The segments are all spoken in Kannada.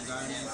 Ganga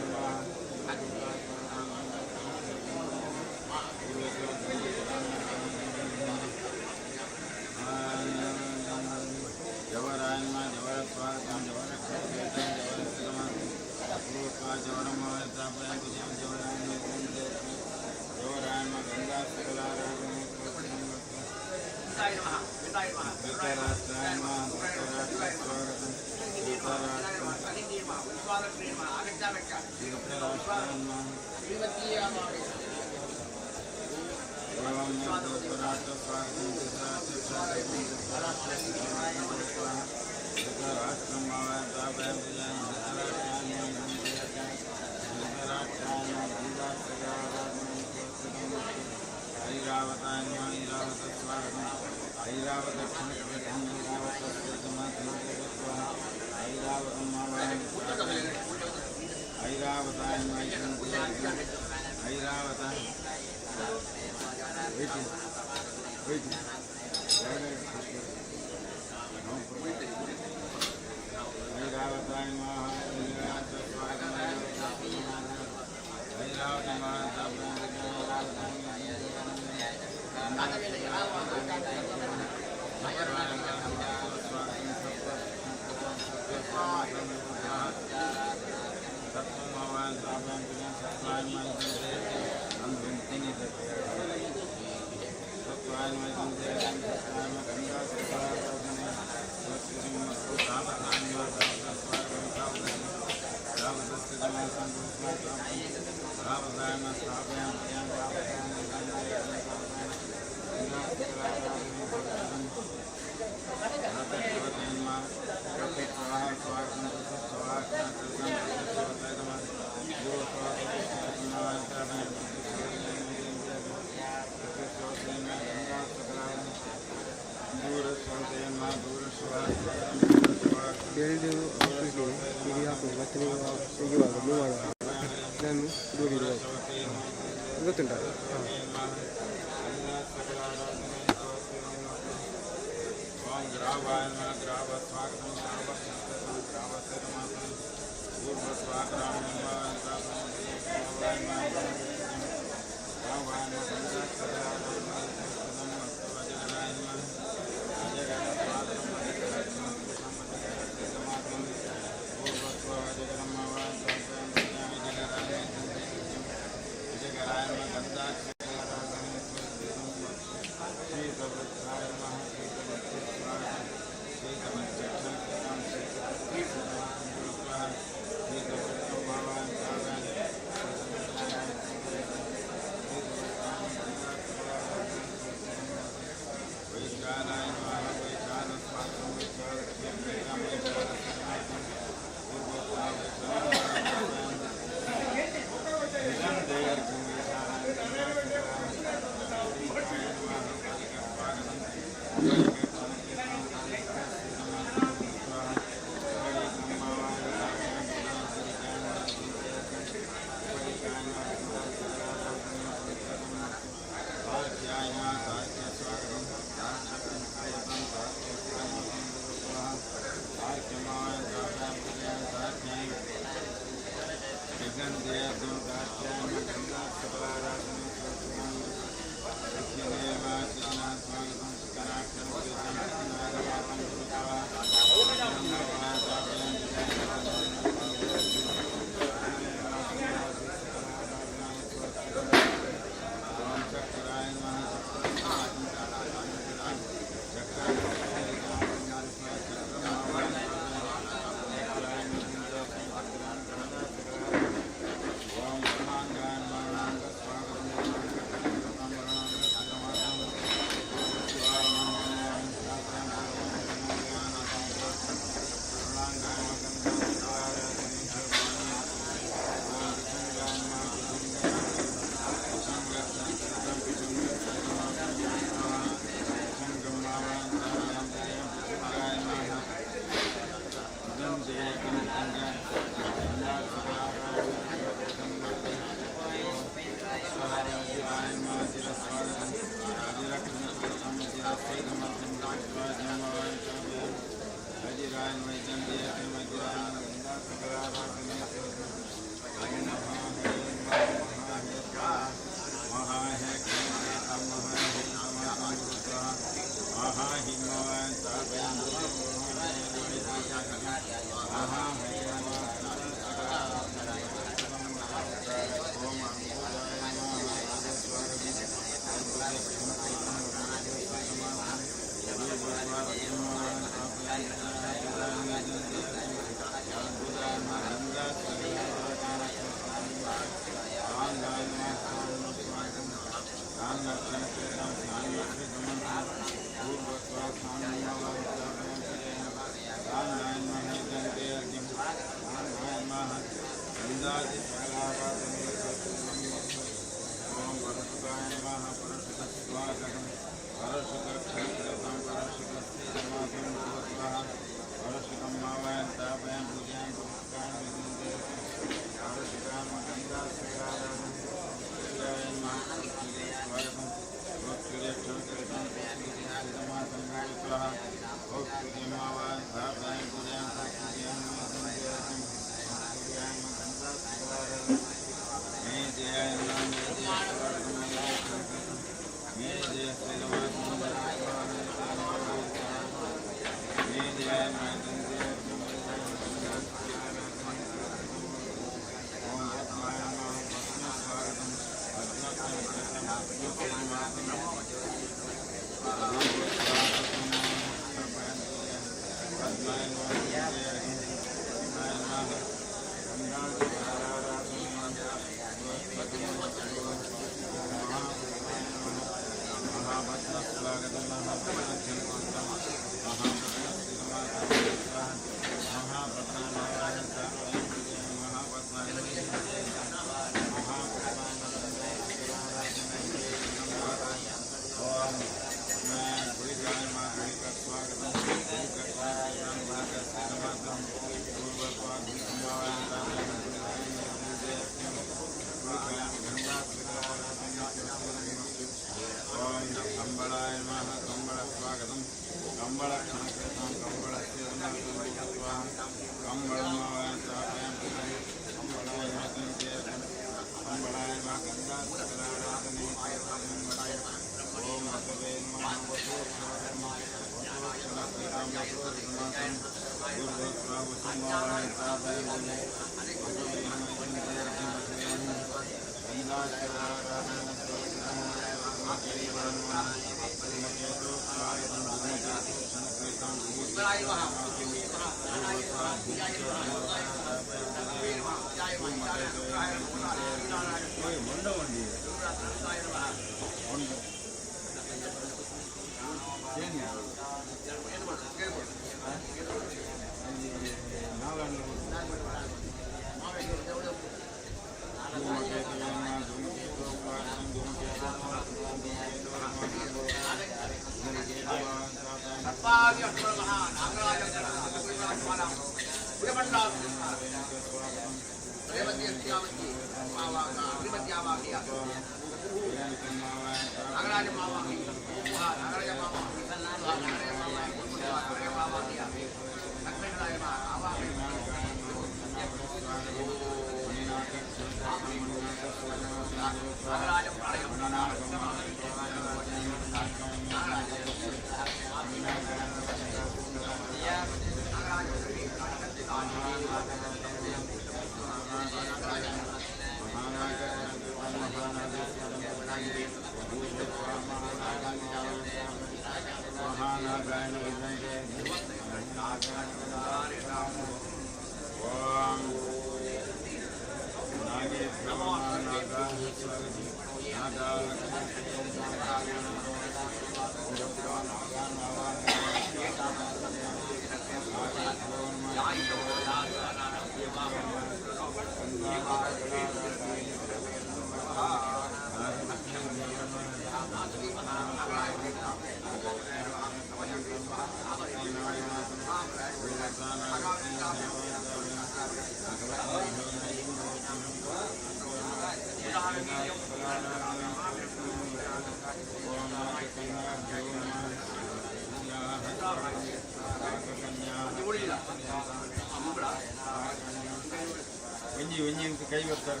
कई वर्षर कई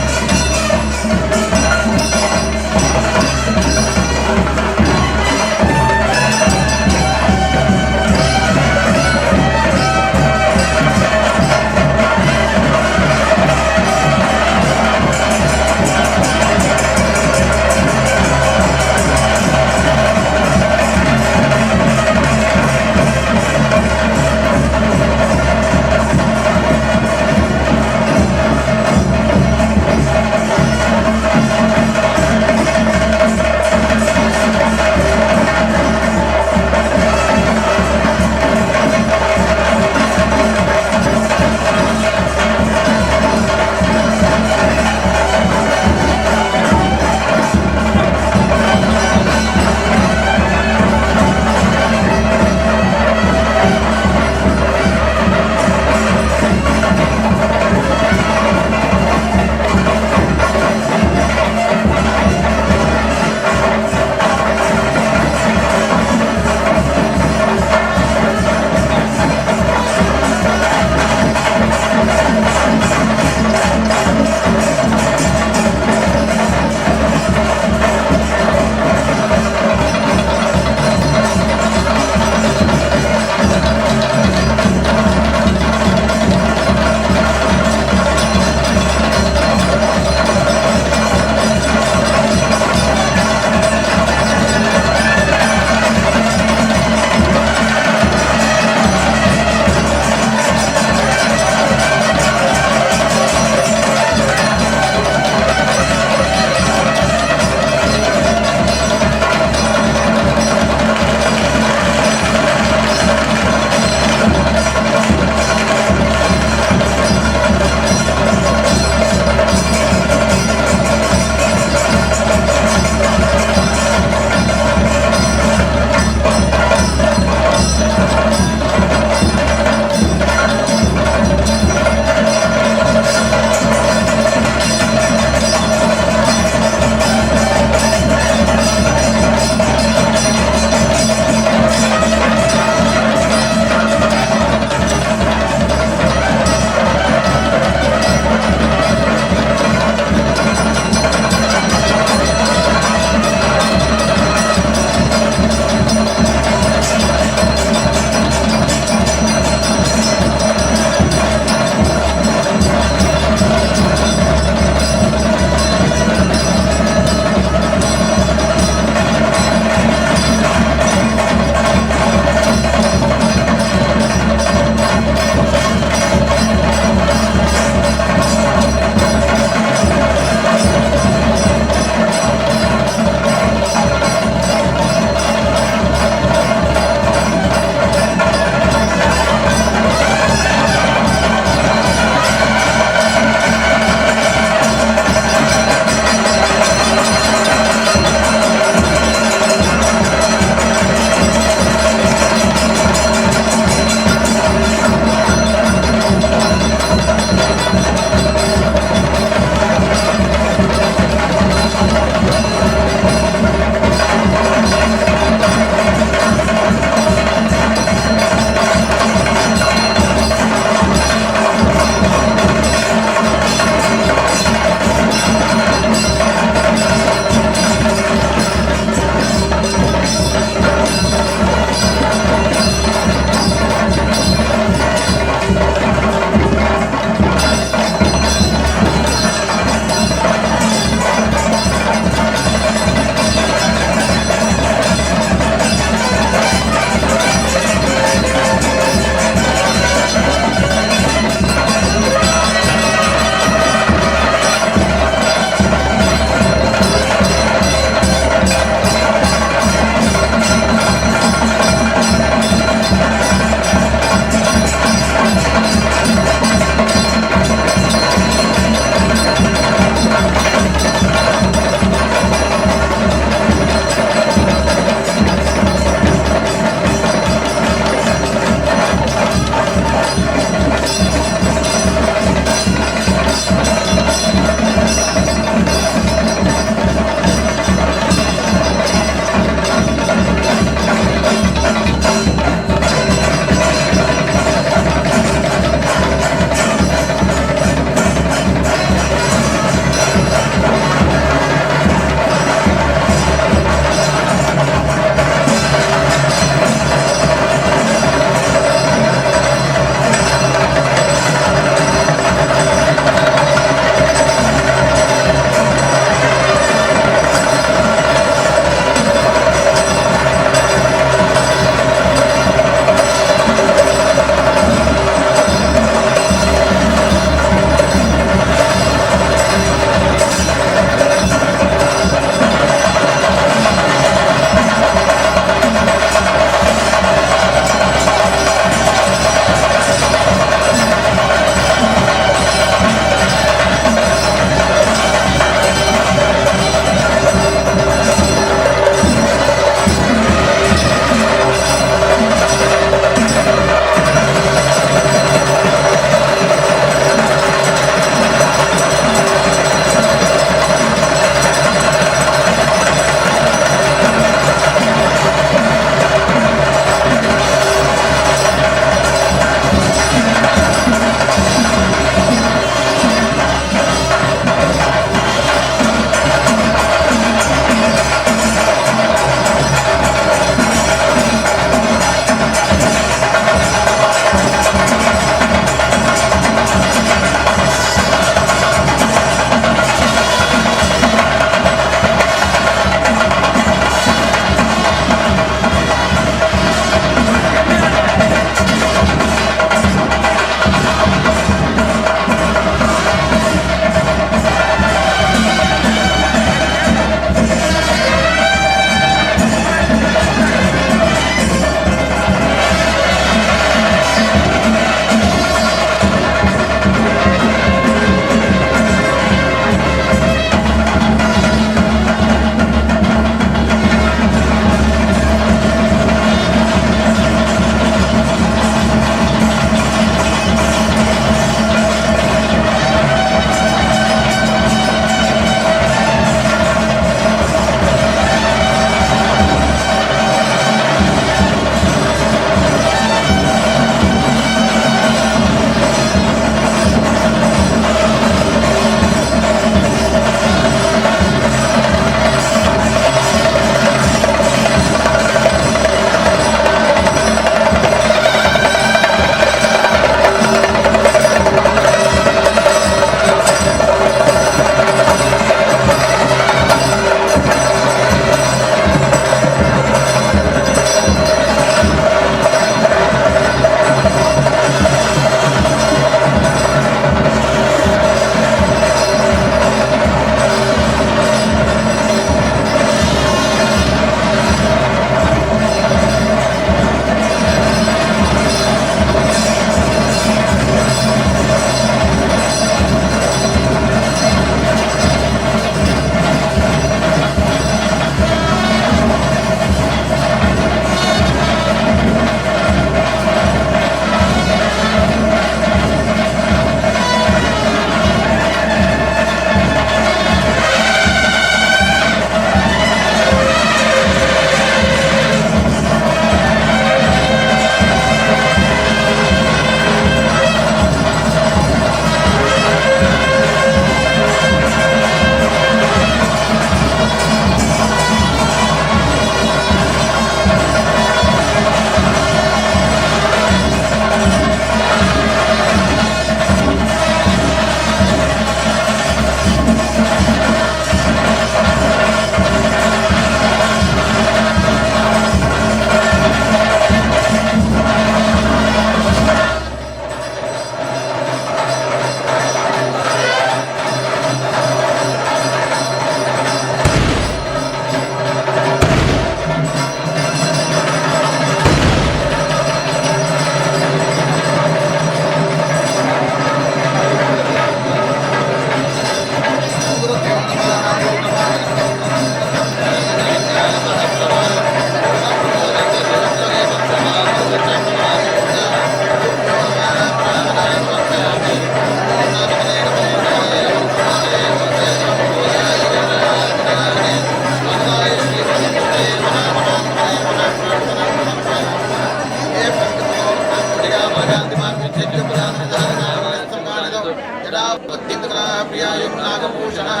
अत्यन्तकलाप्रियाय नागभूषणः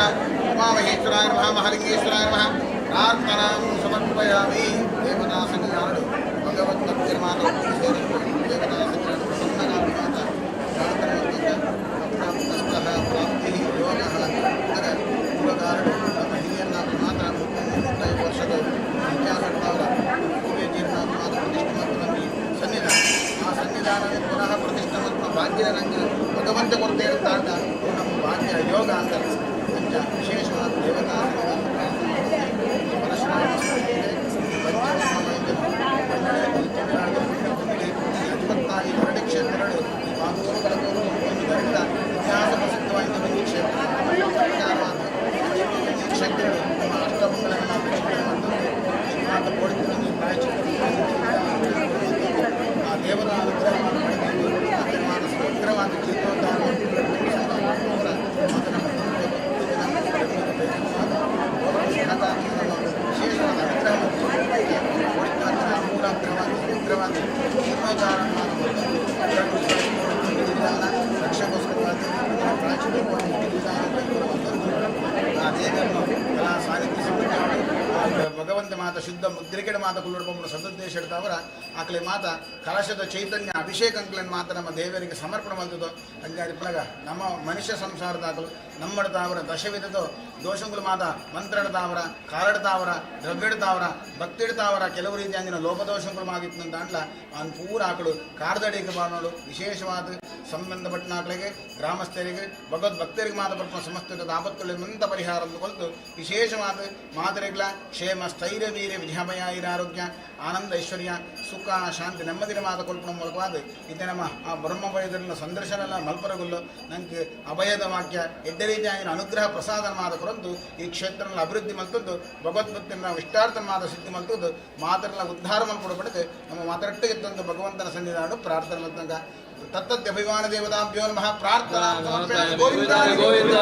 उमामहेश्वराय नमः महालिंगेश्वराय नमः प्रार्थनां समर्पयामि देवता सन्निधानम् भगवद्भक्तिर्माता देवता सन्निधानम् प्राप्तिः योगः पूर्वकारण ನಮ್ಮ ಹಿರಿಯರನ್ನಾಗಿ ಮಾತ್ರ 35 ವರ್ಷದ ವಿದ್ಯಾಸಂಸ್ಥೆಯವರ ಪೂರ್ವಜರನ್ನಾಗಿ ಮಾತ್ರ ಪ್ರತಿಷ್ಠೆ ಮತ್ತು ನಮಗೆ ಸನ್ನಿಧಾನ ಆ ಸನ್ನಿಧಾನವೇ ಪುನಃ ಪ್ರತಿಷ್ಠೆ ಮತ್ತು ಭಾಗ್ಯ ನಂಗೆ ಭಗವಂತ ಕೊರತೆ ಇರ್ತಾಂಡ ನಮ್ಮ ಭಾಗ್ಯ ಯೋಗ ಅಂತ ಪಂಚ ವಿಶೇಷವಾದ ದೇವತಾ ಪರಶುರಾಮ ಅಧಿಪತ್ತಾಗಿ 2 ಕ್ಷೇತ್ರಗಳು ಮಾತೂರು ಕಡತೂರು ಒಂದು ದೊಡ್ಡ ಇತಿಹಾಸ ಪ್ರಸಿದ್ಧವಾದ ಒಂದು ಕ್ಷೇತ್ರ ಕ್ಷೇತ್ರಗಳು ನಮ್ಮ ಅಷ್ಟಮಂಗಲಗಳ ಮತ್ತು ಕೋಡಿಗಳನ್ನು ಆ ದೇವರ ಅನುಗ್ರಹವನ್ನು ಪಡೆದು ಮಾನಸಿಕ ಉಗ್ರವಾದ ಜೀವನೋದ್ಧಾರ ವಿಶೇಷವಾದ ಅನುಗ್ರಹ ಮೂಲಾಗ್ರವಾದ ಉಗ್ರವಾದ ಜೀವನೋದ್ಧಾರ ರಕ್ಷಕೋಸ್ಕರವಾದ ಆ ದೇವರನ್ನು ಕಲಾ ಸಾಹಿತ್ಯ ಸಂಬಂಧ ಭಗವಂತ ಮಾತ ಶುದ್ಧ ಮುದ್ರಿಕೆಡ ಮಾತ ಕುಲ್ಲುಡ್ಬೊಮ್ಮನ ಸದುದ್ದೇಶ ಇಡ್ತಾವರ ಆಕಲೆ ಮಾತ ಕಲಶದ ಚೈತನ್ಯ ಅಭಿಷೇಕ ಅಂಕಲನ್ನು ಮಾತ ನಮ್ಮ ದೇವರಿಗೆ ಸಮರ್ಪಣೆ ಮಾಡ್ತದೋ ಅಂಜಾರಿ ಪಳಗ ನಮ್ಮ ಮನುಷ್ಯ ಸಂಸಾರದಾಗಲು ನಮ್ಮಡ್ತಾವರ ದಶವಿಧದ ದೋಷಗಳು ಮಾತ ಮಂತ್ರಡ್ತಾವರ ಕಾರಡ್ತಾವರ ದ್ರವ್ಯಡ್ತಾವರ ಭಕ್ತಿಡ್ತಾವರ ಕೆಲವು ರೀತಿ ಅಂದಿನ ಲೋಪದೋಷಗಳು ಮಾಗಿತ್ತು ಅಂತ ಅಂಡ್ಲ ಅವ್ನು ಪೂರ ಆಕಳು ಕಾರ್ದಡಿಗೆ ಬಾಳೋಡು ವಿಶೇಷವಾದ ಸಂಬಂಧಪಟ್ಟ ಆಕಳಿಗೆ ಗ್ರಾಮಸ್ಥರಿಗೆ ಭಗವದ್ಭಕ್ತರಿಗೆ ಮಾತ ಬರ್ಪ ಸಮಸ್ತ ಆಪತ್ತುಗಳಿಂದ ಪರಿಹಾರ ಕೊಲ್ತು ವಿಶೇಷವಾದ ಮಾದರಿಗಳ ಕ್ಷೇಮ ಸ್ಥೈರ್ಯ ವೀರ್ಯ ವಿಜಯಮಯ ಆರೋಗ್ಯ ಆನಂದ ಐಶ್ವರ್ಯ ಸುಖ ಶಾಂತಿ ನೆಮ್ಮದಿನ ಮಾತ ಕೊಲ್ಪನ ಮೂಲಕವಾದ ಇದೇ ನಮ್ಮ ಆ ಬ್ರಹ್ಮಭಯದಲ್ಲಿನ ಸಂದರ್ಶನ ಮಲ್ಪರಗುಲ್ಲು ನಂಗೆ ಅಭಯದ ವಾಕ್ಯ ಎಡ್ಡ ರೀತಿಯಾಗಿನ ಅನುಗ್ರಹ ಪ್ರಸಾದ ಮಾತ ಕೊರಂತು ಈ ಕ್ಷೇತ್ರನ ಅಭಿವೃದ್ಧಿ ಮಲ್ತದ್ದು ಭಗವದ್ಭಕ್ತಿನ ನಾವು ಇಷ್ಟಾರ್ಥ ಮಾತ ಸಿದ್ಧಿ ಮಲ್ತದ್ದು ಮಾತರೆಲ್ಲ ಉದ್ಧಾರ ಮಲ್ಪಡಬಡಿದು ನಮ್ಮ ಮಾತರಟ್ಟಿಗೆ ತಂದು ಭಗವಂತನ ಸನ್ನಿಧಾನ ಪ್ರಾರ್ಥನೆ ಮಲ್ತಂಗ ತತ್ತದ್ಯಭಿಮಾನ ದೇವತಾಭ್ಯೋ ನಮಃ ಪ್ರಾರ್ಥನಾ ಗೋವಿಂದ ಗೋವಿಂದ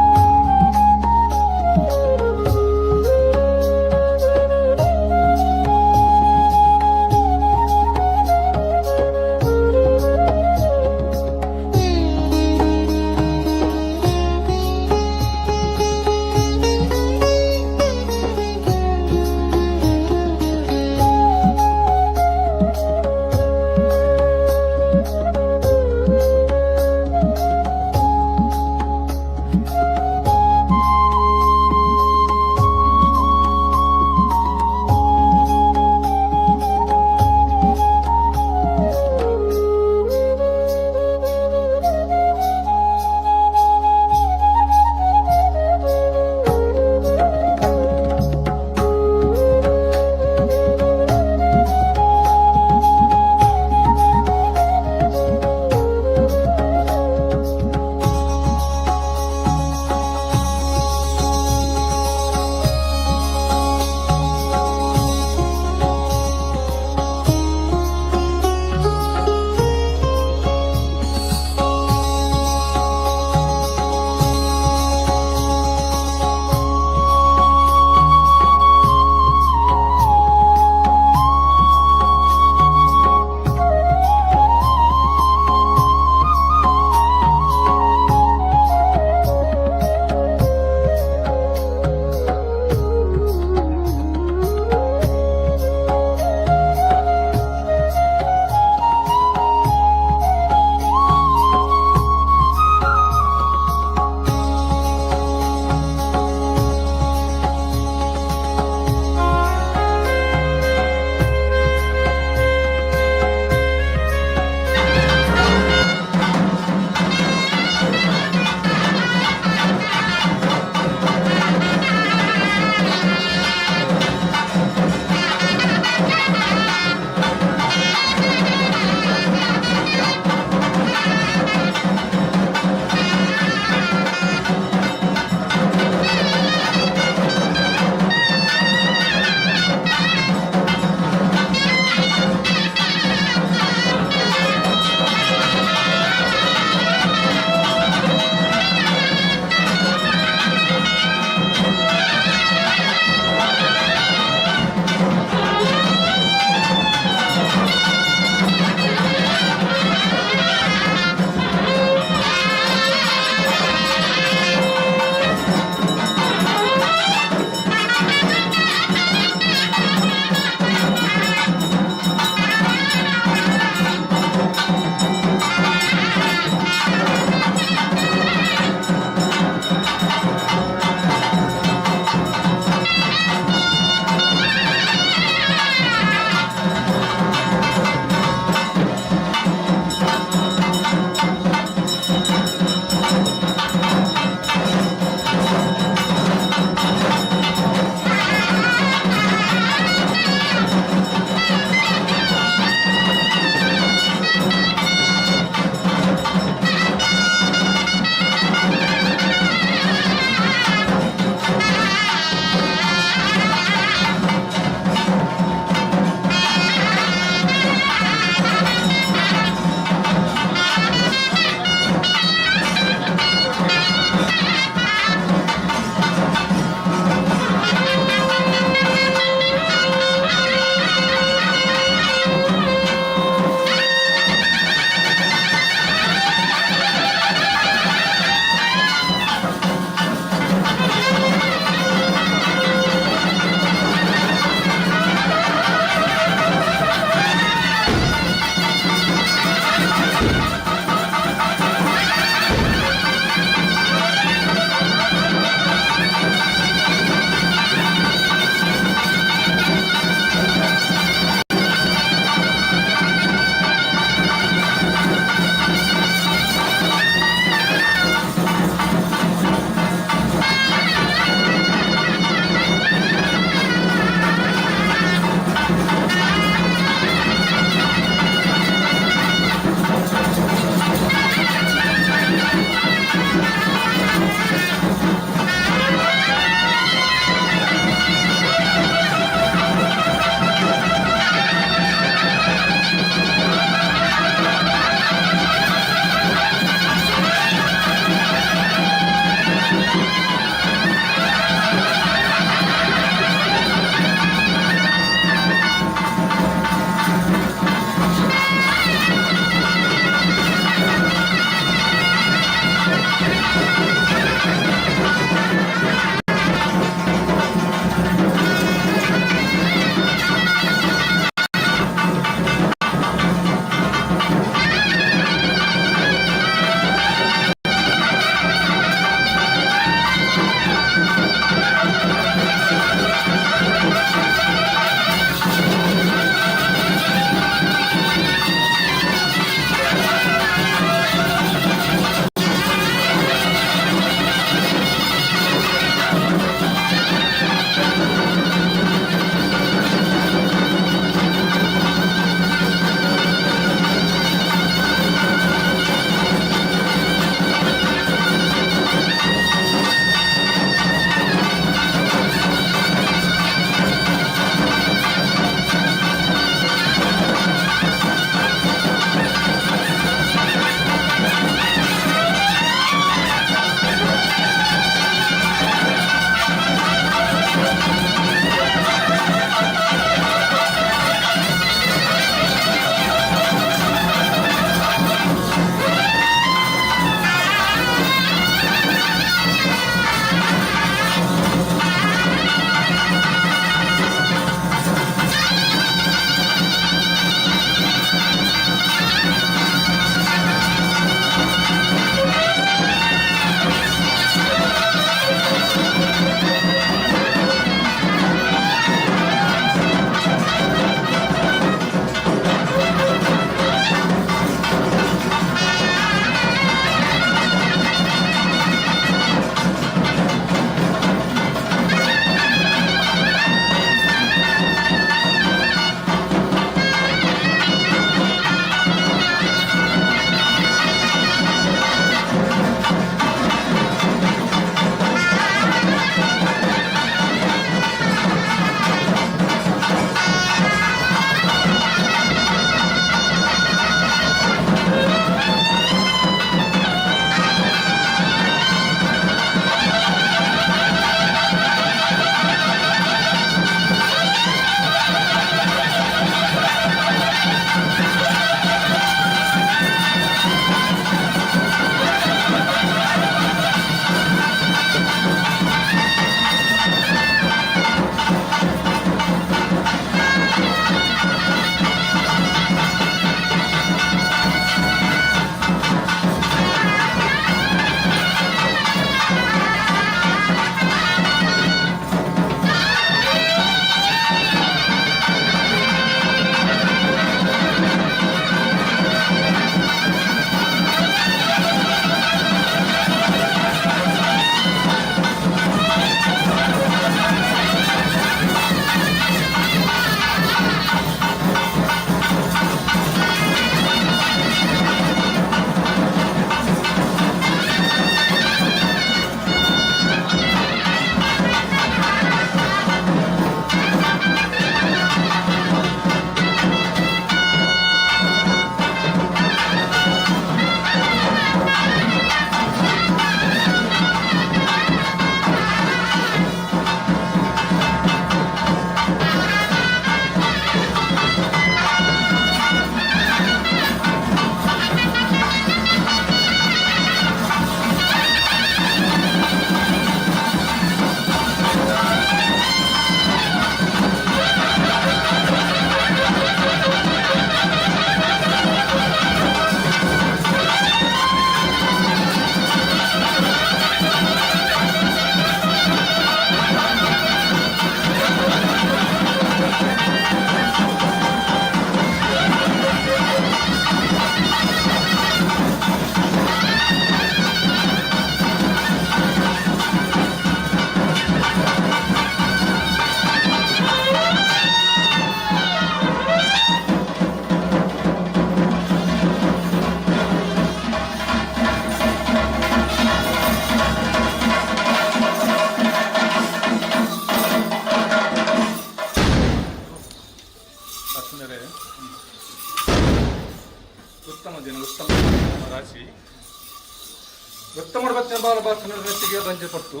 बार कन्नड़ ಮೆಚ್ಚಿಗೆ ರಂಜೆ ಪಟ್ಟು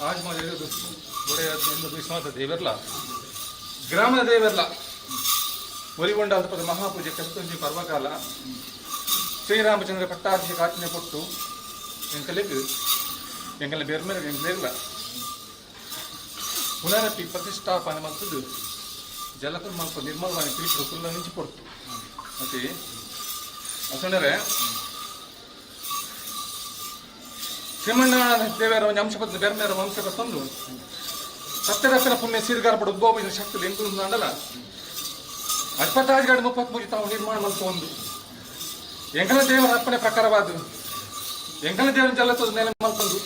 आज माझे बड़े विश्वास देवरला ग्राम देवरला ಒಲಿಗೊಂಡ ಪದ ಮಹಾಪೂಜೆ ಕಸ್ತಂಜಿ ಪರ್ವಕಾಲ ಶ್ರೀರಾಮಚಂದ್ರ ಪಟ್ಟಾಭಿಷೇಕ ಆಜ್ಞೆ ಕೊಟ್ಟು ಎಂಕಲೆ ಬೇರೆ ಮೇಲೆ ಎಂಕಲೆಲ್ಲ ಪುನರಪಿ ಪ್ರತಿಷ್ಠಾಪನೆ ಮತ್ತು ಜಲಕುಲ್ ಮಲ್ಪ ನಿರ್ಮಲವಾಗಿ ತೀರ್ಥ ಕುಲ್ಲ ನಿಂಚಿ ಕೊಡ್ತು ಮತ್ತೆ ಅಸಂದರೆ ಶ್ರೀಮನ್ನಾರಾಯಣ ದೇವರ ಒಂದು ಅಂಶಪದ ಬೇರೆ ಬೇರೆ ವಂಶಕ ತಂದು ಸತ್ಯರಸನ ಪುಣ್ಯ ಸೀರ್ಗಾರ್ಪಡ ಉದ್ಭವಿಸಿದ ಶಕ್ತಿ ಎಂಟು ಅಂಡಲ್ಲ ಅಶ್ವತ್ಥಾಜ್ಗಡ 33 ತಾವು ನಿರ್ಮಾಣ ಮಲ್ಪ ಒಂದು ಎಂಕಲ ದೇವರ ಅಪ್ಪಣೆ ಪ್ರಕಾರವಾದ ಎಂಕಲ ದೇವರ ಜಲತದ ಮೇಲೆ ಮಲ್ಪಂದು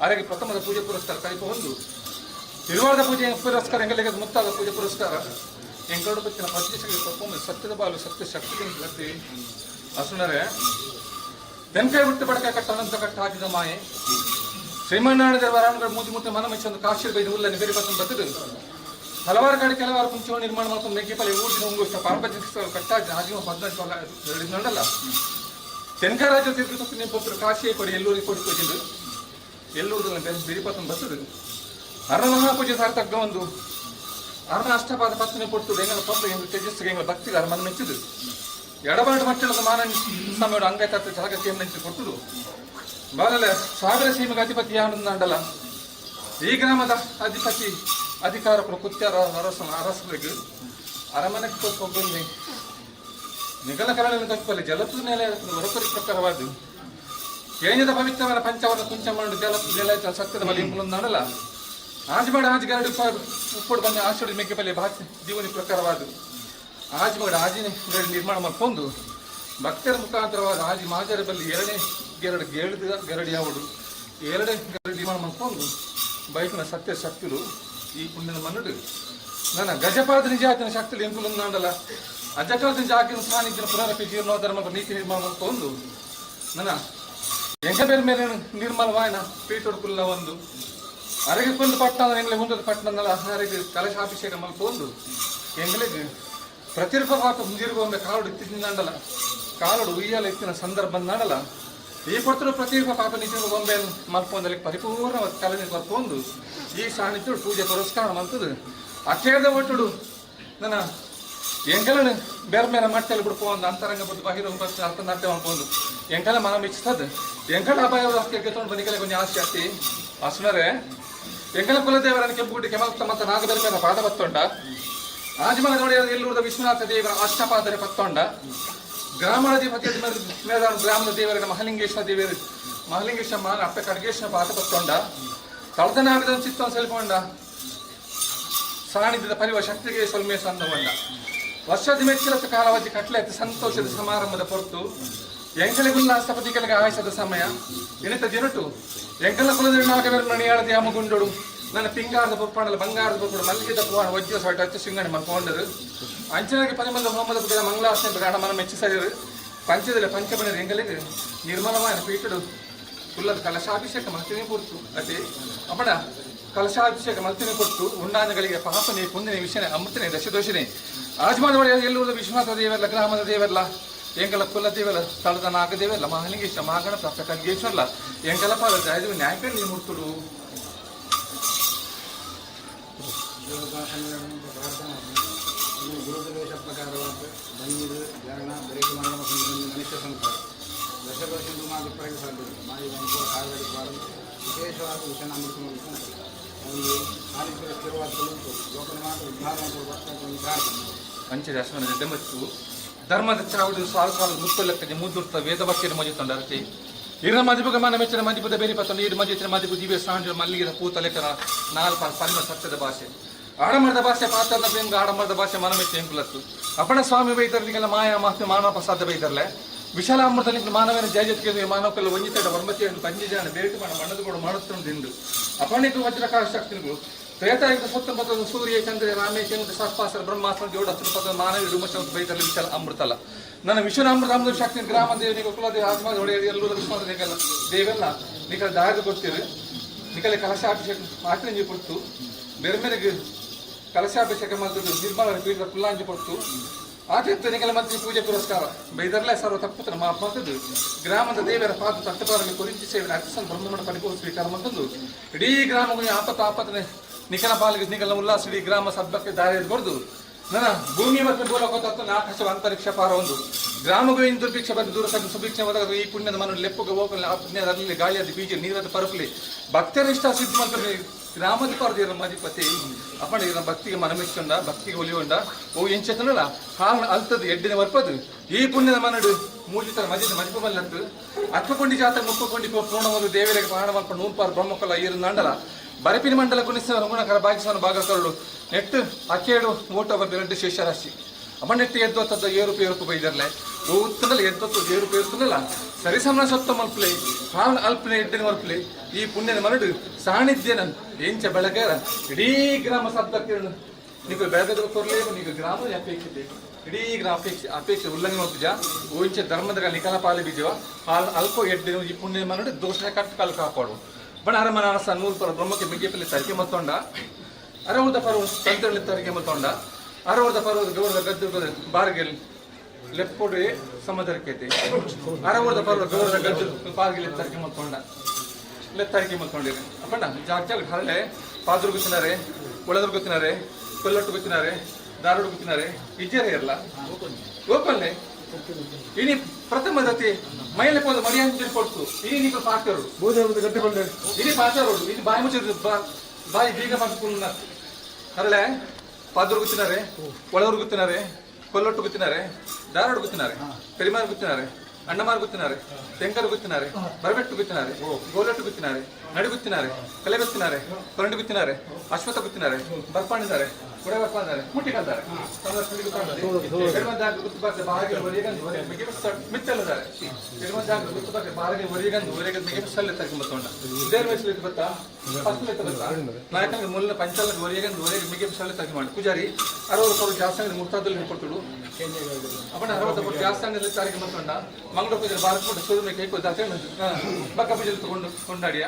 ಆರೆಗೆ ಪ್ರಥಮದ ಪೂಜೆ ಪುರಸ್ಕಾರ ಕೈಪ ಒಂದು ತಿರುವಾರದ ಪೂಜೆ ಪುರಸ್ಕಾರ ಎಂಗಲಿಗೆ ಮುತ್ತಾದ ಪೂಜೆ ಪುರಸ್ಕಾರ ಎಂಕರಡು ಬಚ್ಚಿನ ಪ್ರತಿಷ್ಠೆಗೆ ಪರ್ಫಾರ್ಮೆನ್ಸ್ ಸತ್ಯದ ಬಾಲು ಸತ್ಯ ಶಕ್ತಿ ಗತಿ ಅಸುನರೆ ತೆಂಕೈ ಬಿಟ್ಟು ಬಡಕ ಕಟ್ಟ ಅನಂತ ಕಟ್ಟ ಹಾಕಿದ ಮಾಯೆ ಶ್ರೀಮನ್ನಾರಾಯಣ ದೇವರ ಮೂಜಿ ಮುತ್ತೆ ಮನ ಮೆಚ್ಚೊಂದು ಕಾಶಿ ಬೈದು ಉಲ್ಲನೆ ಬೇರೆ ಪತ್ತನ್ನು ಬತ್ತದು ಹಲವಾರು ಕಡೆ ಕೆಲವಾರು ಕುಂಚು ನಿರ್ಮಾಣ ಮಾಡ್ಕೊಂಡು ಮೆಕ್ಕಿಪಲ್ಲಿ ಊರಿನ ಉಂಗುಷ್ಟ ಪಾರ್ವತಿ ಕಟ್ಟಾಜ್ ಹಾಜಿ 14 ನೋಡಲ್ಲ ತೆಂಕ ರಾಜ್ಯ ತೀರ್ಥ ನಿಮ್ಮ ಪುತ್ರ ಕಾಶಿಯೇ ಕೊಡಿ ಎಲ್ಲೂರಿಗೆ ಕೊಡಿಸ್ಬೇಕಿದ್ದು ಎಲ್ಲೂರದಲ್ಲಿ ಬಿರಿಪತ್ತನ್ನು ಬತ್ತದು ಅರ್ಣ ಮಹಾಪೂಜೆ ಸಾರ್ಥಕ ಒಂದು ಅರ್ಣ ಅಷ್ಟಪಾದ ಪತ್ತನೆ ಕೊಟ್ಟು ಎಂಗಲ ಪತ್ರ ಎಂದು ತೇಜಸ್ಸಿಗೆ ಎಂಗಲ ಭಕ್ತಿಗಾರ ಮನ ಮೆಚ್ಚಿದು ಎಡಬಾಡು ಮಟ್ಟದ ಮಾನ ಸಮಯದ ಅಂಗೈತಾತ್ರ ಜಾಗತಿಯನ್ನು ನೆಂಚಿ ಕೊಟ್ಟರು ಬಾಲಲೆ ಸಾಗರ ಸೀಮೆಗೆ ಅಧಿಪತಿ ಯಾವನನ್ನು ಅಂಡಲ್ಲ ಈ ಗ್ರಾಮದ ಅಧಿಪತಿ ಅಧಿಕಾರಗಳು ಕುತ್ಯಾರ ಅರಸರಿಗೆ ಅರಮನೆಗೆ ಕೊಟ್ಟು ನಿಗಲ ಕರಳಿನ ತಪ್ಪಲ್ಲಿ ಜಲತು ನೆಲೆ ಹೊರಪರಿ ಪ್ರಕಾರವಾದ ಕೇಂದ್ರದ ಪವಿತ್ರವಾದ ಪಂಚವರ್ಣ ಕುಂಚಮಂಡು ಜಲತು ನೆಲೆ ಸತ್ಯದ ಬಲಿ ಅಂಡಲ್ಲ ಆಜ್ಮಾಡ ಆಜ್ಗರಡು ಉಪ್ಪುಡು ಬಂದ ಆಷಡಿ ಮೆಕ್ಕೆಪಲ್ಲಿ ಭಾಷೆ ಜೀವನಿ ಪ್ರಕಾರವಾದ ಆಜ್ಮಾಡ ಆಜಿನ ನಿರ್ಮಾಣ ಮಾಡ್ಕೊಂಡು ಭಕ್ತರ ಮುಖಾಂತರವಾದ ಆಜಿ ಮಾಜರ ಬಲ್ಲಿ ಎರಡು ಗೆರಡು ಯಾವಡು ಎರಡೇ ಗೆರಡು ನಿರ್ಮಾಣ ಮಾಡ್ಕೊಂಡು ಬೈಕಿನ ಸತ್ಯ ಶಕ್ತಿರು ಈ ಪುಣ್ಯದ ಮನ್ನಡು ನನ್ನ ಗಜಪಾದ ನಿಜಾತಿನ ಶಕ್ತಿಲಿ ಎಂಕುಲನ್ನು ನಾಡಲ್ಲ ಅಜಕಾಲದ ಜಾಗಿನ ಸಾನ್ನಿಧ್ಯ ಪುನರಪಿ ಜೀರ್ಣೋದ್ಧರ್ಮ ನೀತಿ ನಿರ್ಮಾಣ ಮಾಡ್ಕೊಂಡು ನನ್ನ ಎಂಕ ಬೇರೆ ಮೇಲೆ ನಿರ್ಮಲವಾಯನ ಪೀಠೊಡ್ಕುಲ್ಲ ಒಂದು ಅರೆಗೆ ಕೊಂದು ಪಟ್ಟಣ ಎಂಗ್ಲೆ ಮುಂದದ ಪಟ್ಟಣದಲ್ಲ ಅರೆಗೆ ಕಲಶಾಭಿಷೇಕ ಮಲ್ಕೊಂಡು ಎಂಗ್ಲೆಗೆ ಪ್ರತಿರೂಪ ಪಾಪ ಮುಂಜಿರುಗೊಮ್ಮೆ ಕಾಲುಡು ಇತ್ತಿಂದಲ್ಲ ಕಾಲುಡು ಉಯ್ಯಾಲ ಎತ್ತಿನ ಸಂದರ್ಭ ನಾಡಲ್ಲ ಈ ಕೊಟ್ಟರು ಪ್ರತಿರೂಪ ಪಾಪ ನಿಜ ಗೊಂಬೆ ಮಲ್ಪೊಂದಲ್ಲಿ ಪರಿಪೂರ್ಣವಾದ ಕಲನೆ ಮಲ್ಪೊಂದು ಈ ಸಾನ್ನಿಧ್ಯ ಪೂಜೆ ಪುರಸ್ಕಾರ ಮಂತದು ಅಕ್ಷೇದ ಒಟ್ಟುಡು ನನ್ನ ಎಂಕಲನ ಬೇರೆ ಬೇರೆ ಮಟ್ಟಲ್ಲಿ ಬಿಡ್ಕೊಂಡು ಅಂತರಂಗ ಬಿಟ್ಟು ಬಾಹಿರ ಅರ್ಥನಾಟ್ಯ ಮಾಡ್ಕೊಂಡು ಎಂಕಲ ಮನ ಮೆಚ್ಚಿಸ್ತದ ಎಂಕಲ ಅಪಾಯದ ಹಕ್ಕಿಗೆ ತೊಗೊಂಡು ಬಂದಿಕಲೆ ಕೊಂಚ ಆಸೆ ಆಗ್ತಿ ಅಸುನರೆ ಎಂಕಲ ಕುಲದೇವರನ್ನು ಕೆಂಪುಗುಡ್ಡಿ ಕೆಮಲ್ತ ಮತ್ತು ನಾಗಬೇರೆ ಮೇಲೆ ಪಾದ ಬತ್ತೊಂಡ ಆಜ್ಮಗ ನೋಡಿ ಎಲ್ಲೂರದ ವಿಶ್ವನಾಥ ದೇವರ ಅಷ್ಟಪಾದರೆ ಪತ್ತೊಂಡ ಗ್ರಾಮಾಧಿಪತಿ ಮೇದಾನ ಗ್ರಾಮದ ದೇವರ ಮಹಾಲಿಂಗೇಶ್ವರ ದೇವರು ಮಹಾಲಿಂಗೇಶ್ವರ ಮಾನ ಅಪ್ಪ ಖಡ್ಗೇಶ್ವರ ಪಾದ ಪತ್ತೊಂಡ ತಳತನಾಗದ ಚಿತ್ತ ಸೆಲ್ಕೊಂಡ ಸಾನ್ನಿಧ್ಯದ ಪರಿವ ಶಕ್ತಿಗೆ ಸೊಲ್ಮೆ ಸಂದಗೊಂಡ ವರ್ಷದ ಮೆಚ್ಚಲದ ಕಾಲಾವಧಿ ಕಟ್ಲೆ ಸಂತೋಷದ ಸಮಾರಂಭದ ಹೊರತು ಎಂಕಲೆಗುಲ್ಲಾಸಪತಿಗಳಿಗೆ ಆಯಸದ ಸಮಯ ಇನಿತ ದಿನಟು ಎಂಕಲ ಕುಲದ ನಾಗವೇರ ಮಣಿಯಾಳದ ಯಾಮಗುಂಡೋಡು ನನ್ನ ಪಿಂಗಾರದ ಪುಪ್ಪಣಲು ಬಂಗಾರದ ಪುಪ್ಪಡು ಮಲ್ಲಿಗೆದ ಪುವಾಣ ವಜ್ರ ಸಾಟ ಹಚ್ಚು ಸಿಂಗಣಿ ಮಾಡ್ಕೊಂಡರು ಅಂಚನಾಗಿ ಪರಿಮಂದ ಹೋಮದ ಬುಗ ಮಂಗಳಾಸನೆ ಬೇಡ ಮನ ಮೆಚ್ಚಿಸರು ಪಂಚದಲ್ಲಿ ಪಂಚಮಣಿ ಎಂಗಲಿಗೆ ನಿರ್ಮಲವಾದ ಪೀಠಡು ಕುಲ್ಲದ ಕಲಶಾಭಿಷೇಕ ಮಲ್ತಿನಿ ಕೊಡ್ತು ಅದೇ ಅಪ್ಪಣ ಕಲಶಾಭಿಷೇಕ ಮಲ್ತಿನಿ ಕೊಟ್ಟು ಉಂಡಾನಗಳಿಗೆ ಪಾಪನೆ ಪುಣ್ಯನೆ ವಿಷಯನೆ ಅಮೃತನೆ ದಶದೋಷನೆ ಆಜ್ಮಾದ ಒಡೆಯ ಎಲ್ಲೂರದ ವಿಶ್ವನಾಥ ದೇವರಲ್ಲ ಗ್ರಾಮದ ದೇವರಲ್ಲ ಎಂಕಲ ಕುಲ ದೇವರ ಸ್ಥಳದ ನಾಗ ದೇವರಲ್ಲ ಮಹಾಲಿಂಗೇಶ್ವರ ಮಹಾಗಣಪ ಅಪ್ಪ ಖಡ್ಗೇಶ್ವರಲ್ಲ ಎಂಕಲ ಪಾದ ಜಾಯ್ದು ನ್ಯಾಯ ನೀ ಮುರ್ತುಡು ಗುರುದೇಶ ಪ್ರಕಾರವಾದ ಬಂದಿರು ಜರಣ ಬರೇಕ ಮರಣ ಮನುಷ್ಯ ಸಂಸ್ಕಾರ ದಶದೋಷ ಮಾದ ಪ್ರಯೋಗ ಸಾಧ್ಯ ಮಾಯಿ ವಂಶ ಕಾಗಡಿ ಪಾಡು ವಿಶೇಷವಾದ ವಿಷನಾಮೃತ ಒಂದು ಆಲಿಸುವ ಸ್ಥಿರವಾದ ಲೋಕನಾಥ ಉದ್ಧಾರ ಪಂಚದಾಸನ ಮತ್ತು ಧರ್ಮದ ಚಾವುಡು ಸಾಲು ಸಾಲು ಮುತ್ತಲಕ್ಕೆ ಮುದ್ದುರ್ತ ವೇದವಾಕ್ಯದ ಮಜುತ್ತಂಡ ಅರ್ಚೆ ಇರ ಮದಿಪುಗ ಮನ ಮೆಚ್ಚನ ಮದಿಪುದ ಬೇರೆ ಪತ್ತೊಂದು ಇರು ಮಧ್ಯಚಿನ ಮದಿಪು ದಿವ್ಯ ಸಾಂಡ್ರ ಮಲ್ಲಿಗೆದ ಪೂತಲೆಕರ ನಾಲ್ಕು ಪಲ್ಮ ಸತ್ಯದ ಭಾಷೆ ಆಡಮರದ ಭಾಷೆ ಪಾತ್ರದ ಬೆಂಗ ಆಡಮರದ ಭಾಷೆ ಮನ ಮೆಚ್ಚ ಎಂಕುಲತ್ತು ಅಪ್ಪಣ ಸ್ವಾಮಿ ಬೈದರ್ಲಿಗೆಲ್ಲ ಮಾಯಾ ಮಾಸ್ತಿ ಮಾನವ ಪ್ರಸಾದ ಬೈದರ್ಲೆ ವಿಶಾಲಾಮೃತಲ್ಲಿ ಮಾನವನ ಜಯಜತ್ಗೆ ಮಾನವಕಲ್ಲ ವಂಜಿತ ವರ್ಮತಿಯನ್ನು ಪಂಜಿಜಾನ ಬೇಟು ಮಾಡ ಮಣ್ಣದುಗಳು ಮಾಡುತ್ತಿದ್ದು ಅಪಣಿಕ ವಜ್ರಕಾಶ ಶಕ್ತಿಗಳು ತ್ರೇತಾಯುಗ 19 ಸೂರ್ಯ ಚಂದ್ರ ರಾಮೇಶ್ವರ ಶಾಸ್ತ್ರ ಬ್ರಹ್ಮಾಸ್ತ್ರ ಜೋಡ ಪದ ಮಾನವ ವಿಮರ್ಶ ಬೈದರ್ಲಿ ವಿಶಾಲ ಅಮೃತಲ್ಲ ನನ್ನ ವಿಶ್ವನಾಮೃತ ಅಮೃತ ಶಕ್ತಿ ಗ್ರಾಮ ದೇವನಿಗೆ ಕುಲದೇವ ಆತ್ಮ ಹೊಡೆಯ ಎಲ್ಲರೂ ವಿಶ್ವಾಸ ದೇವೆಲ್ಲ ನಿಖಲ ದಾರಿ ಕೊಡ್ತೀವಿ ನಿಖಲೆ ಕಲಶಾಭಿಷೇಕ ಆಚರಣೆ ಕೊಟ್ಟು ಬೇರೆ ಮೇರೆಗೆ ಕಲಶಾಭಿಷೇಕ ಮಾಡಿದ್ದು ನಿರ್ಮಲ ಪೀಠದ ಕುಲ್ಲಾಂಜಿ ಕೊಟ್ಟು ಆತಿಥ್ಯನಿಗಳ ಮಂತ್ರಿ ಪೂಜೆ ಪುರಸ್ಕಾರ ಬೈದರ್ಲೆ ಸರ್ವ ತಪ್ಪುತ್ರ ಮಾಪದ್ದು ಗ್ರಾಮದ ದೇವರ ಪಾದ ತಟ್ಟಪಾರಕ್ಕೆ ಕುರಿತು ಸೇವೆ ಅರ್ಚನ ಬ್ರಹ್ಮಣ ಪರಿಪೂರ್ಣ ಸ್ವೀಕಾರ ಮತ್ತೊಂದು ಇಡೀ ಗ್ರಾಮಗಳು ಆಪತ್ತನೆ ನಿಖನ ಪಾಲಿಗೆ ನಿಖಲ ಉಲ್ಲಾಸ ಇಡೀ ಗ್ರಾಮ ಸದ್ಭಕ್ಕೆ ದಾರಿ ಬರೆದು ನನ್ನ ಭೂಮಿ ಮತ್ತು ಬೋಲಕ ಆಕಾಶ ಅಂತರಿಕ್ಷ ಪಾರ ಒಂದು ಗ್ರಾಮಗಳು ಇನ್ನು ದುರ್ಭಿಕ್ಷ ಬಂದು ದೂರ ಸುಭಿಕ್ಷ ಹೋದಾಗ ಈ ಪುಣ್ಯದ ಮನ ಲೆಪ್ಪಗೆ ಹೋಗಲಿ ಅಗ್ನಿಯಲ್ಲಿ ಗಾಳಿಯಾದ ಬೀಜ ನೀರಾದ ಪರಕಲಿ ಭಕ್ತರಿಷ್ಟ ಸಿದ್ಧ ಮಂತ್ರ ಗ್ರಾಮದ ಪಾರದಿರ ಮಧಿಪತಿ ಅಪ್ಪಣ ಭಕ್ತಿಗೆ ಮನಮೆಚ್ಚೊಂಡ ಭಕ್ತಿಗೆ ಒಲಿಯೊಂಡ ಓ ಎಂಚತನಲ್ಲ ಹಾಲು ಅಲ್ತದ್ದು ಎಡ್ಡಿನ ವರ್ಪದು ಈ ಪುಣ್ಯದ ಮನಡು ಮೂಜಿತರ ಮಜಿದ ಮಜಿಪಮಲ್ಲಂತು ಅಕ್ಕಕೊಂಡಿ ಜಾತ ಮುಕ್ಕಕೊಂಡಿ ಪೂರ್ಣವಾದ ದೇವರಿಗೆ ಪ್ರಾಣ ಮಲ್ಪ ನೂರ್ಪಾರು ಬ್ರಹ್ಮಕೊಲ್ಲ ಈರು ನಂಡಲ ಬರಪಿನ ಮಂಡಲ ಕುಣಿಸ ರಂಗುಣಕರ ಭಾಗಿಸವನ ಭಾಗಕರಳು ನೆಟ್ಟು ಅಕ್ಕೇಡು ಓಟವ ಬೆರಡು ಶೇಷರಾಶಿ ಅಮ್ಮ ನೆಟ್ಟು ಎದ್ದೊತ್ತದ ಏರುಪೇರುಪು ಬೈದರ್ಲೆ ಓ ಉತ್ತನಲ್ಲಿ ಎದ್ದೊತ್ತು ಏರುಪೇರುತ್ತನಲ್ಲ ಸರಿಸಮನ ಸೊತ್ತ ಮಲ್ಪಲೆ ಹಾಲು ಅಲ್ಪನೆ ಎಡ್ಡಿನ ಮಲ್ಪಲೆ ಈ ಪುಣ್ಯದ ಮರಡು ಸಾನ್ನಿಧ್ಯನ ಎಂಚ ಬೆಳಗಾರ ಇಡೀ ಗ್ರಾಮ ಶಬ್ದಕ್ಕೆ ನೀವು ಬೆಳಗದ ಕೊರಲೇ ನೀವು ಗ್ರಾಮದ ಅಪೇಕ್ಷತೆ ಇಡೀ ಗ್ರಾಮ ಅಪೇಕ್ಷೆ ಉಲ್ಲಂಘನೆ ಹೋಗ್ತಿಜ ಓಂಚ ಧರ್ಮದ ನಿಖಲ ಪಾಲಿ ಬೀಜವ ಹಾಲು ಅಲ್ಪ ಎಡ್ಡಿನ ಈ ಪುಣ್ಯದ ಮರಡು ದೋಷ ಕಟ್ಟು ಕಾಲು ಕಾಪಾಡು ಬಣ ಅರಮನ ಅರಸ ನೂರು ಪರ ಬ್ರಹ್ಮಕ್ಕೆ ಮಿಗ್ಗೆಪಲ್ಲಿ ತರಿಗೆ ಮತ್ತೊಂಡ ಅರವದ ಪರ್ವ ತಂತ್ರಳ್ಳಿ ತರಿಗೆ ಮತ್ತೊಂಡ ಅರವದ ಪರ್ವದ ಗೌರದ ಗದ್ದು ಬಾರ್ಗೆಲ್ ಲೆಪ್ಪೊಡೆ ಸಮುದ್ರಕ್ಕೈತಿ ಅರವದ ಪರ್ವ ಗೌರದ ಗದ್ದು ಬಾರ್ಗೆಲ್ ತರಿಗೆ ಮತ್ತೊಂಡ ಲೆತ್ತರಿಗೆ ಮಲ್ಕೊಂಡಿರಿ ಅಪ್ಪಣ್ಣ ಜಾಗ ಹರಳೆ ಪಾದ್ರು ಗೊತ್ತಿನಾರೆ ಒಳದ್ರು ಗೊತ್ತಿನಾರೆ ಕೊಲ್ಲೊಟ್ಟು ಗೊತ್ತಿನಾರೆ ದಾರೋಡು ಗೊತ್ತಿನಾರೆ ಇಜ್ಜೇರೆ ಇರಲ್ಲ ಓಪನ್ಲೆ ಇನಿ ಪ್ರಥಮ ದತಿ ಮೈಲೆ ಪೋದ ಮಡಿ ಅಂತ ಕೊಡ್ತು ಇನಿ ನೀವು ಪಾಕರು ಇನಿ ಪಾಕರು ಇದು ಬಾಯಿ ಮುಚ್ಚಿದ್ರು ಬಾಯಿ ಬೀಗ ಮಾಡ್ಕೊಂಡು ಹರಳೆ ಪಾದ್ರು ಗೊತ್ತಿನಾರೆ ಒಳವರು ಗೊತ್ತಿನಾರೆ ಕೊಲ್ಲೊಟ್ಟು ಗೊತ್ತಿನಾರೆ ದಾರೋಡು ಗೊತ್ತಿನಾರೆ ಕರಿಮಾರು ಗೊತ್ತಿನಾರೆ ಅಣ್ಣಮಾರು ಗೊತ್ತಿನಾರೆ ತೆಂಕರು ಗೊತ್ತಿನಾರೆ ಬರಬೆಟ್ಟು ಗೊತ್ತಿನಾರೆ ಗೋಲಟ್ಟು ಗೊತ್ತಿನಾರೆ ನಡು ಗೊತ್ತಿನಾರೆ ಕಲೆ ಗೊತ್ತಿನಾರೆ ಕೊರಂಡು ಗೊತ್ತಿನಾರೆ ಅಶ್ವತ್ಥ ಗೊತ್ತಿನಾರೆ ಬರ್ಪಾಣಿದ್ದಾರೆ ಕೊಡೆ ಬರ್ಪಾಡಿದ್ದಾರೆ ಮುಟ್ಟಿ ಕಲ್ತಾರೆ ಮಿತ್ತಲ್ಲಿದ್ದಾರೆ ಬಾರಿಗೆ ಒರಿಗಂದು ಒರೆಗಂದು ಮಿಗೆ ಸಲ್ಲೆ ತರ್ಕಿ ಮತ್ತೊಂಡ ದೇರ್ ವಯಸ್ಸಲ್ಲಿ ಬತ್ತಾ ಫಸ್ಟ್ ಬತ್ತಾ ನಾಯಕನಿಗೆ ಮುಲ್ಲ ಪಂಚಾಲಕ್ಕೆ ಒರಿಗಂದು ಒರೆಗೆ ಮಿಗೆ ಸಲ್ಲೆ ತರ್ಕಿ ಮಾಡಿ ಪೂಜಾರಿ 60 ಸಾವಿರ ಜಾಸ್ತಿ ಮುರ್ತಾದಲ್ಲಿ ಕೊಟ್ಟರು ಅಪ್ಪಣ 60 ಕೋಟಿ ಜಾಸ್ತಿ ತಾರೀಕು ಮತ್ತೊಂಡ ಮಂಗಳೂರು ಪೂಜಾರಿ ಬಾರಸ್ಬಿಟ್ಟು ಶುರು ಕೈ ಕೊದ್ದಾಚೆ ಬಕ್ಕ ಪೂಜೆಲಿ ತಗೊಂಡು ಕೊಂಡಾಡಿಯ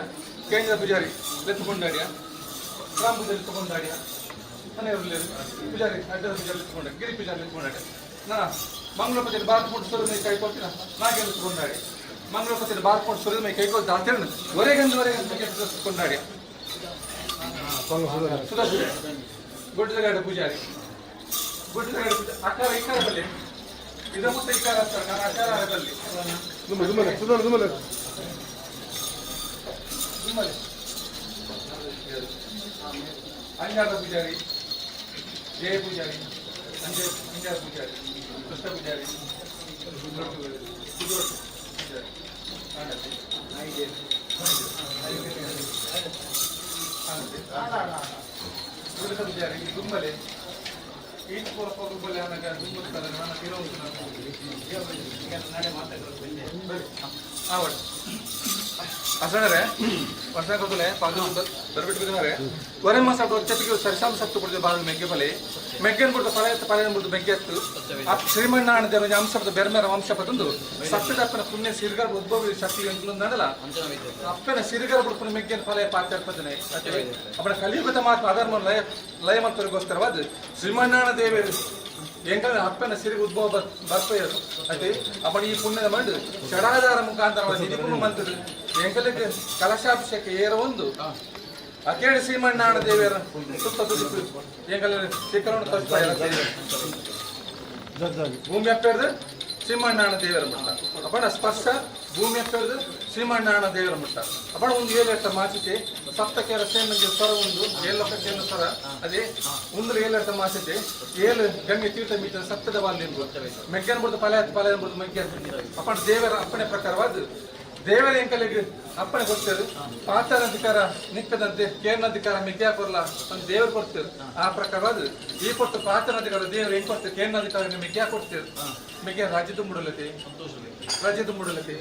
ಕೇಂದ್ರ ಪೂಜಾರಿ ಲೆತ್ತುಕೊಂಡಾಡಿಯ ರಾಮ ಪೂಜೆಲಿ ತಗೊಂಡಾಡಿಯ ಮನೆಯವರಲ್ಲಿ ಪೂಜಾರಿ ಅಡ್ಡದ ಪೂಜೆಲಿ ತಗೊಂಡ ಗಿರಿ ಪೂಜಾರಿ ಎತ್ಕೊಂಡಾಡಿ ನಾ ಮಂಗಳೂರು ಪೂಜೆಲಿ ಬಾರಸ್ಬಿಟ್ಟು ಶುರು ಕೈ ಕೊಡ್ತೀನ ನಾಗೆಲ್ಲ ತಗೊಂಡಾಡಿ ಮಂಗಳೂರು ಪೂಜೆಲಿ ಬಾರಸ್ಬಿಟ್ಟು ಶುರು ಕೈ ಕೊದ್ದ ಅಂತೇಳಿ ಒರೆಗಂದು ಕೊಂಡಾಡಿಯ ಸುಧಾಪುರ ಗುಡ್ಡದಗಾಡ ಪೂಜಾರಿ ಗುಡ್ಡದಗಾಡ ಪೂಜೆ ಅಕ್ಕಾರ ಇಕ್ಕಾರ ಬಲ್ಲಿ ಇದ ಮುಟ್ಟ ಇಕ್ಕಾರ ಅಕ್ಕಾರ ಬಲ್ಲಿ ಅಂಜಾದ ಪೂಜಾರಿ ಜಯ ಪೂಜಾರಿ ಅಂಜಾದ ಪೂಜಾರಿ ಕೃಷ್ಣ ಪೂಜಾರಿ ಪೂಜಾರಿ ಗುಮ್ಮಲೆ ಈಟ್ ಗುಮ್ಮಲೆ ನನಗೆ ಗುಮ್ಮುತ್ತಾರೆ ನನ್ನ ಆವಡ್ ಅಸಣರೆ ವರ್ಷ ಕೊಡ್ತಲೆ ಪಾದು ಬರ್ಬಿಟ್ಟು ಬಿದ್ದಾರೆ ಒರೆ ಮಾಸ ಚಪ್ಪಿಗೆ ಸರಿಸಾಮ ಸತ್ತು ಕೊಡ್ತೀವಿ ಬಾಳ ಮೆಗ್ಗೆ ಫಲೆ ಮೆಗ್ಗೆನ್ ಬಿಡ್ತು ಫಲ ಬಿಡ್ತು ಮೆಗ್ಗೆ ಎತ್ತು ಆ ಶ್ರೀಮಣ್ಣಾಣ ದೇವರ ಅಂಶ ಬೆರ್ಮೇರ ವಂಶ ಪತಂದು ಸತ್ತದ ಅಪ್ಪನ ಪುಣ್ಯ ಸಿರಿಗರ ಉದ್ಭವ ಶಕ್ತಿ ಅಂತಂದಲ್ಲ ಅಪ್ಪನ ಸಿರಿಗರ ಬಿಡ್ತು ಮೆಗ್ಗೆನ ಫಲ ಪಾತ್ಯರ್ಪದನೆ ಅಪ್ಪನ ಕಲಿಯುಗದ ಮಾತು ಅಧರ್ಮ ಲಯ ಮಂತ್ರಗೋಸ್ಕರವಾದ ಶ್ರೀಮಣ್ಣಾಣ ದೇವರು ಎಂಗಳ ಅಪ್ಪನ ಸಿರಿ ಉದ್ಭವ ಬರ್ಪಯ್ಯದು ಅದೇ ಅಪ್ಪನ ಈ ಪುಣ್ಯದ ಮಂಡು ಷಡಾಧಾರ ಮುಖಾಂತರವಾಗಿ ನಿಪುಣ ಮಂತ್ರಿ ಎಂಕಲಿಗೆ ಕಲಶಾಭಿಷೇಕ ಏರ ಒಂದು ಅಕೇಳಿ ಶ್ರೀಮಣ್ಣಾಣ ದೇವರ ಸುತ್ತ ತುದಿಪು ಎಂಕಲ ಶಿಖರಣ ಭೂಮಿ ಅಪ್ಪೇರ್ದು ಶ್ರೀಮಣ್ಣಾಣ ದೇವರ ಮುಟ್ಟ ಅಪ್ಪಣ ಸ್ಪರ್ಶ ಭೂಮಿ ಅಪ್ಪೇರ್ದು ಶ್ರೀಮಣ್ಣಾಣ ದೇವರ ಮುಟ್ಟ ಅಪ್ಪಣ ಒಂದು 7 ಎತ್ತ ಮಾಸಿತೆ ಸಪ್ತಕ್ಕೆ ರಸೇನಂಗೆ ಸ್ವರ ಒಂದು 7 ಲಕ್ಷಕ್ಕೆ ಸ್ವರ ಅದೇ ಒಂದು 7 ಎತ್ತ ಮಾಸಿತೆ 7 ಗಂಗೆ ತೀರ್ಥ ಮೀಟ ಸಪ್ತದ ವಾಲ್ಯ ಮೆಗ್ಗನ್ ಬಿಡ್ದು ಫಲ ಬಿಡ್ದು ಮೆಗ್ಗ ಅಪ್ಪಣ ದೇವರ ಅಪ್ಪಣೆ ಪ್ರಕಾರವಾದ ದೇವರ ಎಂಕಲಿಗೆ ಅಪ್ಪಣೆ ಕೊಡ್ತೇವೆ ಪಾತಾರಾಧಿಕಾರ ನಿಕ್ಕದಂತೆ ಕೇರ್ನಾಧಿಕಾರ ಮೆಗ್ಗ್ಯಾ ಕೊರ್ಲ ಅಂತ ದೇವರು ಕೊಡ್ತೇವೆ ಆ ಪ್ರಕಾರವಾದ ಈ ಕೊಟ್ಟು ಪಾತಾರಾಧಿಕಾರ ದೇವರು ಹೆಂಗ್ ಕೊಡ್ತೇವೆ ಕೇರ್ನಾಧಿಕಾರ ಮೆಗ್ಗ್ಯಾ ಕೊಡ್ತೇವೆ ಮೆಗ್ಗ್ಯಾ ರಾಜ್ಯ ತುಂಬಿಡಲತೆ ರಾಜ್ಯ ತುಂಬಿಡಲತೆ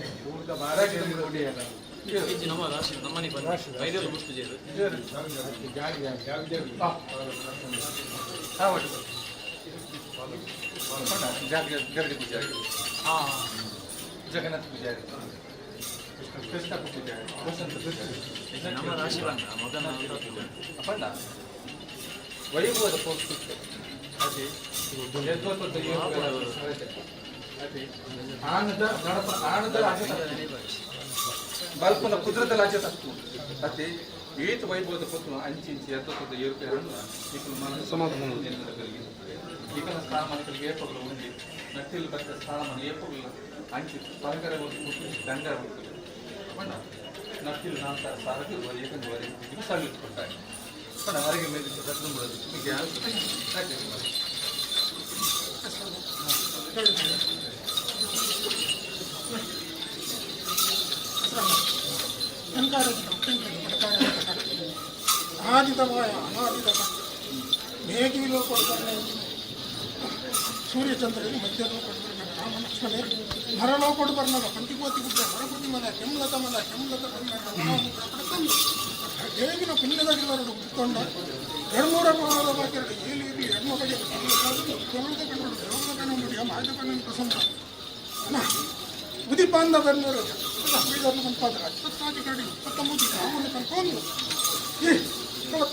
ಜಗನ್ನಾಥ ಪೂಜಾರಿ ಕೃಷ್ಣ ಪೂಜಾರಿ ವಸಂತ ಅಪ್ಪಣ್ಣ ವೈಭವದ ಪೋಸ್ಟ್ ಅದೇ ಬಲ್ಪನ ಕುದುರೆದ ಲಾಜೆ ತತ್ತು ಅದೇ ಏತ ವೈಭವದ ಪತ್ತು ಅಂಚಿ ಇಂಚಿ ಎತ್ತದ ಏರುಪೇರನ್ನು ಸಮಾಧಾನ ಈಗಿನ ಸ್ಥಾನಮಾನಗಳಿಗೆ ಏಪಗಳು ಉಂಡಿ ನಟ್ಟಿಲ್ ಬತ್ತ ಸ್ಥಾನಮಾನ ಏಪಗಳು ಅಂಚಿ ಪರಂಗರ ದಂಡರ ಬಣ್ಣ ನಟ್ಟಿಲ್ ನಾಂತ ಸಾರಕ್ಕೆ ಏಕಂದುವರೆ ಇದು ಸಾಗಿಟ್ಕೊಳ್ತಾರೆ ಬಣ್ಣ ಹೊರಗೆ ಮೇಲೆ ಬಿಡೋದು ಆದಿತಮಾಯ ಅನಾದಿತ ಮೇಘಿಲೋ ಕೊಡ್ತಾರೆ ಸೂರ್ಯಚಂದ್ರರಿಗೆ ಮಧ್ಯಲೋ ಕೊಡ್ಬರ್ನಾಗ ರಾಮಲಕ್ಷ್ಮಣೇ ಮರಲೋ ಕೊಡ್ಬರ್ನಾಗ ಪಂತಿಕೋತಿ ಗುಡ್ಡ ಹೊರಗುದಿ ಮದ ಕೆಮ್ಮಲತ ಪಡ್ಕೊಂಡು ಬೇಗಿನ ಪುಣ್ಯದಗಿಲರು ಉಟ್ಕೊಂಡ 200 ಪೌರದ ಬಾಕಿರಡು ಏಲಿ ಇರಲಿ ಹೆಣ್ಣು ಬಗೆ ಕೊಲ್ಲದ ಕಣ್ಣು ದೇವದ ಕಣ್ಣು ಮುಡಿಯ ಮಾಯದ ಕಣ್ಣಿನ ಪ್ರಸಂಗ ಬುದ್ಧಿ ಬಾಂಧವನ್ನರು ಬೀದರ್ನ ಸಂಪಾದಕ 24 ಕಡೆ 29 ಗ್ರಾಮವನ್ನು ಕರ್ಕೊಂಡು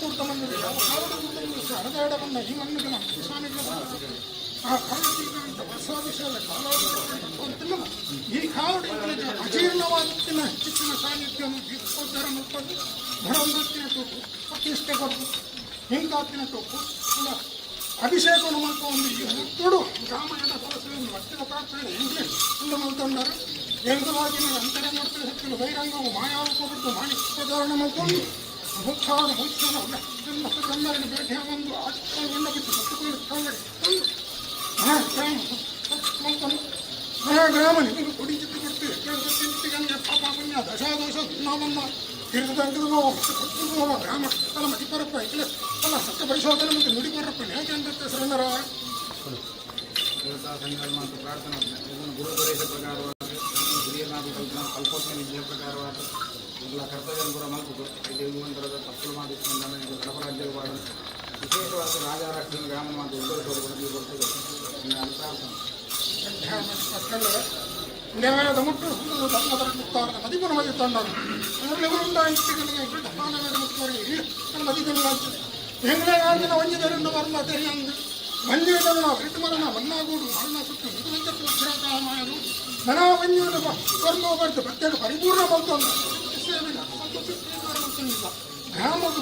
ಕೊಡ್ತಮಂದಿರ ಯಾವ ಕಾಲದ ಹರಿದಾಡಬನ್ನ ಈ ಮಣ್ಣಿನ ಸ್ವಾಮಿಗಳ ಆ ಕಾಲದಿಂದ ವರ್ಷಾಭಿಷೇಕ ಕಾಲಾಭಿಷೇಕ ಈ ಕಾಲದಿಂದ ಅಜೀರ್ಣವಾದತ್ತಿನ ಹೆಚ್ಚಿನ ಸಾನ್ನಿಧ್ಯವನ್ನು ದೀಪೋದ್ಧಾರ ಮುಟ್ಕೊಂಡು ಭರವೃತ್ತಿನ ತೂಕು ಪ್ರತಿಷ್ಠೆ ಕೊಟ್ಟು ಹಿಂಗಾತಿನ ತೂಕು ಅಭಿಷೇಕವನ್ನು ಮಾಡ್ಕೊಂಡು ಈ ಮುತ್ತುಡು ರಾಮಾಯಣ ಸರಸ್ವತಿಯನ್ನು ಮತ್ತಿನ ಪ್ರಾರ್ಥನೆ ಇಂಗ್ಲಿಷ್ ಎಂದು ಮಾಡ್ಕೊಂಡಾರು ಎಂದವಾಗಿನ ಅಂತರ ಮಾಡ್ತಾರೆ ಹೆಚ್ಚಿನ ಬಹಿರಂಗವು ಮಾಯಾವಕೊಬಿಟ್ಟು ಮಾಣಿಕ್ಯೋದಾಹರಣೆ ಮಾಡ್ಕೊಂಡು ಮುಖಾಡು ಮುಚ್ಚನ ಕನ್ನಡಿನ ಭೇಟಿಯ ಒಂದು ಆಚರಣೆಗೊಂಡ ಬಿಟ್ಟು ಸತ್ತುಕೊಂಡು ತಂದು ಮಹಾಗ್ರಾಮ ನಿಮಗೆ ಕೊಡಿ ಚಿತ್ರ ಕೊಡ್ತೀವಿ ಕೇಳಿದಂತೆ ಪಾಪ ಪುಣ್ಯ ದಶಾದೋಷ ನಾಮನ್ನ ತೀರ್ಥದಂಕದ ಗ್ರಾಮ ಅಲ್ಲ ಮತಿಪರಪ್ಪ ಇಲ್ಲ ಅಲ್ಲ ಸತ್ಯ ಪರಿಶೋಧನೆ ಮತ್ತು ನುಡಿಪರಪ್ಪ ಯಾಕೆ ಅಂತ ಶರಣರ ಮತ್ತು ಪ್ರಾರ್ಥನಾ ಗುರುದರೇಶ ಪ್ರಕಾರವಾದ ಹಿರಿಯನಾದ ಕಲ್ಪೋತ್ಸವ ವಿದ್ಯೆ ಪ್ರಕಾರವಾದ ಎಲ್ಲ ಕರ್ತವ್ಯ ಕೂಡ ಮಲ್ಪುದು ದೇವಂತರದ ತಪ್ಪಲು ಮಾಡಿಕೊಂಡು ಗಣಪರಾಜ್ಯವಾದ ವಿಶೇಷವಾದ ರಾಜಾರಾಷ್ಟ್ರೀಯ ಗ್ರಾಮ ಮಾತು ಉತ್ತರಿಸೋದು ಬರ್ತದೆ ನ್ಯಾಯದ ಮುಟ್ಟು ಧರ್ಮದ ಮುಕ್ತಾರದ ಮದಿಪುರ ಮದಿ ತಂಡರು ಅವರುಂಡ ಇಂಟಿಗಳಿಗೆ ಧರ್ಮಾನವೇದ ಮುಕ್ತವರಿಗೆ ಮದಿಪುರ ಹೆಂಗಲೇ ಆಂದಿನ ವಂಜಿದರಿಂದ ವರ್ಣ ತೆರೆಯಂದು ಮಂಜುವಿನ ಋತುಮರಣ ಮನ್ನಾಗೂಡು ಮರಣ ಸುತ್ತು ಮುದುವಂತತ್ತು ವಜ್ರಕಾಮಾಯರು ಮನಾ ಮಂಜುವಿನ ವರ್ಮ ಬರ್ತು ಪ್ರತ್ಯೇಕ ಪರಿಪೂರ್ಣ ಬಂತಂದ ಗ್ರಾಮದ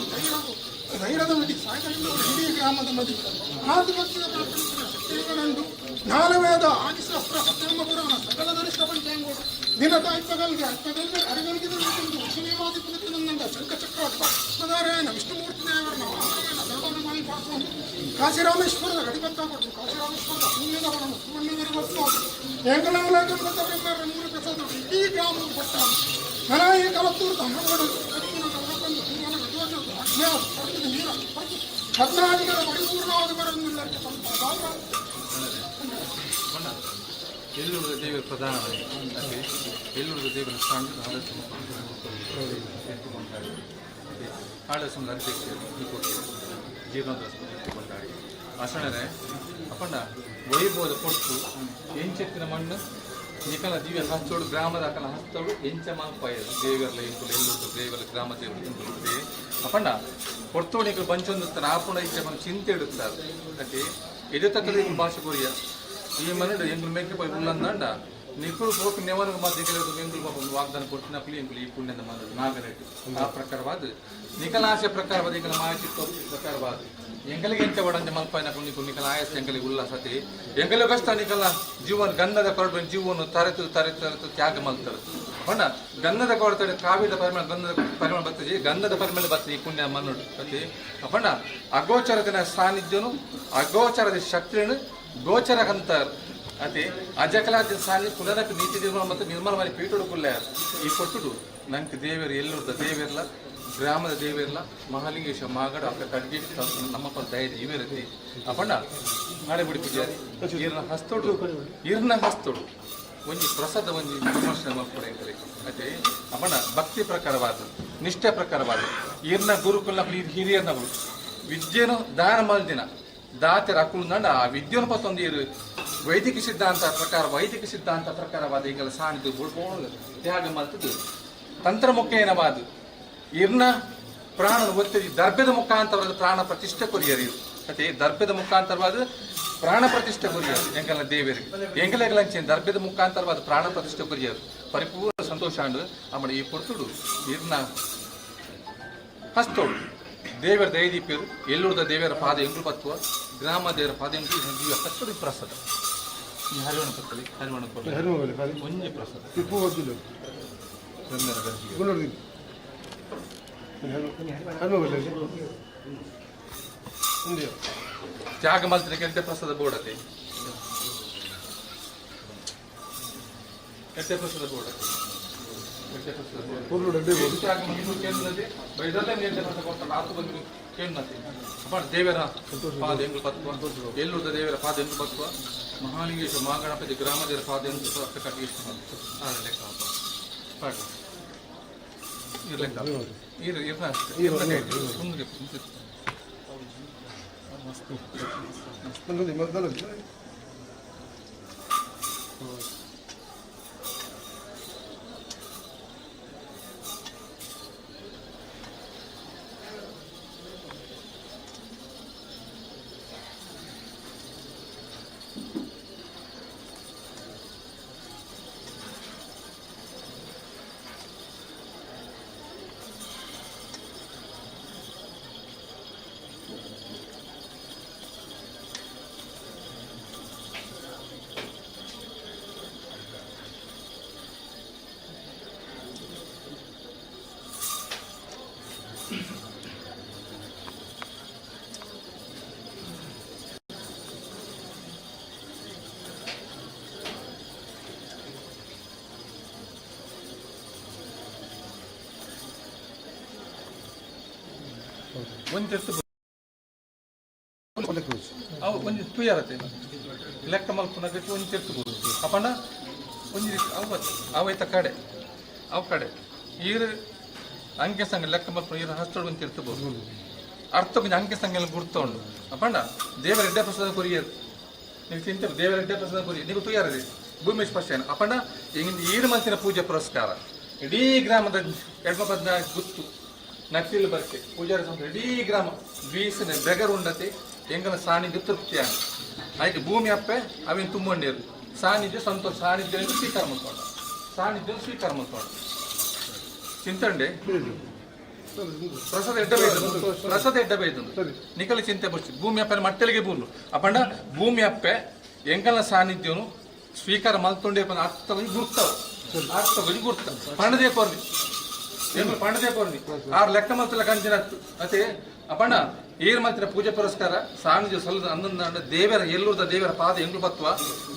ಧೈರ್ಯದ ಮದಿ ಸಾಯಕರಿಂದ ಇಡೀ ಗ್ರಾಮದ ಮದಿ ಆದಿಪಕ್ಷದ ಶಕ್ತಿಗಳಂದು ಜ್ಞಾನವೇದ ಆದಿಶಾಸ್ತ್ರ ಸತ್ಯಮ ಪುರಾಣ ಸಕಲ ದರಿಷ್ಠ ಪಂಚಾಂಗೋಡು ದಿನದ ಅಲ್ಪಗಲ್ಗೆ ಅರಗಲ್ಗೆ ವಿಷ್ಣುದೇವಾದಿ ಪುನಃ ಶಂಕಚಕ್ರಾಧಾರಾಯಣ ವಿಷ್ಣುಮೂರ್ತಿ ದೇವರನ್ನ ಸರ್ವಮಾಯಿ ಪಾರ್ಕೊಂಡು ಕಾಶಿರಾಮೇಶ್ವರದ ಗಡಿಬತ್ತ ಕೊಟ್ಟು ಕಾಶಿರಾಮೇಶ್ವರದ ಪುಣ್ಯದ ವರಣ ಸುವರ್ಣವರಿ ವಸ್ತು ಮೂರು ಪ್ರಸಾದ ಇಡೀ ಗ್ರಾಮದ ಪಟ್ಟ ಮನಾಯಿ ಕಲತ್ತೂರು ತಮ್ಮಗಳು ಕರ್ನಾಟಕದ ಪರಿಪೂರ್ಣವಾದ ಬರಲಿಲ್ಲ ಎಲ್ಲೂರು ದೇವರ ಪ್ರಧಾನವಾಗಿ ಎಲ್ಲೂರು ದೇವರ ಸ್ಥಾನದ ಆಡಳಿತ ಅಧ್ಯಕ್ಷ ಜೀರ್ಣೋದ್ಧಾರ ಅಸಣರೆ ಅಪ್ಪಣ್ಣ ವೈಭವದ ಕೊಟ್ಟು ಎಂಚೆತ್ತಿನ ಮಣ್ಣು ನಿಕಲ ದಿವ್ಯ ಹಚ್ಚೋಡು ಗ್ರಾಮದ ಅಕಲ ಹಚ್ಚೋಡು ಎಂಚ ಮಾಪಾಯದು ದೇವರ್ಲ ಇಂಕುಲು ಎಲ್ಲೂರು ದೇವರ ಗ್ರಾಮ ದೇವರು ಇಂಕುಲು ಅಪ್ಪಣ್ಣ ಕೊಡ್ತೋಣಿಗಳು ಬಂಚೊಂದು ಆಪುಣ ಇಚ್ಛೆ మనం ಚಿಂತೆ ಇಡುತ್ತಾರೆ అంటే ಎದುತಕ್ಕದ ಭಾಷೆ ಕೊರಿಯ ಈ ಮನೆಡು ಎಂಗುಲು ಮೇಕೆ ಪೈ ಉಲ್ಲಂದಂಡ ನಿಕುಳು ಹೋಗಿ ನೆವನ ಮತ್ತೆ ಕೆಲವು ಎಂಗುಲು ಪಾಪ ವಾಗ್ದಾನ ಕೊಡ್ತಿನಪ್ಪಲಿ ಎಂಗುಲು ಈ ಪುಣ್ಯದ ಮನ ನಾಗರೆಟ್ಟು ಆ ಪ್ರಕಾರವಾದ ನಿಕಲಾಶೆ ಪ್ರಕಾರವಾದ ಎಂಗಲ ಮಾಹಿತಿ ಪ್ರಕಾರವಾದ ಎಂಗಲಿಗೆ ಎಂಚ ಬಡಂಜ ಮಲ್ಪಾಯಿನ ನಿಕು ನಿಕಲ ಆಯಸ್ ಎಂಗಲಿಗೆ ಉಲ್ಲಾಸತೆ ಎಂಗಲ ಕಷ್ಟ ನಿಕಲ ಜೀವನ ಗಂಧದ ಕೊರಡು ಜೀವನ ತರೆತು ತ್ಯಾಗ ಮಲ್ತಾರೆ ಬಣ್ಣ ಗಂಧದ ಕೊರತಡೆ ಕಾವ್ಯದ ಪರಿಮಳ ಗಂಧದ ಪರಿಮಳ ಬರ್ತದೆ ಗಂಧದ ಪರಿಮಳ ಬರ್ತದೆ ಈ ಪುಣ್ಯ ಮನ್ನೋಡು ಮತ್ತೆ ಬಣ್ಣ ಅಗೋಚರದಿನ ಸಾನ್ನಿಧ್ಯನು ಅಗೋಚರದ ಶಕ್ತಿಯನ್ನು ಗೋಚರ ಕಂತಾರೆ ಅದೇ ಅಜಕಲಾದ ಸಾನ್ನಿಧ್ಯ ಪುನರಪಿ ನೀತಿ ನಿರ್ಮಲ ಮತ್ತು ನಿರ್ಮಲ ಮಾಡಿ ಪೀಠುಡು ಕುಲ್ಲ ಈ ಕೊಟ್ಟುಡು ನಂಗೆ ದೇವರು ಎಲ್ಲೂರ್ದ ದೇವಿರಲ್ಲ ಗ್ರಾಮದ ದೇವಿರಲ್ಲ ಮಹಾಲಿಂಗೇಶ್ವರ ಮಾಗಡ ಅಕ್ಕ ಕಡ್ಗಿ ನಮ್ಮಪ್ಪ ದಯ ದೇವಿರತಿ ಅಪ್ಪಣ್ಣ ನಾಳೆ ಬಿಡಿ ಪೂಜಾರಿ ಇರ್ನ ಹಸ್ತೋಡು ಒಂಜಿ ಪ್ರಸಾದ ಒಂಜಿ ವಿಮರ್ಶನೆ ಮಾಡ್ಕೊಡೇ ಅದೇ ಅಪ್ಪಣ್ಣ ಭಕ್ತಿ ಪ್ರಕಾರವಾದ ನಿಷ್ಠೆ ಪ್ರಕಾರವಾದ ಇರ್ನ ಗುರುಕುಲ ಹಿರಿಯರ್ನ ವಿದ್ಯೆನು ದಾನ ಮಲ್ದಿನ ದಾತರ ಹಕ್ಕುಂದಂಡ ಆ ವಿದ್ಯೆನು ಪತ್ತೊಂದು ಇರು ವೈದಿಕ ಸಿದ್ಧಾಂತ ಪ್ರಕಾರವಾದ ಈಗಲ ಸಾಣಿದ್ದು ಬುಡ್ಕೊಂಡು ತ್ಯಾಗ ಮಲ್ತದ್ದು ತಂತ್ರ ಮುಖೇನವಾದ ಇರ್ನ ಪ್ರಾಣ ಒತ್ತಿದ ದರ್ಭದ ಮುಖಾಂತರದ ಪ್ರಾಣ ಪ್ರತಿಷ್ಠೆ ಕೊರಿಯರು ಅದೇ ದರ್ಭದ ಮುಖಾಂತರವಾದ ಪ್ರಾಣ ಪ್ರತಿಷ್ಠೆ ಗುರಿಯರು ಎಂಕಲ ದೇವರಿಗೆ ಎಂಕಲೆಗಲಂಚಿನ ದರ್ಭದ ಮುಖಾಂತರವಾದ ಪ್ರಾಣ ಪ್ರತಿಷ್ಠೆ ಗುರಿಯರು ಪರಿಪೂರ್ಣ ಸಂತೋಷ ಅಂಡು ಆಮೇಲೆ ಈ ಪುರ್ತುಡು ಇರ್ನ ಹಸ್ತೋಡು ದೇವರ ದಯದೀಪ್ಯರು ಎಲ್ಲುರ್ದ ದೇವರ ಪಾದ ಎಂಟು ಪತ್ವ ಗ್ರಾಮ ದೇವರ ಪಾದ ಎಂಟು ಜೀವ ಕಟ್ಟಡಿ ಪ್ರಸಾದ ಈ ಹರಿವಣ ಪತ್ತಲಿ ಹರಿವಣ ಕೊಡಲಿ ಒಂಜಿ ಪ್ರಸಾದ ತ್ಯಾಗ ಮಲ್ತಿನ ಕೆಂಟೆ ಪ್ರಸಾದ ಬೋಡತೆ ಕೆಂಟೆ ಪ್ರಸಾದ ಬೋಡತೆ ದೇವರ ಪಾದ ಎಂಟು ಪತ್ವ ಎಲ್ಲುದ ದೇವರ ಪಾದ ಎಂಟು ಪತ್ವ ಮಹಾಲಿಂಗೇಶ್ವರ ಮಹಾಗಣಪತಿ ಗ್ರಾಮ ದೇವರ ಪಾದ ಎಂಟು ಕಟ್ಟಿ ಒಂದು ಅವು ಒಂದು ತುಯ್ಯಾರತ್ತೆ ಲೆಕ್ಕ ಮಲ್ಪುನಗಕ್ಕೆ ಒಂದು ತಿರ್ಸ್ಬೋದು ಅಪ್ಪಣ್ಣ ಒಂದು ಅವೈತ ಕಡೆ ಅವು ಕಡೆ ಈರು ಅಂಕೆ ಸಂಘ ಲೆಕ್ಕ ಮಲ್ಪು ಈರು ಹಸ್ತೋಡು ಒಂದು ತಿರ್ಸ್ಬೋದು ಅರ್ಥ ಕೊಂಚ ಅಂಕೆ ಸಂಘ ಎಲ್ಲ ಗುರ್ತೊಂಡು ಅಪ್ಪಣ್ಣ ದೇವರ ಎಡ್ಡೆ ಪ್ರಸಾದ ಕೊರಿಯರು ನೀವು ತಿಂತೀರಿ ದೇವರ ಎಡ್ಡೆ ಪ್ರಸಾದ ಕೊರಿಯರು ನೀವು ತುಯ್ಯಾರದೆ ಭೂಮಿ ಸ್ಪರ್ಶ ಅಪ್ಪಣ್ಣ ಈಗ ಈರು ಮನಸ್ಸಿನ ಪೂಜೆ ಪುರಸ್ಕಾರ ಇಡೀ ಗ್ರಾಮದ ಎಡ್ಮ ಪದ್ನ ಗುತ್ತು ನಕ್ತಿಲ್ ಬರ್ಕೆ ಪೂಜಾರಿ ಸಂಸ್ಥೆ ಇಡೀ ಗ್ರಾಮ ಬೀಸಿನ ಬೆಗರು ಉಂಡತೆ ಎಂಗನ ಸಾನ್ನಿಧ್ಯ ತೃಪ್ತಿಯ ಆಯ್ತು ಭೂಮಿ ಅಪ್ಪೆ ಅವಿನ ತುಂಬೊಂಡೇರು ಸಾನ್ನಿಧ್ಯ ಸಂತೋಷ ಸಾನ್ನಿಧ್ಯ ಸ್ವೀಕಾರ ಮಾಡ್ಕೊಂಡ ಸಾನ್ನಿಧ್ಯ ಸ್ವೀಕಾರ ಮಾಡ್ಕೊಂಡ ಚಿಂತಂಡೆ ಪ್ರಸಾದ ಎಡ್ಡ ಬೈದು ನಿಕಲಿ ಚಿಂತೆ ಬರ್ಸಿ ಭೂಮಿ ಅಪ್ಪನ ಮಟ್ಟಲಿಗೆ ಬೂಲು ಅಪ್ಪಂಡ ಭೂಮಿ ಅಪ್ಪೆ ಎಂಕಲ್ನ ಸಾನ್ನಿಧ್ಯನು ಸ್ವೀಕಾರ ಮಲ್ತೊಂಡೇ ಅರ್ಥ ಗುರ್ತಾವ ಅರ್ಥ ಗುರ್ತ ಪಣದೇ ಕೊರ್ಲಿ ಪಂಡದೇ ಕೊರ್ನಿ ಆರು ಲೆಕ್ಕ ಮಲ್ತಲ್ಲ ಕಂಚಿನತ್ತು ಮತ್ತೆ ಅಪ್ಪಣ್ಣ ಏರ್ ಮಲ್ತಿನ ಪೂಜೆ ಪುರಸ್ಕಾರ ಸಾನ್ನಿಧ್ಯ ಸಲ್ಲದ ಅಂದಂದ ದೇವರ ಎಲ್ಲುದ ದೇವರ ಪಾದ ಎಂಟು ಪತ್ವ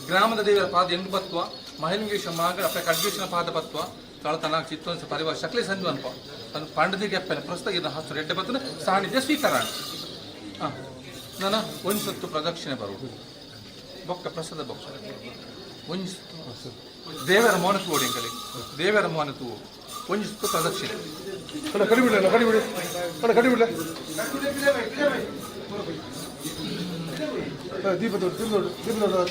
ಗ್ರಾಮದ ದೇವರ ಪಾದ ಎಂಟು ಪತ್ವ ಮಹಿಲಿಂಗೇಶ್ವರ ಮಹಾಗಣ ಅಪ್ಪ ಖಡ್ಗೇಶ್ವರ ಪಾದ ಪತ್ವ ತಳತನ ಚಿತ್ತೋನ್ಸ ಪರಿವಾರ ಶಕ್ಲಿ ಸಂಜು ಅನ್ಪ ಅದು ಪಂಡದಿಗೆ ಅಪ್ಪನ ಪ್ರಸ್ತುತ ಇದನ್ನು ಹತ್ತು ರೆಡ್ಡೆ ಬರ್ತದೆ ಸಾನ್ನಿಧ್ಯ ಸ್ವೀಕಾರ ನಾನು ಒಂದು ಸತ್ತು ಪ್ರದಕ್ಷಿಣೆ ಬರುವುದು ಬೊಕ್ಕ ಪ್ರಸಾದ ಬೊಕ್ಕ ಒಂದು ದೇವರ ಮೌನತ್ತು ಓಡಿ ಕಲಿ ದೇವರ ಮೌನತ್ತು ಒಂದು ಸತ್ತು ಪ್ರದಕ್ಷಿಣೆ ಕಡಿಬಿಡ ಕಡಿಬಿಡ ದೀಪ ದೀಪ ಜಾಗ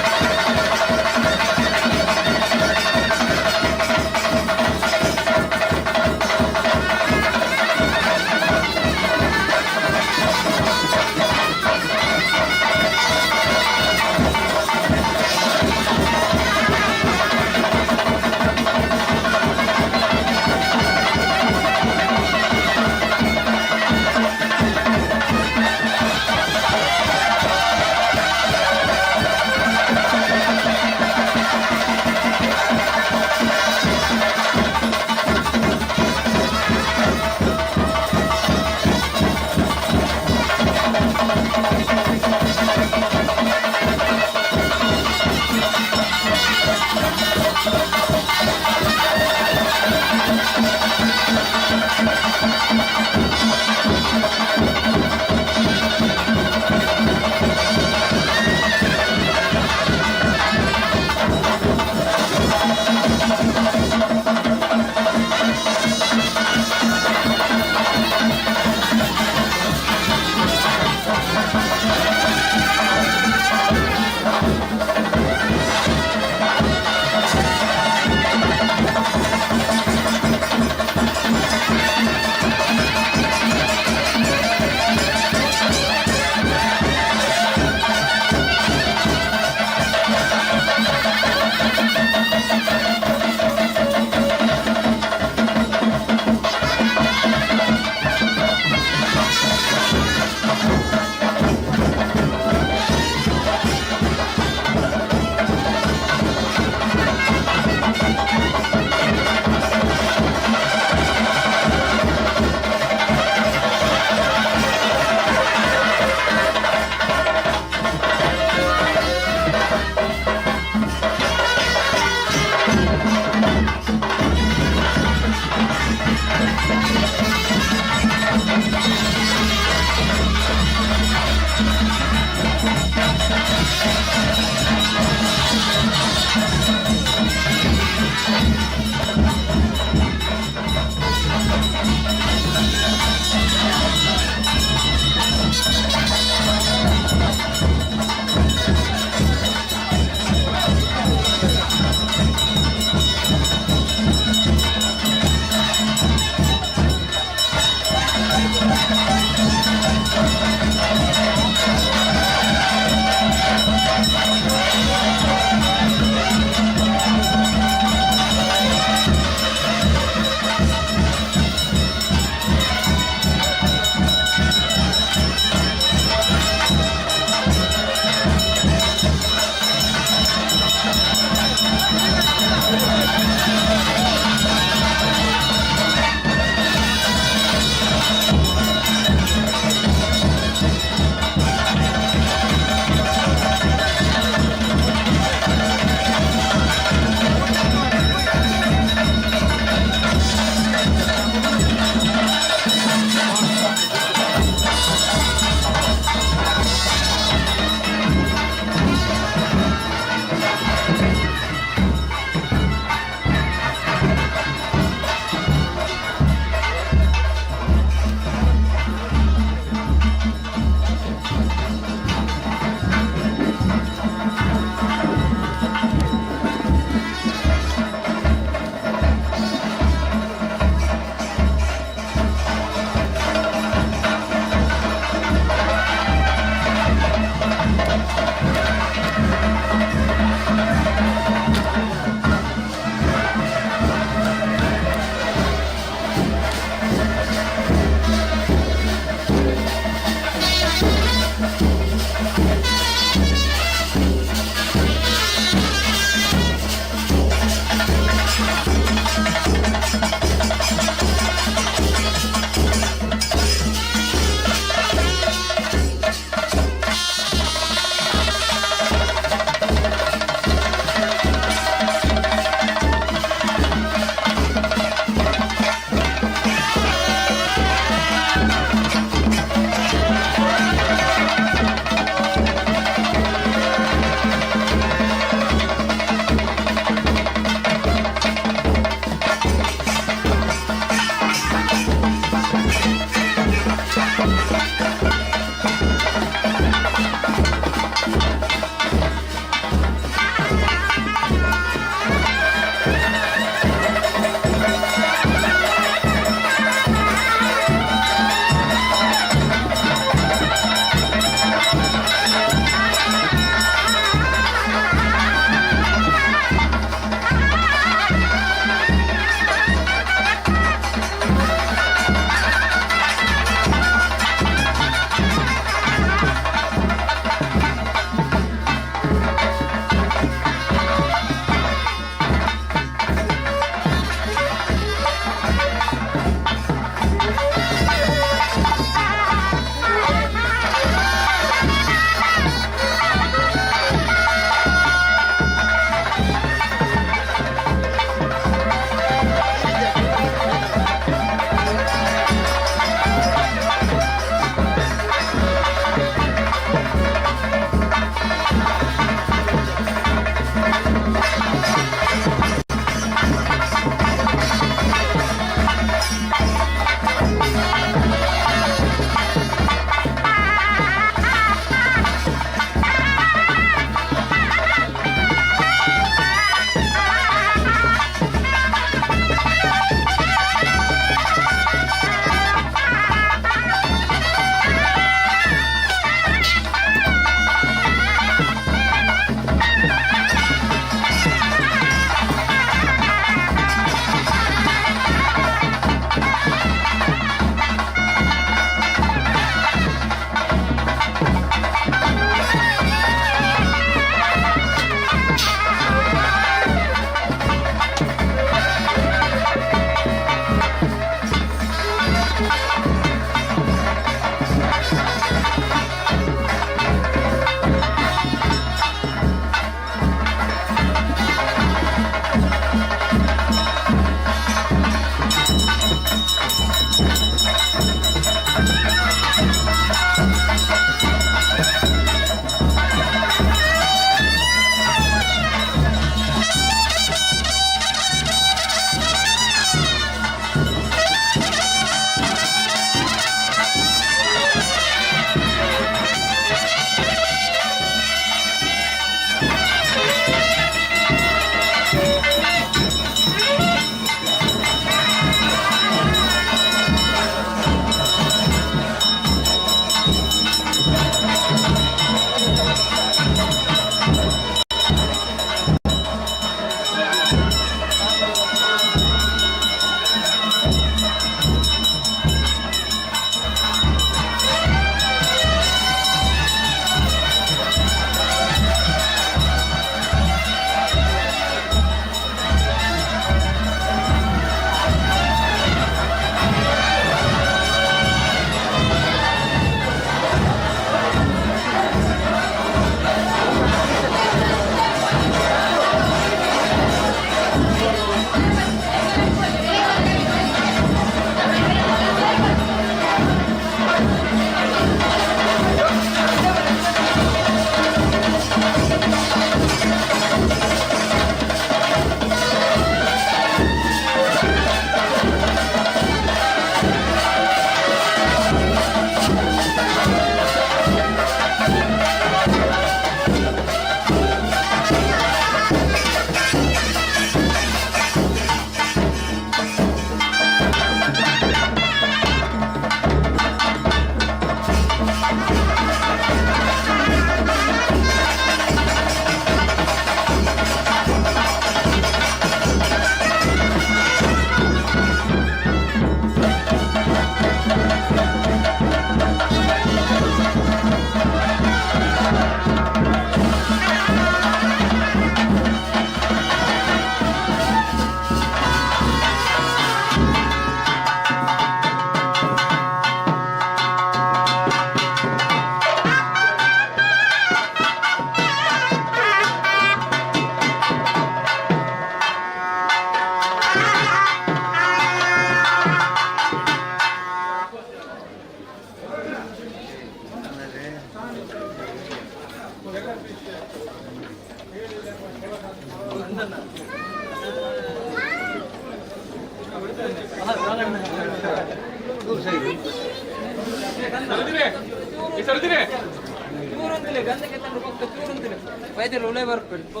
ವೈದ್ಯರು ಒಳ್ಳೆ ಬರ್ಬೇಕು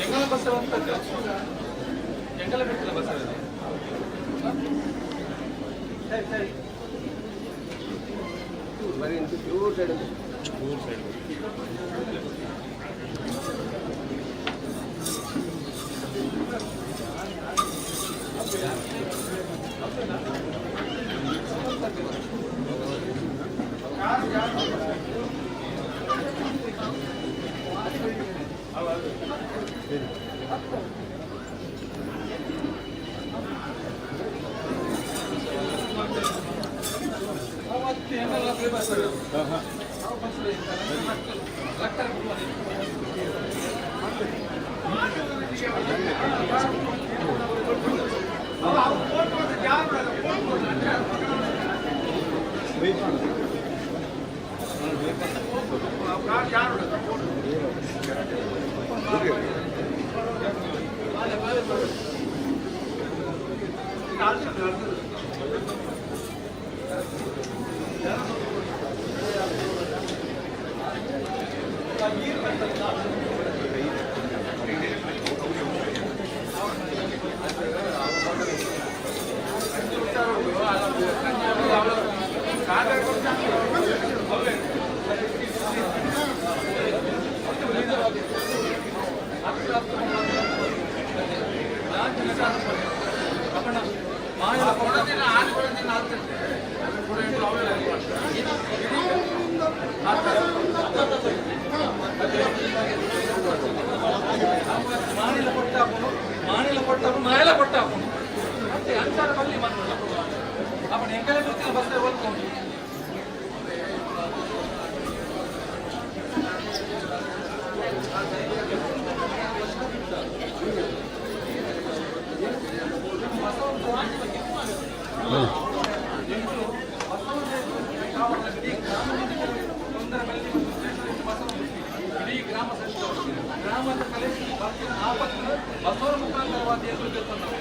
ಎಂಗಲ ಬಸ್ ಅಂತದ್ದು ಎಂಗಲ ಬಿಟ್ಟಿಲ್ಲ ಬಸ್ ಅದು ಸರಿ ಸರಿ ಬರೀ ಚೂರು ಸೈಡ್ మానిల పొట్టాపు అంటే అంచార పల్లి మనం అప్పుడు ఎంకల బిర్తిన బస్ వెళ్ళుకోండి ఇడీ గ్రామంలో కలిసి బస్సుల ముఖాల తర్వాత ఎదురు చెప్తున్నాం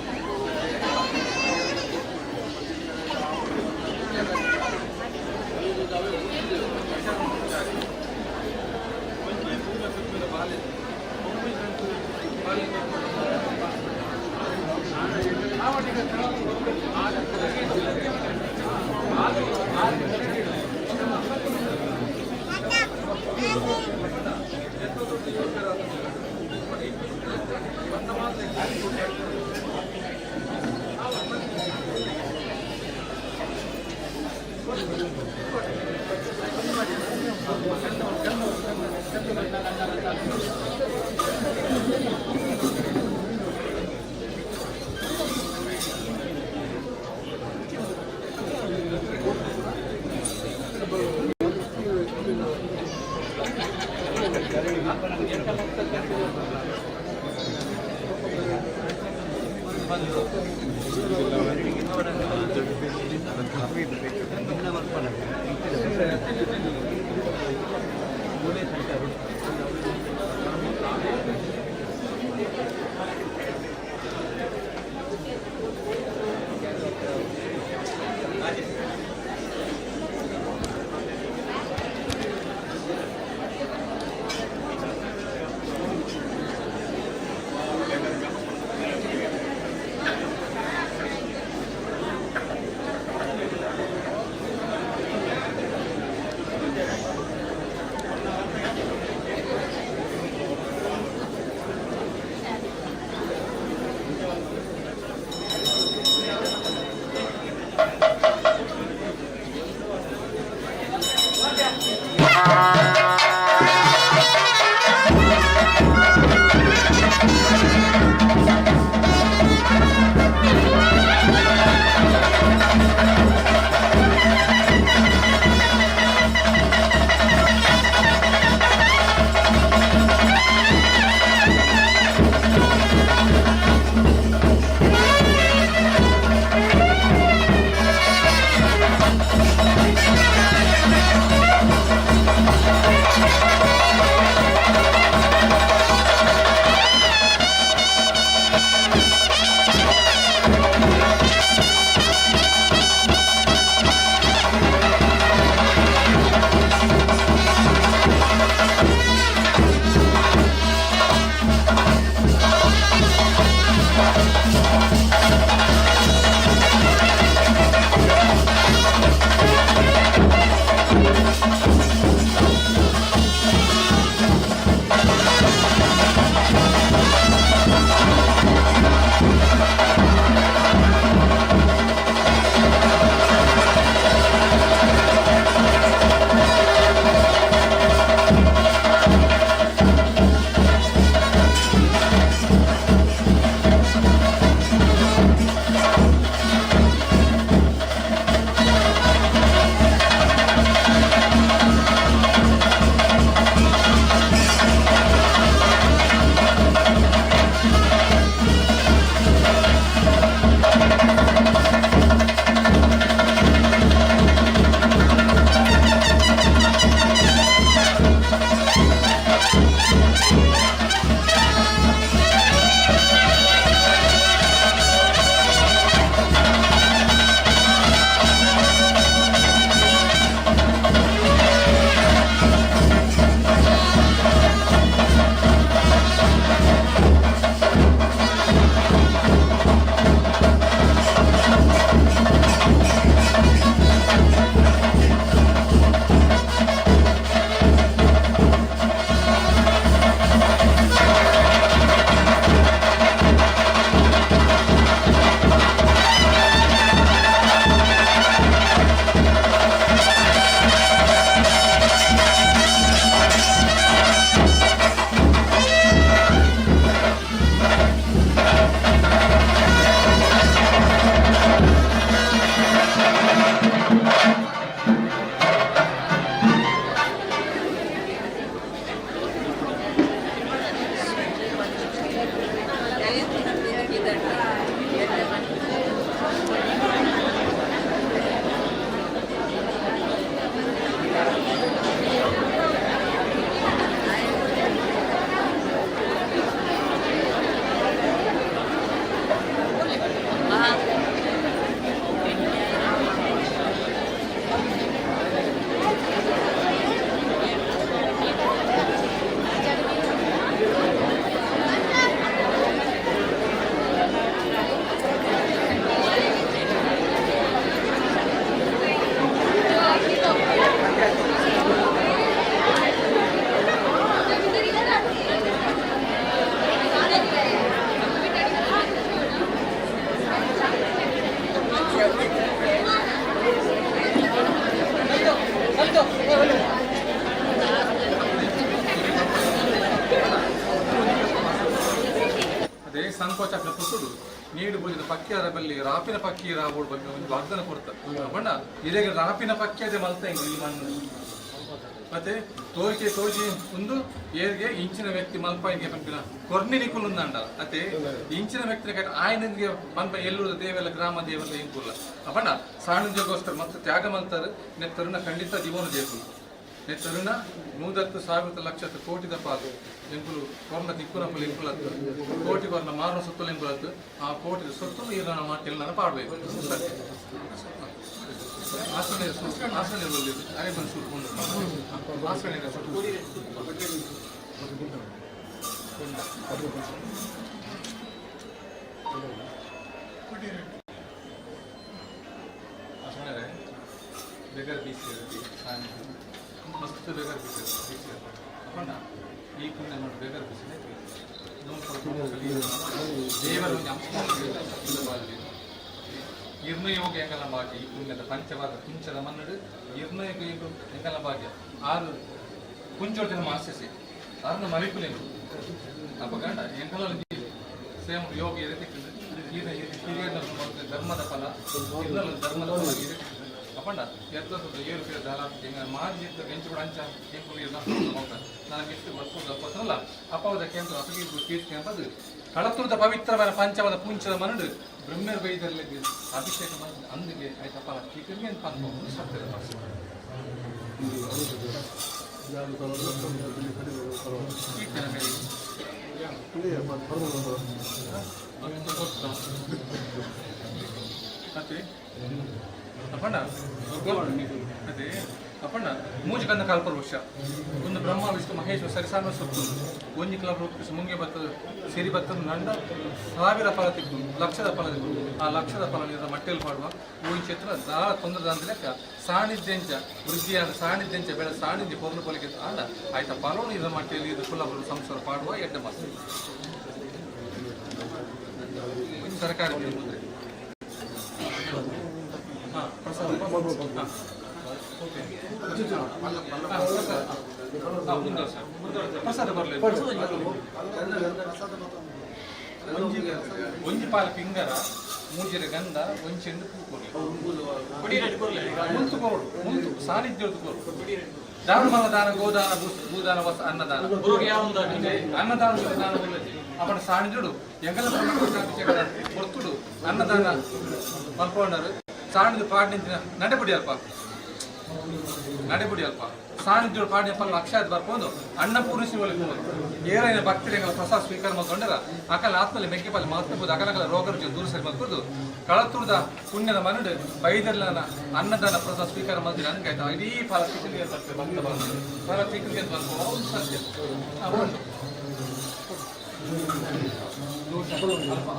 ಸಂಕೋಚಕ್ಕೆ ಪುಟ್ಟುಡು ನೀಡು ಬೋಜಿನ ಪಕ್ಕಿಯರ ಬಲ್ಲಿ ರಾಪಿನ ಪಕ್ಕಿ ರಾಬೋಡು ಬಗ್ಗೆ ಒಂದು ವಾಗ್ದಾನ ಕೊಡ್ತಾರೆ ಬಣ್ಣ ಇದೇ ರಾಪಿನ ಪಕ್ಕಿ ಅದೇ ಮಲ್ತ ಈ ಮಣ್ಣು ಮತ್ತೆ ತೋಜಿ ಒಂದು ಏರ್ಗೆ ಇಂಚಿನ ವ್ಯಕ್ತಿ ಮಲ್ಪಾಯಿಗೆ ಪಂಪಿನ ಕೊರ್ನಿಲಿಕ್ಕುಲ್ ಅಂಡ ಅತ್ತೆ ಇಂಚಿನ ವ್ಯಕ್ತಿನ ಕಟ್ಟ ಆಯ್ನಿಗೆ ಪಂಪ ಎಲ್ಲೂರು ದೇವೆಲ್ಲ ಗ್ರಾಮ ದೇವೆಲ್ಲ ಇಂಕುಲ್ಲ ಅಪಣ್ಣ ಸಾಣುಜ್ಯಗೋಸ್ಕರ ಮತ್ತು ತ್ಯಾಗ ಮಲ್ತಾರೆ ನೆತ್ತರುನ ಖಂಡಿತ ಜೀವನ ದೇಕು ನೆತ್ತರುನ 110,000 ಲಕ್ಷ ಕೋಟಿದ ಪಾಲು ಎಂಕುಲು ಕೊರ್ನ ತಿಕ್ಕುನಪ್ಪಲು ಎಂಕುಲತ್ತು ಕೋಟಿ ಕೊರ್ನ ಮಾರನ ಸುತ್ತಲು ಎಂಕುಲತ್ತು ಆ ಕೋಟಿ ಸೊತ್ತು ಈಗ ನಾವು ಮಾತೆಲ್ಲ ಪಾಡಬೇಕು ಆಸನೆ ಬಂದಿದ್ದು ಅರೆ ಬಂದು ಸುಟ್ಟು ಆಸನೆ बेगर बीच मस्त बेगर बीच अपन ಈ ಕುಂದೆ ನೋಡಿ ಬೇಗರ್ ಬಿಸಿನೆ ದೇವರು ನಿರ್ಣಯೋಗ ಎಂಗಲ ಭಾಗ್ಯ ಈ ಕುಂದದ ಪಂಚವಾದ ಕುಂಚದ ಮನ್ನಡು ನಿರ್ಣಯೋಗ ಎಂಗಲ ಭಾಗ್ಯ ಆರು ಕುಂಚೋಟಿನ ಮಾಸಸಿ ಆರನ್ನ ಮರಿಕುಲೇನು ಅಪಗಂಡ ಎಂಗಲ ಸೇಮ್ ಯೋಗ ಇರತ್ತೆ ಧರ್ಮದ ಫಲ ಧರ್ಮದ ಫಲ ಅಪ್ಪಂಡ ಏರು ಪೇರು ದಾರ ಮಾಜಿ ಎಂಚು ಕೂಡ ಅಂಚ ನನಗೆ ಎಷ್ಟು ವರ್ಷಲ್ಲ ಅಪ್ಪವದ ಕೇಂದ್ರ ಅಸಗಿ ಕೀರ್ತಿ ಎಂಬುದು ಕಳತುರದ ಪವಿತ್ರವಾದ ಪಂಚವಾದ ಪುಂಚದ ಮನಡು ಬ್ರಹ್ಮರ ಬೈದಲ್ಲಿ ಅಭಿಷೇಕ ಮಾಡಿ ಅಂದಿಗೆ ಆಯ್ತಪ್ಪ ಕೀರ್ತಿಗೆ ಅಂತ ಅನ್ಬೋದು ಸತ್ಯದ ಮತ್ತೆ ಅಪ್ಪಣ್ಣ ಅದೇ ಅಪ್ಪಣ್ಣ ಮೂಜು ಕಂದ ಕಾಲ್ಪರ ವೃಕ್ಷ ಒಂದು ಬ್ರಹ್ಮ ವಿಷ್ಣು ಮಹೇಶ್ವರ ಸರಿಸಾನ ಸೊತ್ತು ಒಂಜಿ ಕಿಲೋಮೀಟರ್ ಉತ್ಕೃಷ್ಟ ಮುಂಗೆ ಬತ್ತದ ಸಿರಿ ಬತ್ತದ ನಂಡ 1000 ಫಲ ತಿಕ್ಕು ಲಕ್ಷದ ಫಲ ತಿಕ್ಕು ಆ ಲಕ್ಷದ ಫಲ ನೀರ ಮಟ್ಟೆಯಲ್ಲಿ ಮಾಡುವ ಈ ಚಿತ್ರ ದಾಳ ತೊಂದರದ ಅಂತ ಲೆಕ್ಕ ಸಾನ್ನಿಧ್ಯಂಚ ವೃದ್ಧಿಯಾದ ಸಾನ್ನಿಧ್ಯಂಚ ಬೆಳೆ ಸಾನ್ನಿಧ್ಯ ಪೌರ್ಣ ಪೊಲಿಕೆ ಆಡ ಆಯ್ತಾ ಫಲವನ್ನು ಇದರ ಮಟ್ಟೆಯಲ್ಲಿ ಇದು ಕುಲಬರು ಸಂಸಾರ ಪಾಡುವ ಎಡ್ಡ ಮಾಸ ಸರ್ಕಾರಿ ಪ್ರಸಾದ ಬರಲಿ ಒಂಜಿ ಪಾಲು ಪಿಂಗರ ಮೂಜಿರ ಗಂಧ ಒಂಚೆಂದು ಮುಂತು ಸಾನ್ನಿಧ್ಯ ದಾನ ಮಲ ದಾನ ಗೋದಾನ ಭೂದಾನ ವಸ ಅನ್ನದಾನ ಅನ್ನದಾನ ದಾನ ಅಪ್ಪನ ಸಾಣಿಜುಡು ಎಂಗಲ ಕೊರ್ತುಡು ಅನ್ನದಾನ ಮಲ್ಕೊಂಡರು ಸಾಣಿದು ಪಾಡಿನ ನಡೆಬಿಡಿ ಅಲ್ಪ ಸಾಣಿದ್ಯೋಳು ಪಾಡಿನ ಲಕ್ಷಾದ ಬರ್ಕೊಂಡು ಅಣ್ಣ ಪೂರ್ಣಿಸಿ ಏರೈನ ಭಕ್ತರಿಗಳ ಪ್ರಸಾದ ಸ್ವೀಕಾರ ಮಾಡ್ಕೊಂಡಾರ ಅಕಲ ಆತ್ಮಲ್ಲಿ ಮೆಕ್ಕೆಪಾಲಿ ಮಾತಬಹುದು ಅಕಲಕಲ ರೋಗ ದೂರ ಸರಿ ಮಾಡ್ಕೊಂಡು ಕಳತುರ್ದ ಪುಣ್ಯದ ಮನಡು ಬೈದರ್ಲನ ಅನ್ನದಾನ ಪ್ರಸಾದ ಸ್ವೀಕಾರ ಮಾಡಿದ್ರೆ ನನಗಾಯ್ತು ಇಡೀ ಫಲ ಚಿಕ್ಕಲಿಗೆ ಬರ್ತದೆ ಭಕ್ತ ಬಂದು ಫಲ ಚಿಕ್ಕಲಿಗೆ ಬರ್ಬೋದು ಸತ್ಯ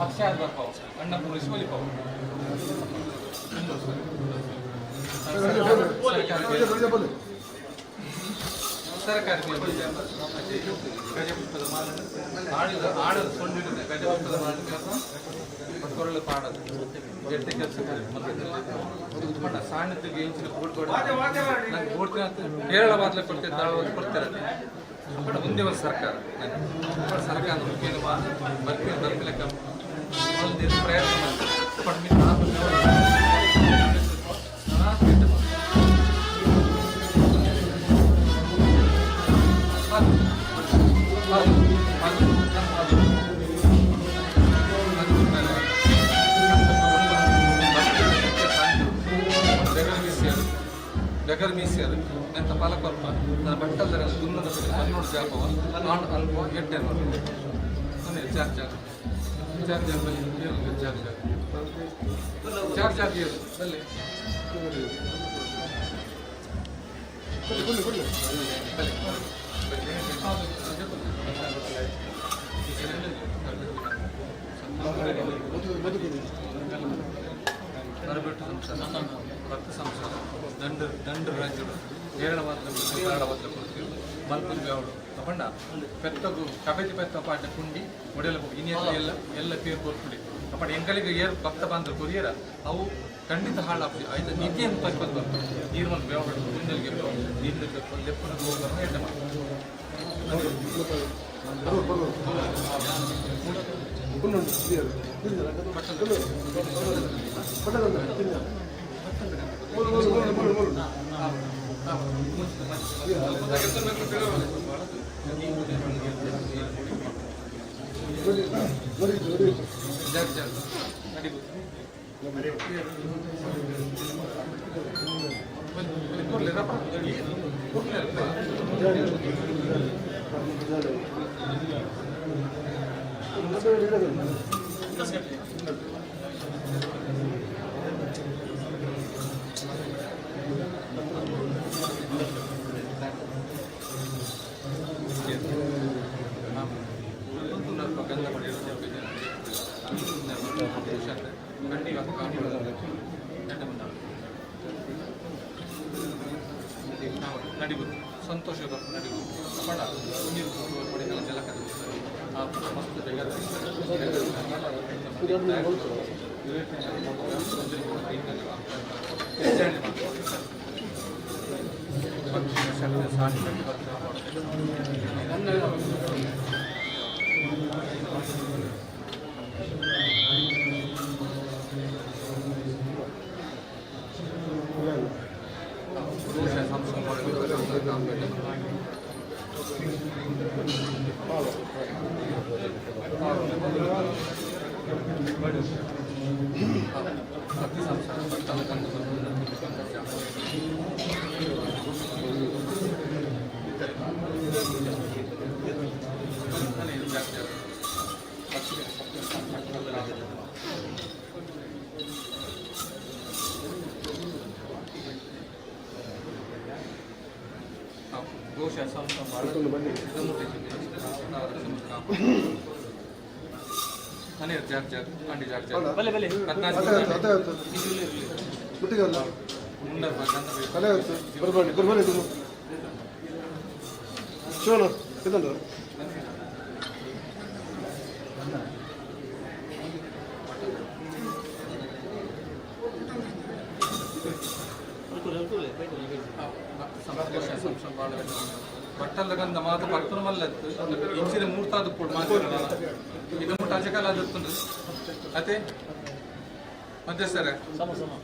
ಅಕ್ಷಾದ ಬರ್ಪಾವ ಅಣ್ಣ ಪೂರ್ಣಿಸಿ ಒಲಿಪಾವ ಸರ್ಕಾರಿ ಗಜಪುಷ್ಪದ ಮಾಲನ್ನು ಆಡದ ಸೊಂಡಿನ ಗಜಪುಷ್ಪದ ಮಾಲನ್ನು ಕೊರಳು ಪಾಡದು ಜಡ್ಡೆ ಕೆಲಸ ಮಣ್ಣ ಸಾಣಿದ್ದಿಗೆ ಇಂಚಿನ ನಂಗೆ ಓಡ್ತೀನಿ ಅಂತ ಹೇರಳ ಬಾದ್ಲೆ ಕೊಡ್ತೇವೆ ದಾಳವಾಗಿ ಕೊಡ್ತಿರತ್ತೆ ಬಟ್ ಮುಂದೆ ಒಂದು ಸರ್ಕಾರ ಸರ್ಕಾರ ಮುಖ್ಯ ಬರ್ತೀನಿ ಬರ್ಪಿಲಕ್ಕ ಒಂದು ಪ್ರಯತ್ನ ಮಾಡ್ತಾರೆ ಬೆಗರ್ ಮೀಸಿಯರು ಎಂತ ಪಾಲಕೊಲ್ಪ ನನ್ನ ಬಟ್ಟಲ್ದರೆ ದುನ್ನದ ಕನ್ನೋಡು ಜಾಪವ ನಾನ್ ಅಲ್ಪ ಎಡ್ಡೆ ಚಾರ್ ಜಾಗ ಬಲ್ಲಿ ನರಬೆಟ್ಟು ಸಂಸಾರ ಭಕ್ತ ಸಂಸಾರ ದಂಡ ರಾಜ್ಯಗಳು ಹೇರಳವಾದ ಕೊಡ್ತೀವಿ ಮಲ್ಪುಲ್ ಬೇವಡು ತಗೊಂಡ ಪೆತ್ತಗು ಕಬೆತಿ ಪೆತ್ತ ಪಾಡ್ಯ ಕುಂಡಿ ಒಡೆಯಲ್ಲ ಇನ್ನೆಲ್ಲ ಎಲ್ಲ ಪೇರು ಕೊಡ್ಬಿಡಿ ಅಪ್ಪ ಎಂಕಲಿಗೆ ಏರ್ ಭಕ್ತ ಬಾಂಧವ ಕೊರಿಯರ ಅವು ಖಂಡಿತ ಹಾಳಾಗ್ತದೆ ಆಯ್ತು ನಿಧಿಯನ್ನು ಪಚ್ಪತ್ ಬರ್ತದೆ ನೀರು ಒಂದು ಬೇವಡು ಮುಂದೆಲ್ಗೆ ನೀರು ಲೆಪ್ಪನ ಹೋಗೋಣ ಎಡ್ಡೆ ಮಾಡಿ ನಡಿಬೋದು ಸಂತೋಷ ನಡಿಬೋದು ಬಡ ನೀರು ಪಡೆಗಳ ಜಲಕದ ಮಸ್ತ್ ಗೋಶಾಲ ಬಟ್ಟಲ್ಲ ಗಂಧ ಮಾತ ಪಕ್ಕನ ಮಲ್ಲತ್ತು ಇಂಚಿನ ಮೂರ್ತಾದ ಕೂಡ ಮಾತಾಡಲ್ಲ ಇದು ಮುಟ್ಟ ಅಜಕಾಲ ಆದತ್ತಂದ್ರೆ ಅದೇ ಮತ್ತೆ ಸರ್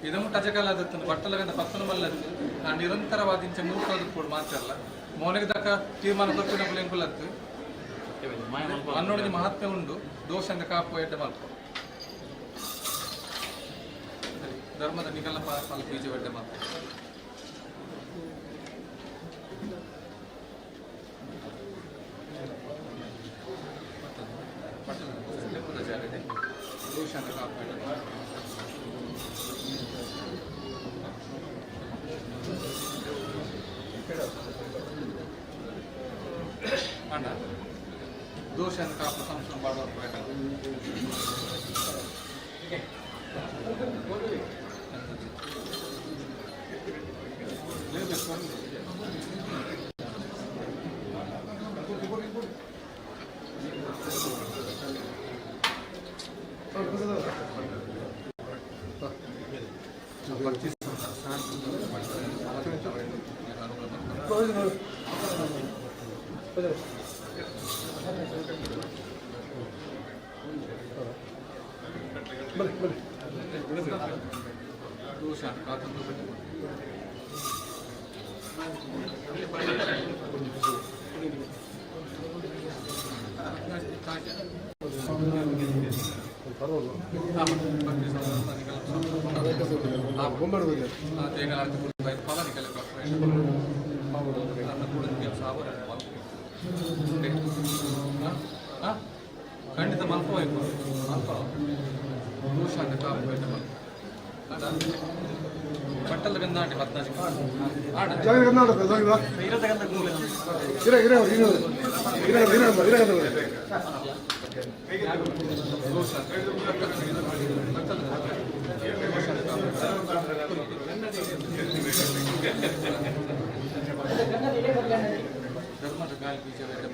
ಇದು ಮುಟ್ಟ ಅಜಕಾಲ ಆದತ್ತಂದ್ರೆ ಬಟ್ಟಲ್ಲ ಗಂಧ ಪಕ್ಕನ ಮಲ್ಲತ್ತು ನಾ ನಿರಂತರವಾದ ಇಂಚ ಮೂರ್ತಾದ ಕೂಡ ಮಾತಾಡಲ್ಲ ಮೌನಿಗೆ ದಾಕ ತೀರ್ಮಾನ ಕೊಟ್ಟಿನ ಎಂಬುಲತ್ತು ಅನ್ನೋಡಿಗೆ ಮಹಾತ್ಮೆ ಉಂಡು ದೋಷ ಅಂತ ಕಾಪು ಎಡ್ಡೆ ಮಲ್ಪ ಧರ್ಮದ ನಿಗಲ ಪಾಲ ಬೀಜ ಎಡ್ಡೆ ಮಲ್ಪ ಅಣ್ಣ ದೋಷ ಅಂತ ಕಾಪು ಸಂಸ್ಕೃತ ಮಾಡುವ ಖಂಡಿತ ಮಲ್ಪ ಮಲ್ಪ ದೂಷಾಂತ ಕಾಪು ಬಟ್ಟಲ ಗಂಧಾಟಿ 14 ಧರ್ಮದ ಗಾಳಿ ಬೀಜ ವ್ಯವಸ್ಥೆ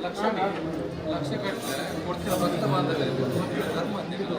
ಲಕ್ಷ ಕಟ್ಟರೆ ಕೊಡ್ತಿರೋ ಭಕ್ತ ಬಾಂಧವರಿಗೆ ಧರ್ಮ ನಿಂತು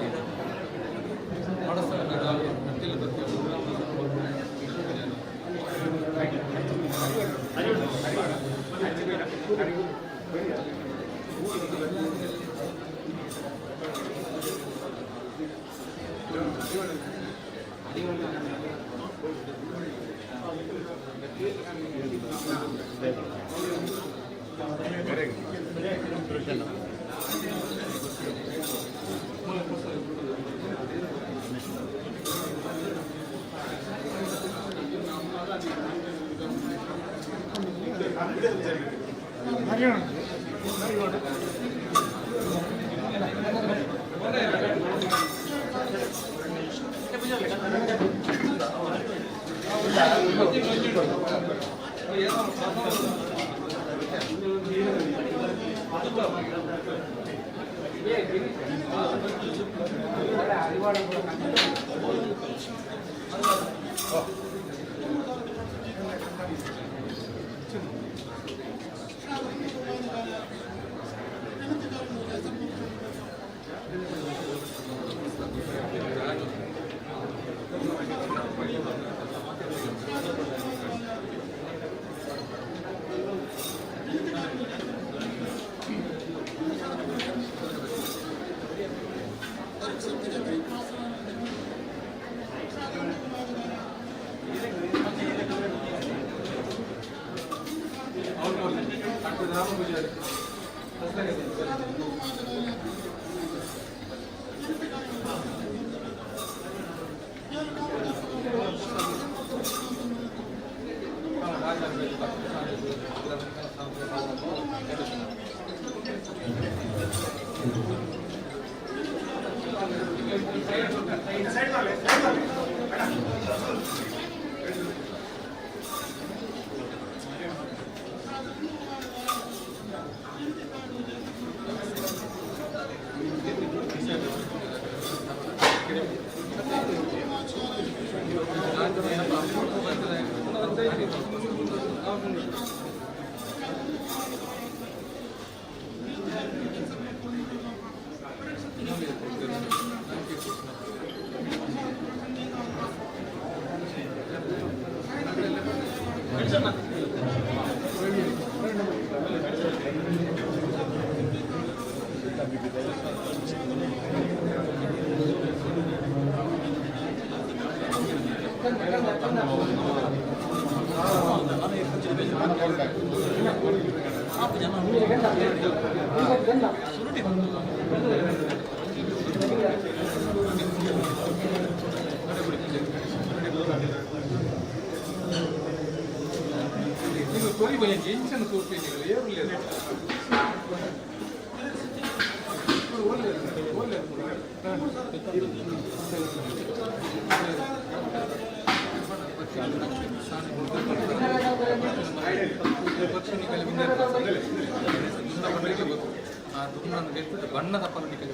ಬಣ್ಣದ ಪರಣಿಕೆ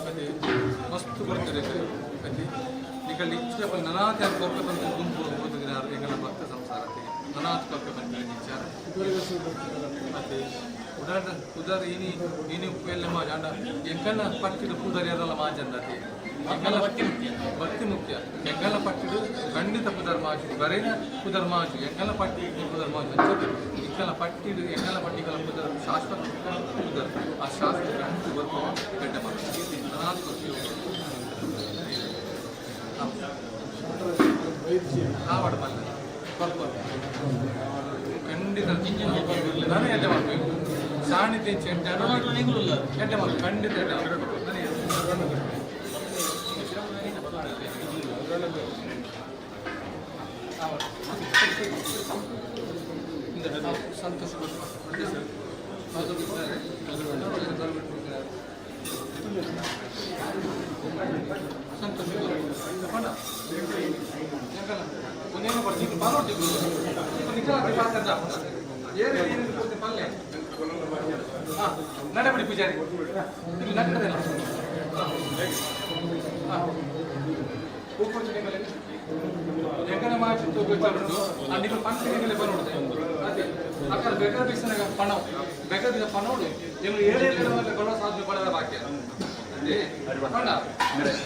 ಅದೇ ಮಸ್ತ್ ಬರ್ತದೆ ಅದೇ ನಿಕಲ್ಲಿ ಇಚ್ಛೆ ನನಾತೆ ಕೊರಕ ಬಂದು ಗುಂಪು ಓದಿದ್ದಾರೆ ಎಂಗಲ ಭಕ್ತ ಸಂಸಾರತೆ ನನಾತ್ ಕೊರಕ ಬಂದಿದೆ ವಿಚಾರ ಅದೇ ಉದಾರ ಇನಿ ಉಪ್ಪೆಲ್ಲ ಮಾಜಾಂಡ ಎಂಗಲ ಪಟ್ಟಿದ ಪೂದರಿಯರಲ್ಲ ಮಾಜಂದತೆ ಎಂಗಲ ಭಕ್ತಿ ಮುಖ್ಯ ಎಂಗಲ ಪಟ್ಟಿಡು ಖಂಡಿತ ಪುಧರ್ಮಾಜು ಬರೇನ ಪುಧರ್ಮಾಜು ಎಂಗಲ ಪಟ್ಟಿ ಪುಧರ್ಮಾಜು ಎಂಗಲ ಪಟ್ಟಿಡು ಎಂಗಲ ಪಟ್ಟಿಗಳ ಪುಧರ್ ಶಾಶ್ವತ ಪುಧರ್ ಆ ಶಾಸ್ತ್ರ ಗಂಟು ಬರ್ಕೋ ಗಡ್ಡ ಮಾಡ್ತಾರೆ ನನಾತ್ ಕೊರಕ ಆವಾಡ ಮಲ್ಲ ಸ್ವಲ್ಪ ಖಂಡಿತ ನಾನೇ ಎಡ್ಡೆ ಮಾಡಬೇಕು ಸಾಣಿಧ್ಯ ಎಡ್ಡೆ ಮಾಡು ಖಂಡಿತ ಸಂತೋಷ ಸಂತೋಷ ಒಂದೇನೋ ಬರ್ತೀನಿ ಬಾರೋಟಿಗೆ ಪಲ್ಲೆ ಹಾಂ ನಡಬೇಡಿ ಪೂಜಾರಿ ಇಲ್ಲಿ ನಡ್ತದೇನ ಹಾಂ ಹೂ ಕೊಡ್ತೀನಿ ಮೇಲೆ ಎಂಗನ ಮಾಚಿತ್ತು ಗೊತ್ತುಂಟು ಆ ನಿಮ್ಮ ಪಂಕ್ತಿಗೆ ಬರೋದು ಅದೇ ಅక్కడ ಬೇಕಾದ ಬಿಸಿನಾಗ ಪಣ ಬೇಕಾದ ಪಣೋಡು ಇವರು ಏಳೇಳು ಕೊಡೋ ಸಾಧ್ಯ ಪಡೆದ ಬಾಕ್ಯ ಅದೇ ಪಣ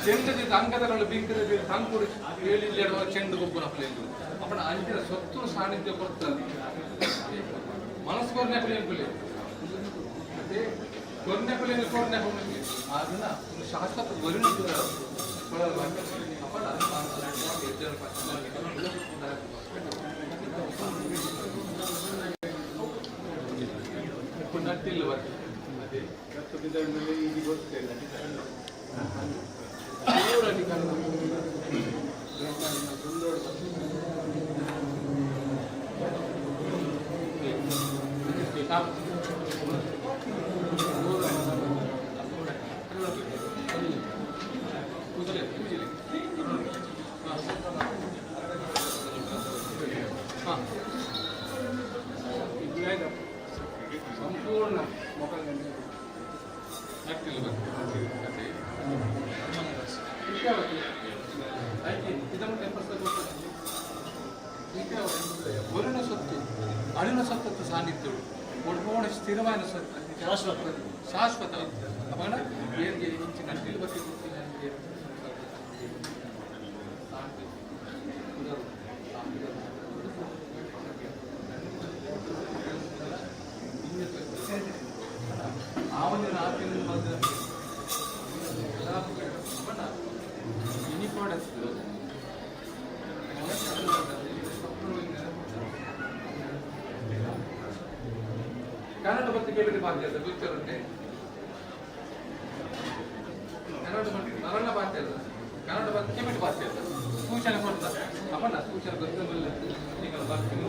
ಚೆಂಡದ ಅಂಗದಗಳು ಬಿಂಕದ ತಂಕುಡು ಏಳಿಲ್ಲೆಡುವ ಚೆಂಡು ಗೊಬ್ಬರ ಪ್ಲೇಂಡು ಅಪ್ಪಣ ಅಂಚಿನ ಸೊತ್ತು ಸಾನ್ನಿಧ್ಯ ಕೊಡ್ತಾರೆ ಮನಸ್ಸು ಕೊರ್ನೆ ಪ್ಲೇಂಕುಲೆ ಅದೇ ಕೊರ್ನೆ ಪ್ಲೇಂಕು ಕೊರ್ನೆ ಹೋಗಿ ಅದನ್ನ ಒಂದು ಶಾಶ್ವತ ಗುರಿನ ಕೊಡೋದು ಬಾಕ್ಯ ಅಪ್ಪಣ ನಟ್ಟಿಲ್ಲ ಅದೇ ಇದು ಗೊತ್ತಿಲ್ಲ ಸಂಪೂರ್ಣ ಒಲಿನ ಸೊತ್ತು ಅಳಿನ ಸೊತ್ತು ಸಾನ್ನಿಧ್ಯಗಳು ಒಡ್ಬೋಣ ಸ್ಥಿರವಾದ ಸೊತ್ತು ಶಾಶ್ವತ ಅಪಗಣ ಏನಿಗೆ ಇಂಚಿನ ಅಡ್ಡಿಲ್ ಬಗ್ಗೆ ಆವಲಿನ ಆಕೆಯನ್ನು ಬಂದ ಇನಿಪಾಡತ್ತು ಕನ್ನಡ ಬಗ್ಗೆ ಕೇಳಿದ ಬಾಧ್ಯತೆ ಗೊತ್ತಿರುತ್ತೆ ನರಳ ಬಾಧ್ಯತೆ ಕನ್ನಡ ಬಗ್ಗೆ ಕೇಳಿದ ಬಾಧ್ಯತೆ ಸೂಚನೆ ಕೊಡ್ತಾರೆ ಅಪ್ಪನ ಸೂಚನೆ ಗೊತ್ತಿಲ್ಲ ಈಗ ಬರ್ತೀನಿ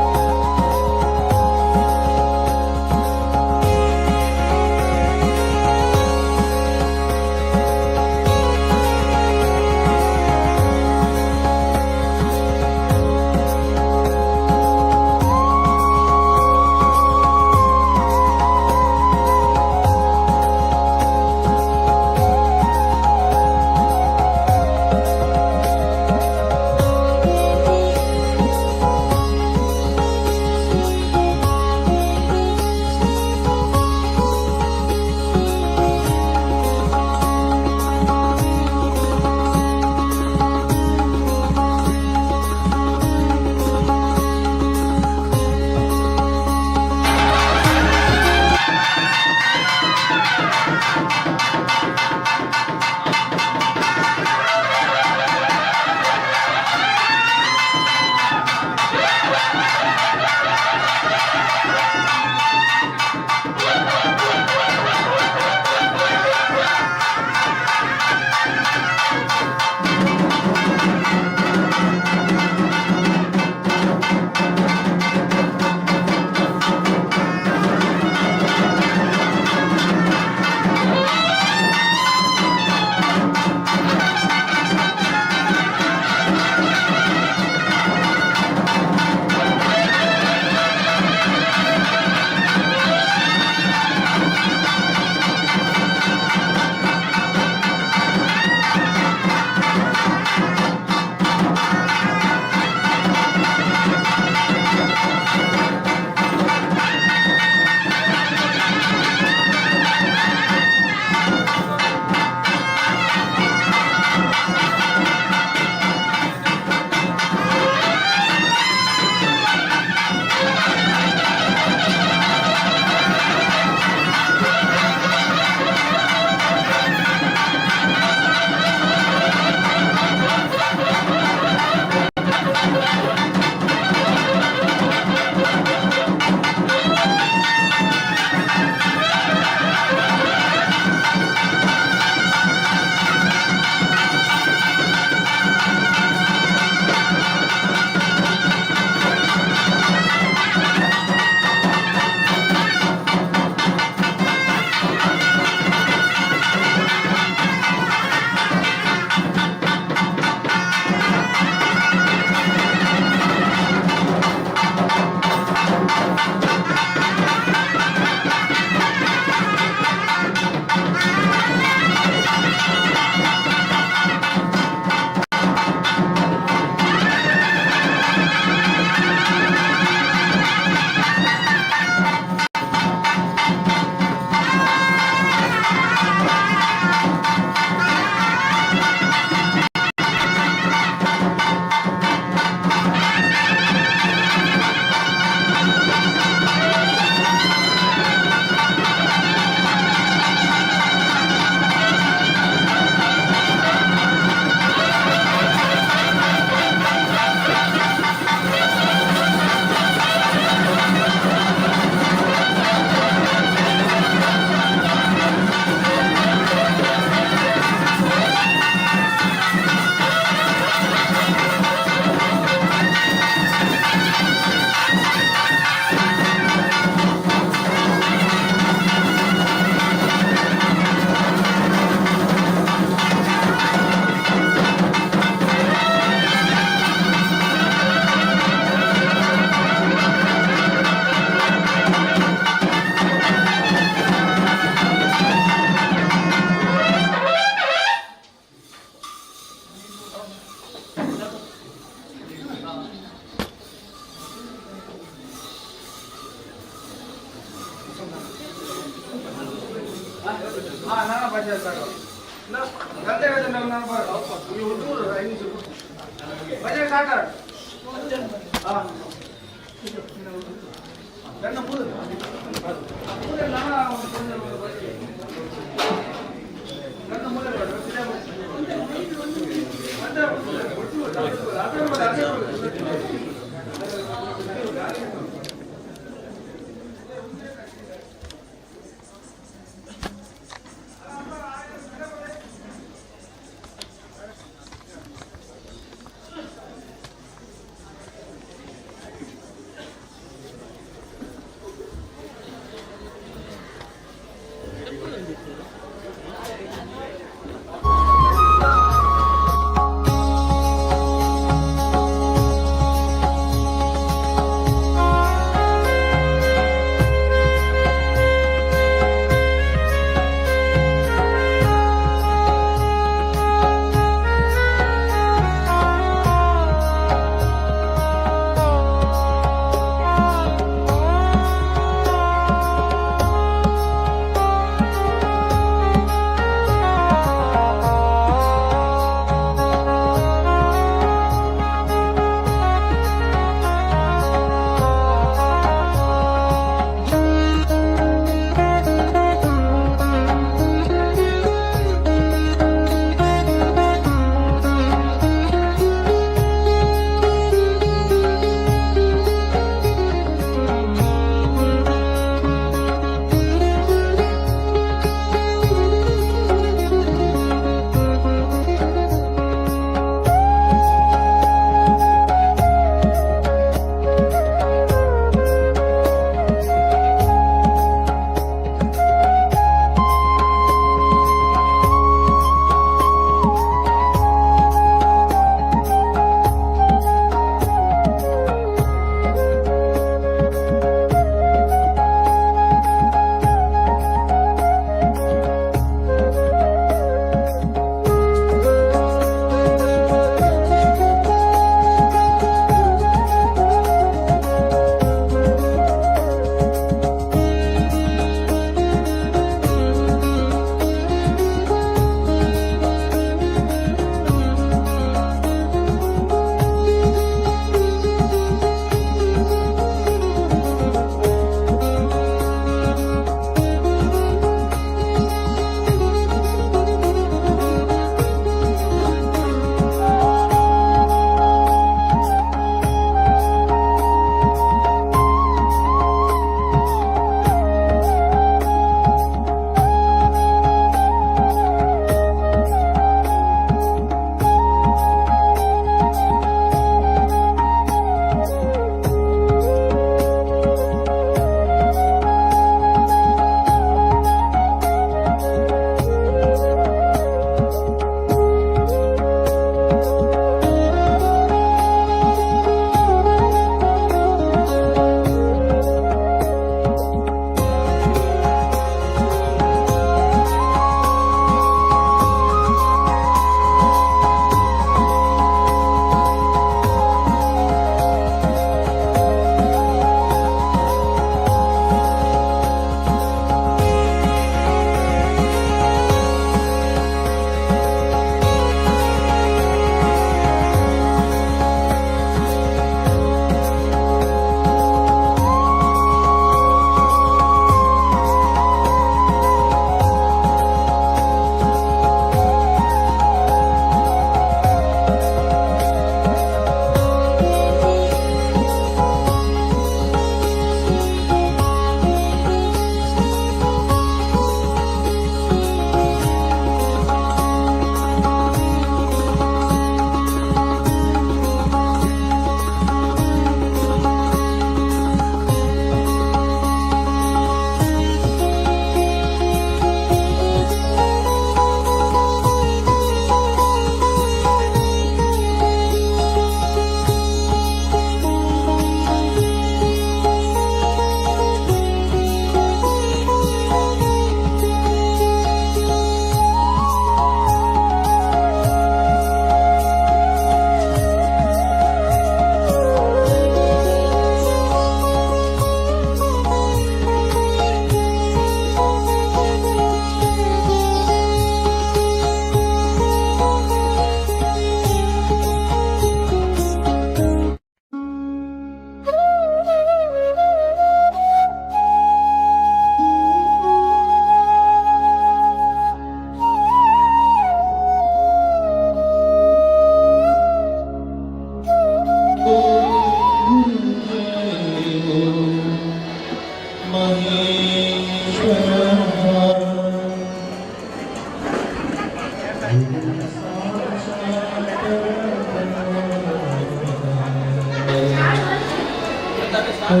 तस्मै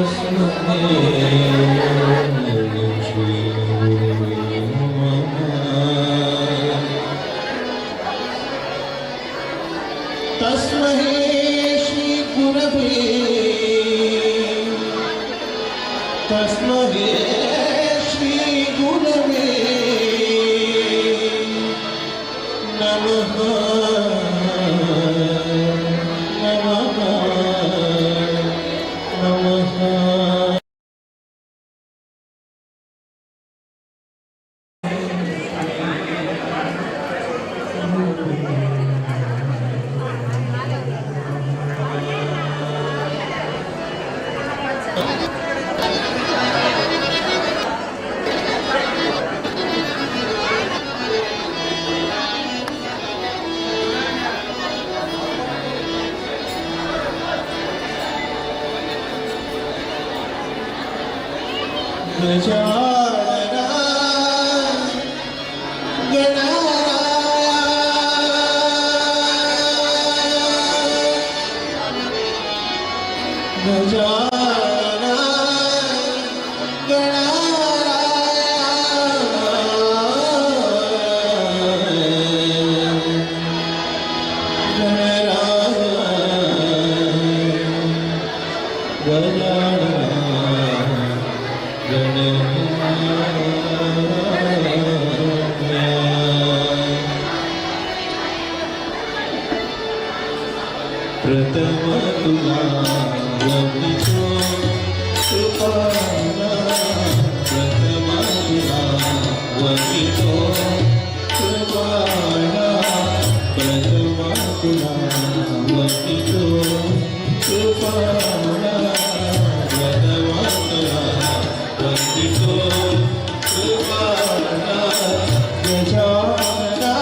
श्री गुरवे तस्मै श्री गुरवे नमः नमः नमः। गजानना गणानाय गजानना प्रथम तुला वंदितो कृपाला प्रथम तुला वंदितो कृपाला प्रथम तुला वंदितो कृपाला प्रथम तुला वंदितो कृपाला गजानना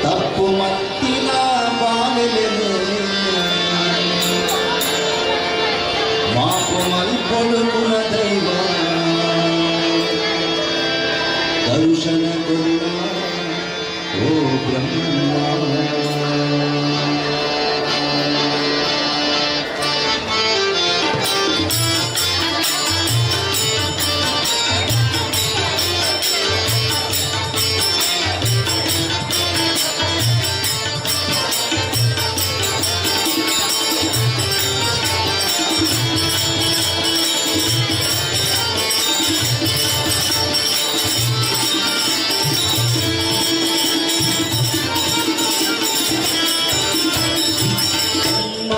తప్పు మత్తిన బాలెను మాకు మల్పొడుకుల దైవం దర్శన కొన్న ఓ బ్రహ్మ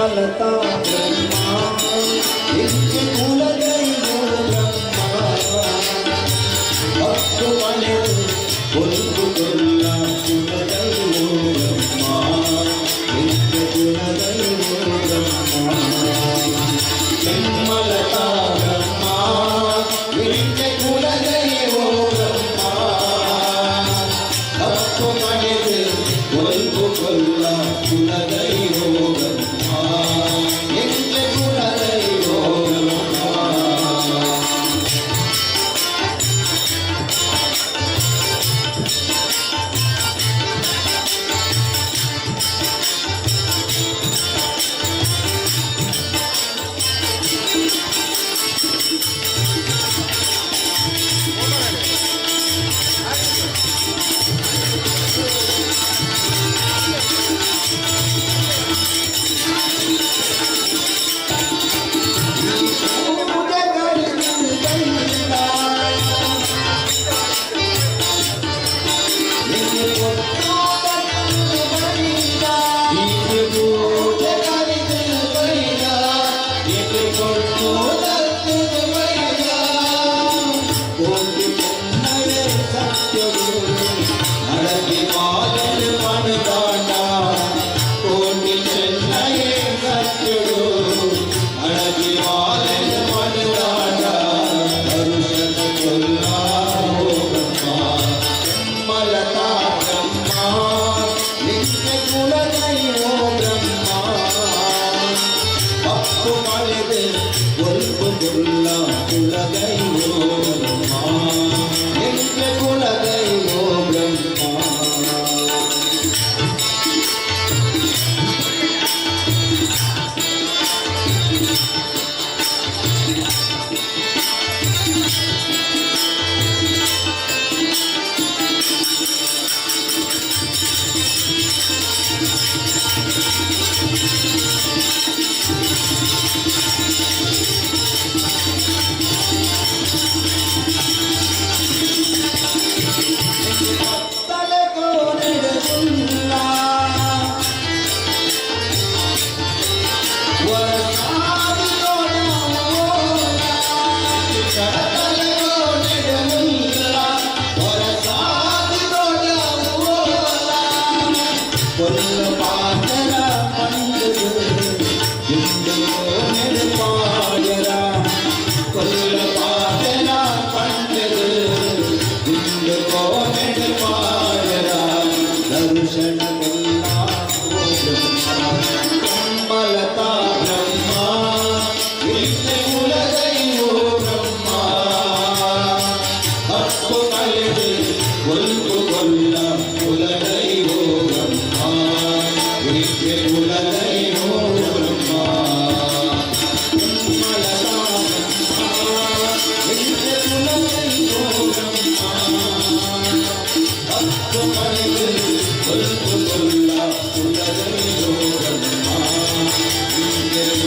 लता ब्रह्मा इनके कुल दैवो ब्रह्मा भक्त बने कुलकुल्ला कुल दैवो ब्रह्मा इनके कुल दैवो ब्रह्मा लता ब्रह्मा इनके कुल दैवो ब्रह्मा भक्त बने कुलकुल्ला कुल दैवो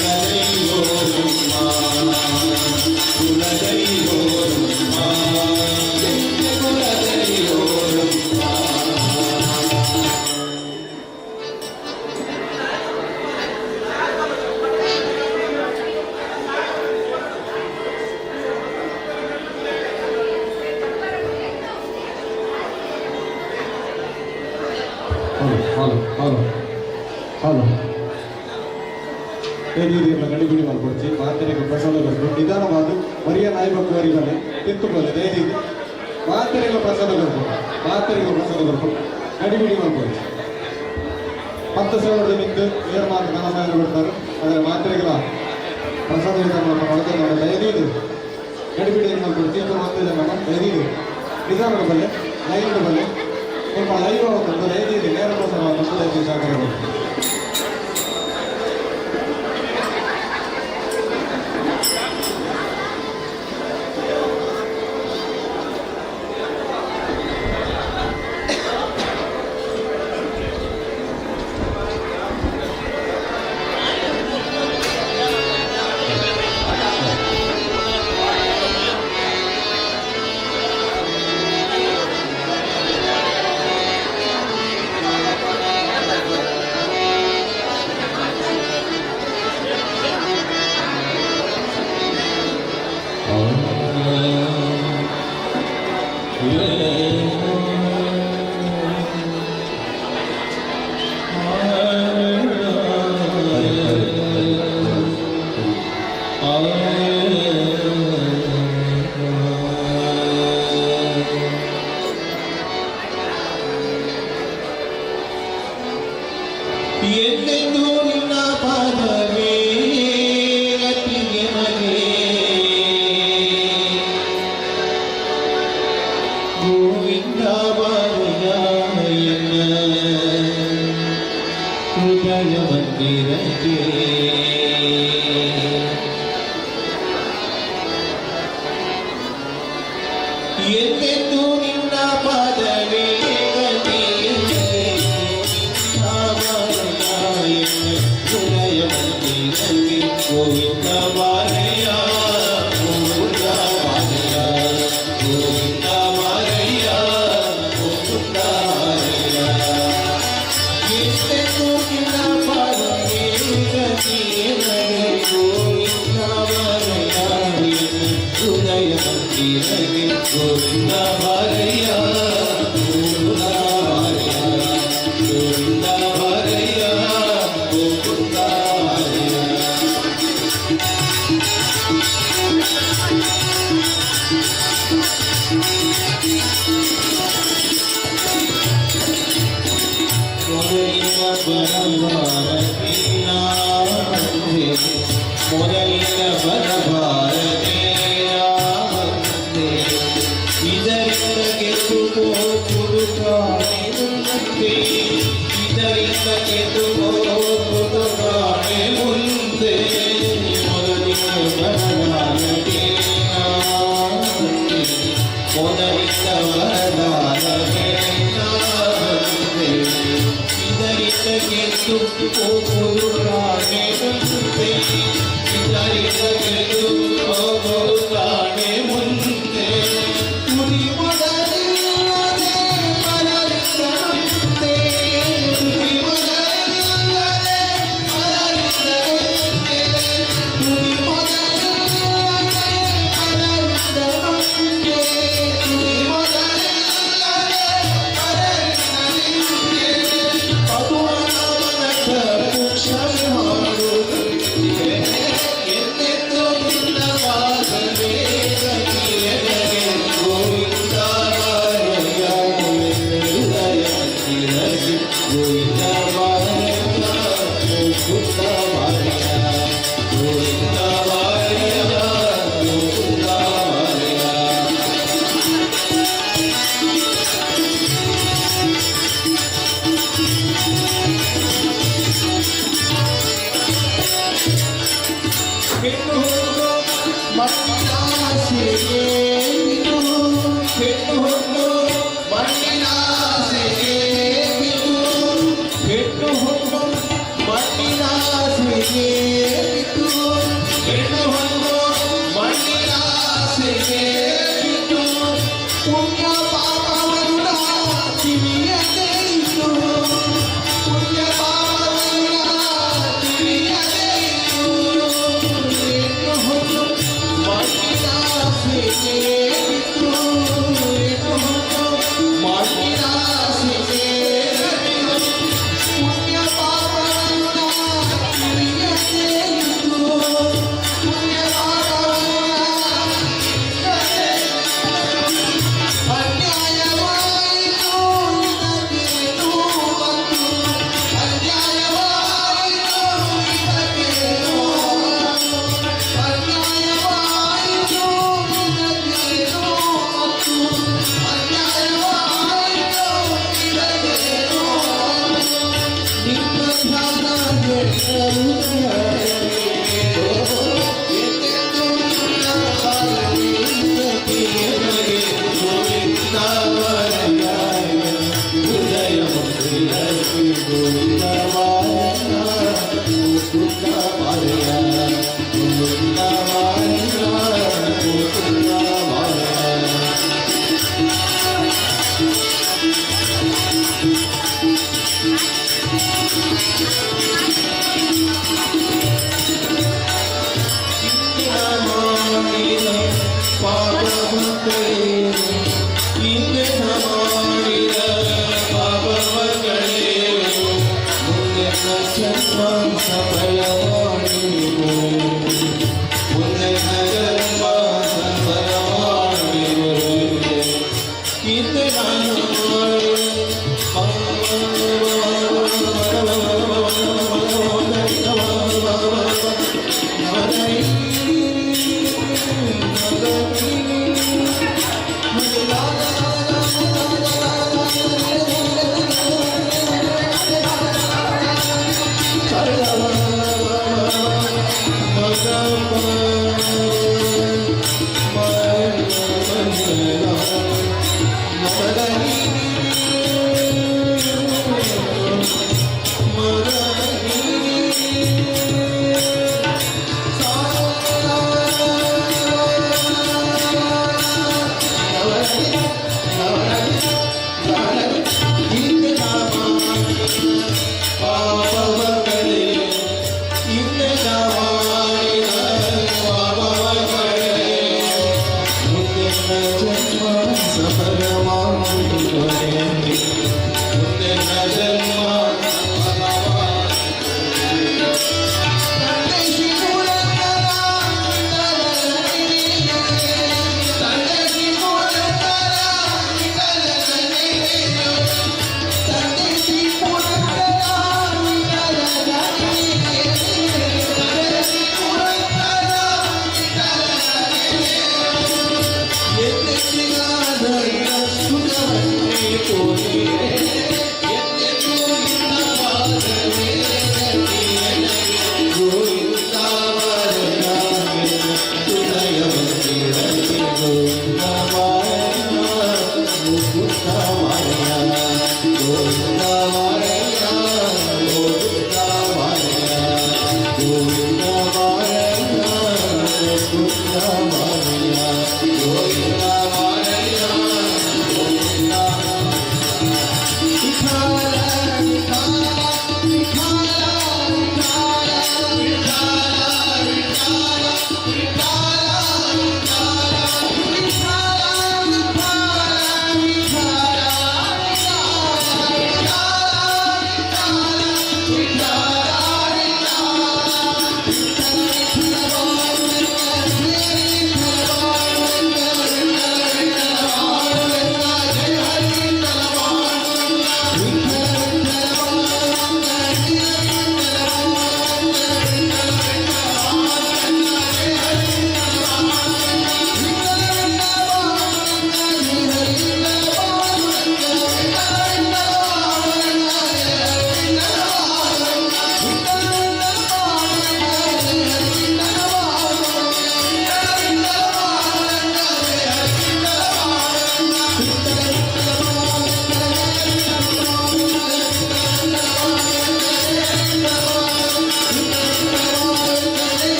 Hare ಹಲೋ ಎಲ್ಲ ಗಡಿಬಿಡಿ ಮಾಡ್ಕೊಡ್ತಿ ಮಾತರಿಗೆ ಪ್ರಸಾದ ಬರ್ಬೋದು ನಿಧಾನವಾದ ಮರಿಯ ನಾಯ್ಬೇಕು ವರಿಗಲೆ ತಿತ್ತುಕೊಳ್ಳಿ ದಯವಿಟ್ಟು ಮಾತರಿಗೆ ಪ್ರಸಾದ ಬರ್ಬೋದು ಗಡಿಬಿಡಿ ಮಾಡ್ಕೊಡ್ತಿ 10 ಸಾವಿರದ ನಿಂತು ನೇರಮಾನ ಘನಮಾನ ಬಿಡ್ತಾರೆ ಆದರೆ ಮಾತ್ರೆಗಳ ಪ್ರಸಾದ ವಿತರಣೆ ಮಾಡ್ತಾರೆ ದಯವಿಟ್ಟು ಗಡಿಬಿಡಿ ಮಾಡ್ಕೊಡ್ತಿ ಮತ್ತೆ ದಯವಿಟ್ಟು ನಿಧಾನದ ಬಲ್ಲೆ ಲೈನ್ ಬಲ್ಲೆ ಸ್ವಲ್ಪ ಲೈವ್ ಒಂದು ದಯವಿಟ್ಟು ನೇರ ಪ್ರಸಾದ ಸಹಕಾರ ಎಂದೆಂದೂ ನಿನ್ನ ಪಾದವೇ ಗತಿಗೆ ಮನೆ ಗೋವಿಂದ ಬಾಬುಯ ಹೃದಯ ಮಂದಿರಕ್ಕೆ ಎಂದೆಂದೂ ನಿನ್ನ ಪಾದವೇ ಗೋವಿಂದ ಬಾರಯ್ಯ ಗೋವಿಂದ ಬಾರಯ್ಯ ಗೋವಿಂದ ಬಾರಯ್ಯ ಗೋವಿಂದ ಬಾರಯ್ಯ ಎಷ್ಟೆಂದು ನಿನ್ನ ಪಾದವೇ ಗತಿಯೇ ಗೋವಿಂದ ಬಾರಯ್ಯ ಹೃದಯ ಮಂದಿರಕ್ಕೆ ಗೋವಿಂದ ಬಾರಯ್ಯ ಗೋವಿಂದ ಬಾರಯ್ಯ ಗೋವಿಂದ ಬಾರಯ್ಯ ಗೋವಿಂದ ಮೊದಲಿನ ಬರಬಾರದೆ ಇದರಿಂದ ಗೆದ್ದು ಹೋಗುವುದು ಕಾಣೆ ಇದರಿಂದ ಗೆದ್ದು ಹೋಗುವುದು ಕಾಣೆ ಮುಂದೆ ಮೊದಲಿನ ಬರಬಾರದೆ ಮೊದಲಿನ ಬರಬಾರದೆ ಇದರಿಂದ ಗೆದ್ದು ಹೋಗುವುದು ಕಾಣೆ ಮುಂದೆ ಇದರಿಂದ ಗೆದ್ದು ಹೋಗುವುದು ಕಾಣೆ ಮುಂದೆ ಉರಿ ಮೊದಲಿಲ್ಲದೆ ಮರಳಿದ್ದಂತೆ ಉರಿ ಮೊದಲಿಲ್ಲದೆ ಮರಳಿದ್ದಂತೆ ಉರಿ ಮೊದಲಿಲ್ಲದೆ ಮರಳಿದ್ದಂತೆ ಉರಿ ಮೊದಲಿಲ್ಲದೆ ಮರಳಿದ್ದಂತೆ ಅದು ಅವನ ಕ್ಷಮೆ ಮಾಡು ಎಂದೆಂದೂ ನಿನ್ನ ಪಾದವೇ ಗತಿಯೆಡೆಗೆ ಗೋವಿಂದ ಬಾರಯ್ಯ ಹೃದಯ ಮಂದಿರಕ್ಕೆ ಗೋವಿಂದ ಬಾರಯ್ಯ ಗೋವಿಂದ ಬಾರಯ್ಯ ಗೋವಿಂದ ಬಾರಯ್ಯ ಗೋವಿಂದ ಬಾರಯ್ಯ ಬಿಟ್ಟು ಹೋಗೋ ಮಣ್ಣಿನಾಸೆಗೆ ಬಿಟ್ಟು ಹೋಗೋ ಮಣ್ಣಿನಾಸೆಗೆ ಬಿಟ್ಟು ಹೋಗೋ ಮಣ್ಣಿನಾಸೆಗೆ ಬಿಟ್ಟು ಹೋಗೋ ಮಣ್ಣಿನಾಸೆಗೆ ಬಿಟ್ಟು ಪುಣ್ಯ ಪಾಪವನ್ನ ತಿಳಿಯದೆ ಇಟ್ಟು ಪುಣ್ಯ ಪಾಪವನ್ನ ತಿಳಿಯದೆ ಇಟ್ಟು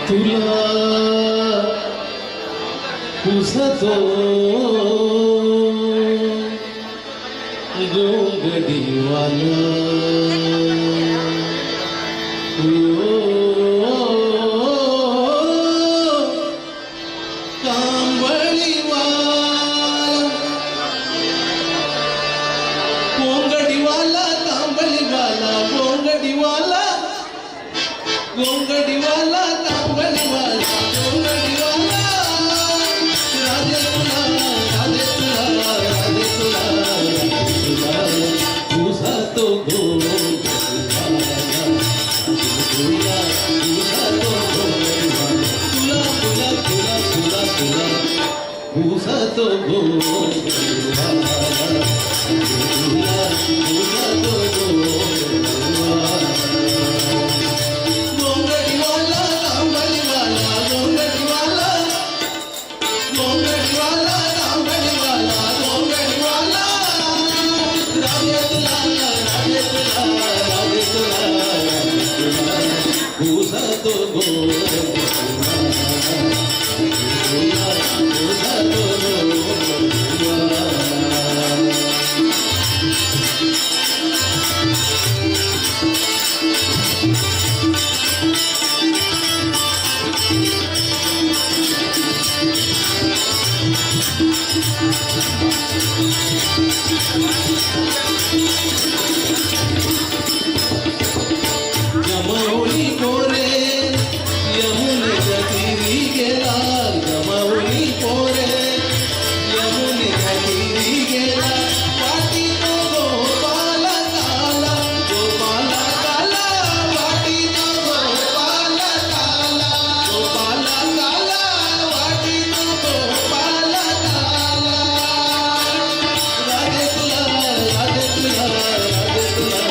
तुला पुसतो गोंगडीवाला कांबळीवाला भूसतो गोंगडीवाला कांबळीवाला गोंगडीवाला गोंगडीवाला कांबळीवाला गोंगडीवाला राधे तुला राधे तुला राधे तुला भूसतो जमवली पोरे यमुनेच्या तीरी गेला जमवली पोरे यमुनेच्या तीरी गेला पाटी तो गोपाला काला गोपाला काला पाटी तो गोपाला काला गोपाला काला पाटी तो गोपाला काला राधे तुला राधे तुला राधे तुला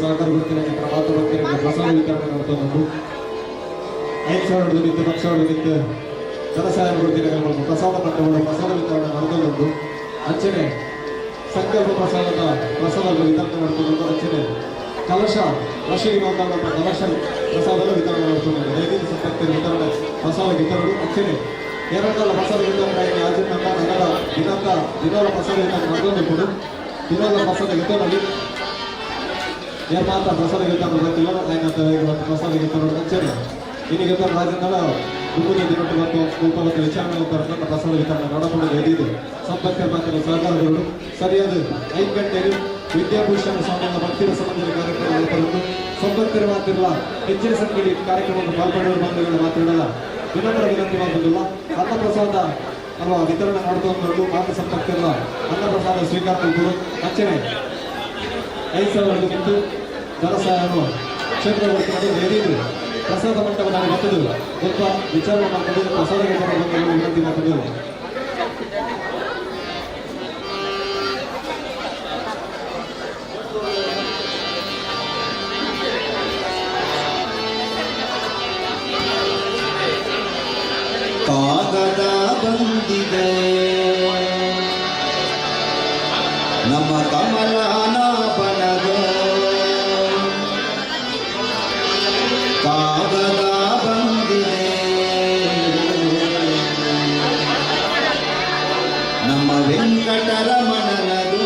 ಸಹಕಾರ ಕೊಡ್ತೀನಿ ಮಾತು ಬರ್ತೀನಿ ಪ್ರಸಾದ ವಿತರಣೆ ಮಾಡ್ಕೊಂಡು 5,000 ನಿತ್ಯ 10,000 ನಿತ್ಯ ಧನ ಸಹಾಯ ಕೊಡ್ತೀನಿ ಪ್ರಸಾದ ಪಟ್ಟವನ್ನು ಪ್ರಸಾದ ವಿತರಣೆ ಮಾಡ್ಕೊಂಡು ಅಂಚನೆ ಸಂಕಲ್ಪ ಪ್ರಸಾದ ವಿತರಣೆ ಮಾಡ್ಕೊಂಡು ಅಂಚನೆ ಕಲಶ ವರ್ಷಿಗೆ ಒಂದಾದ ಕಲಶ ಪ್ರಸಾದದ ವಿತರಣೆ ಮಾಡ್ಕೊಂಡು ದೈಹಿಕ ಸಂಪತ್ತಿ ವಿತರಣೆ ಪ್ರಸಾದ ವಿತರಣೆ ಅಂಚನೆ ಎರಡಲ್ಲ ಪ್ರಸಾದ ವಿತರಣೆ ಆಚರಣೆ ನಗರ ದಿನದ ಪ್ರಸಾದ ವಿತರಣೆ ಮಾಡ್ಕೊಂಡು ದಿನದ ಪ್ರಸಾದ ವಿತರಣೆ ಮಾತ್ರ ಪ್ರಸಾದ ವಿತರಣೆ ಗೊತ್ತಿಲ್ಲ ಪ್ರಸಾದ ವಿತರಣೆ ಅಂಚನೆ ಇನ್ನೀಗ ರಾಜ್ಯದ ಗುಂಪುದ ದಿನಟ್ಟು ಮತ್ತು ಉಪಮುಖ್ಯ ವಿಚಾರಣೆ ನನ್ನ ಪ್ರಸಾದ ವಿತರಣೆ ನೋಡಿಕೊಂಡು ಎದಿದೆ ಸಂಪರ್ಕ ಮಾತಿನ ಸಹಕಾರಗಳು ಸರಿಯಾದ 5 ಗಂಟೆಗೆ ವಿದ್ಯಾಭೂಷಣ ಸ್ವಾಮಿಗಳ ಭಕ್ತಿರ ಸಂಬಂಧದ ಕಾರ್ಯಕ್ರಮ ನಡೆದುಕೊಂಡು ಸಂಪರ್ಕ ಮಾತಿರುವ ಹೆಚ್ಚಿನ ಸಂಖ್ಯೆಯಲ್ಲಿ ಕಾರ್ಯಕ್ರಮವನ್ನು ಪಾಲ್ಗೊಳ್ಳುವ ಬಂಧುಗಳ ಮಾತುಗಳಲ್ಲ ವಿನಮ್ರ ವಿನಂತಿ ಮಾಡುವುದಿಲ್ಲ ಅನ್ನಪ್ರಸಾದ ಅಲ್ವಾ ವಿತರಣೆ ಮಾಡುವುದು ಮಾರ್ಗ ಸಂಪರ್ಕದ ಅನ್ನಪ್ರಸಾದ ಸ್ವೀಕಾರ ಅಂಚನೆ 5,000 ಗಿಂತ ಧನಸಹಾಯವನ್ನು ಕ್ಷೇತ್ರಗೊಳಿಸಿಕೊಂಡು ಏನಿದ್ರು ಪ್ರಸಾದ ಮಂಟಪದ ಮತ್ತದು ಸ್ವಲ್ಪ ವಿಚಾರಣೆ ಮಾಡಿಕೊಂಡು ಪ್ರಸಾದ ವಿನಂತಿ ಮಾಡಿಕೊಂಡು ಕಾಗದ ಬಂದಿದೆ ನಮ್ಮ ಕಮಲನಾಭನಗ ಕಾಗದ ಬಂದಿದೆ ನಮ್ಮ ವೆಂಕಟರಮಣನದು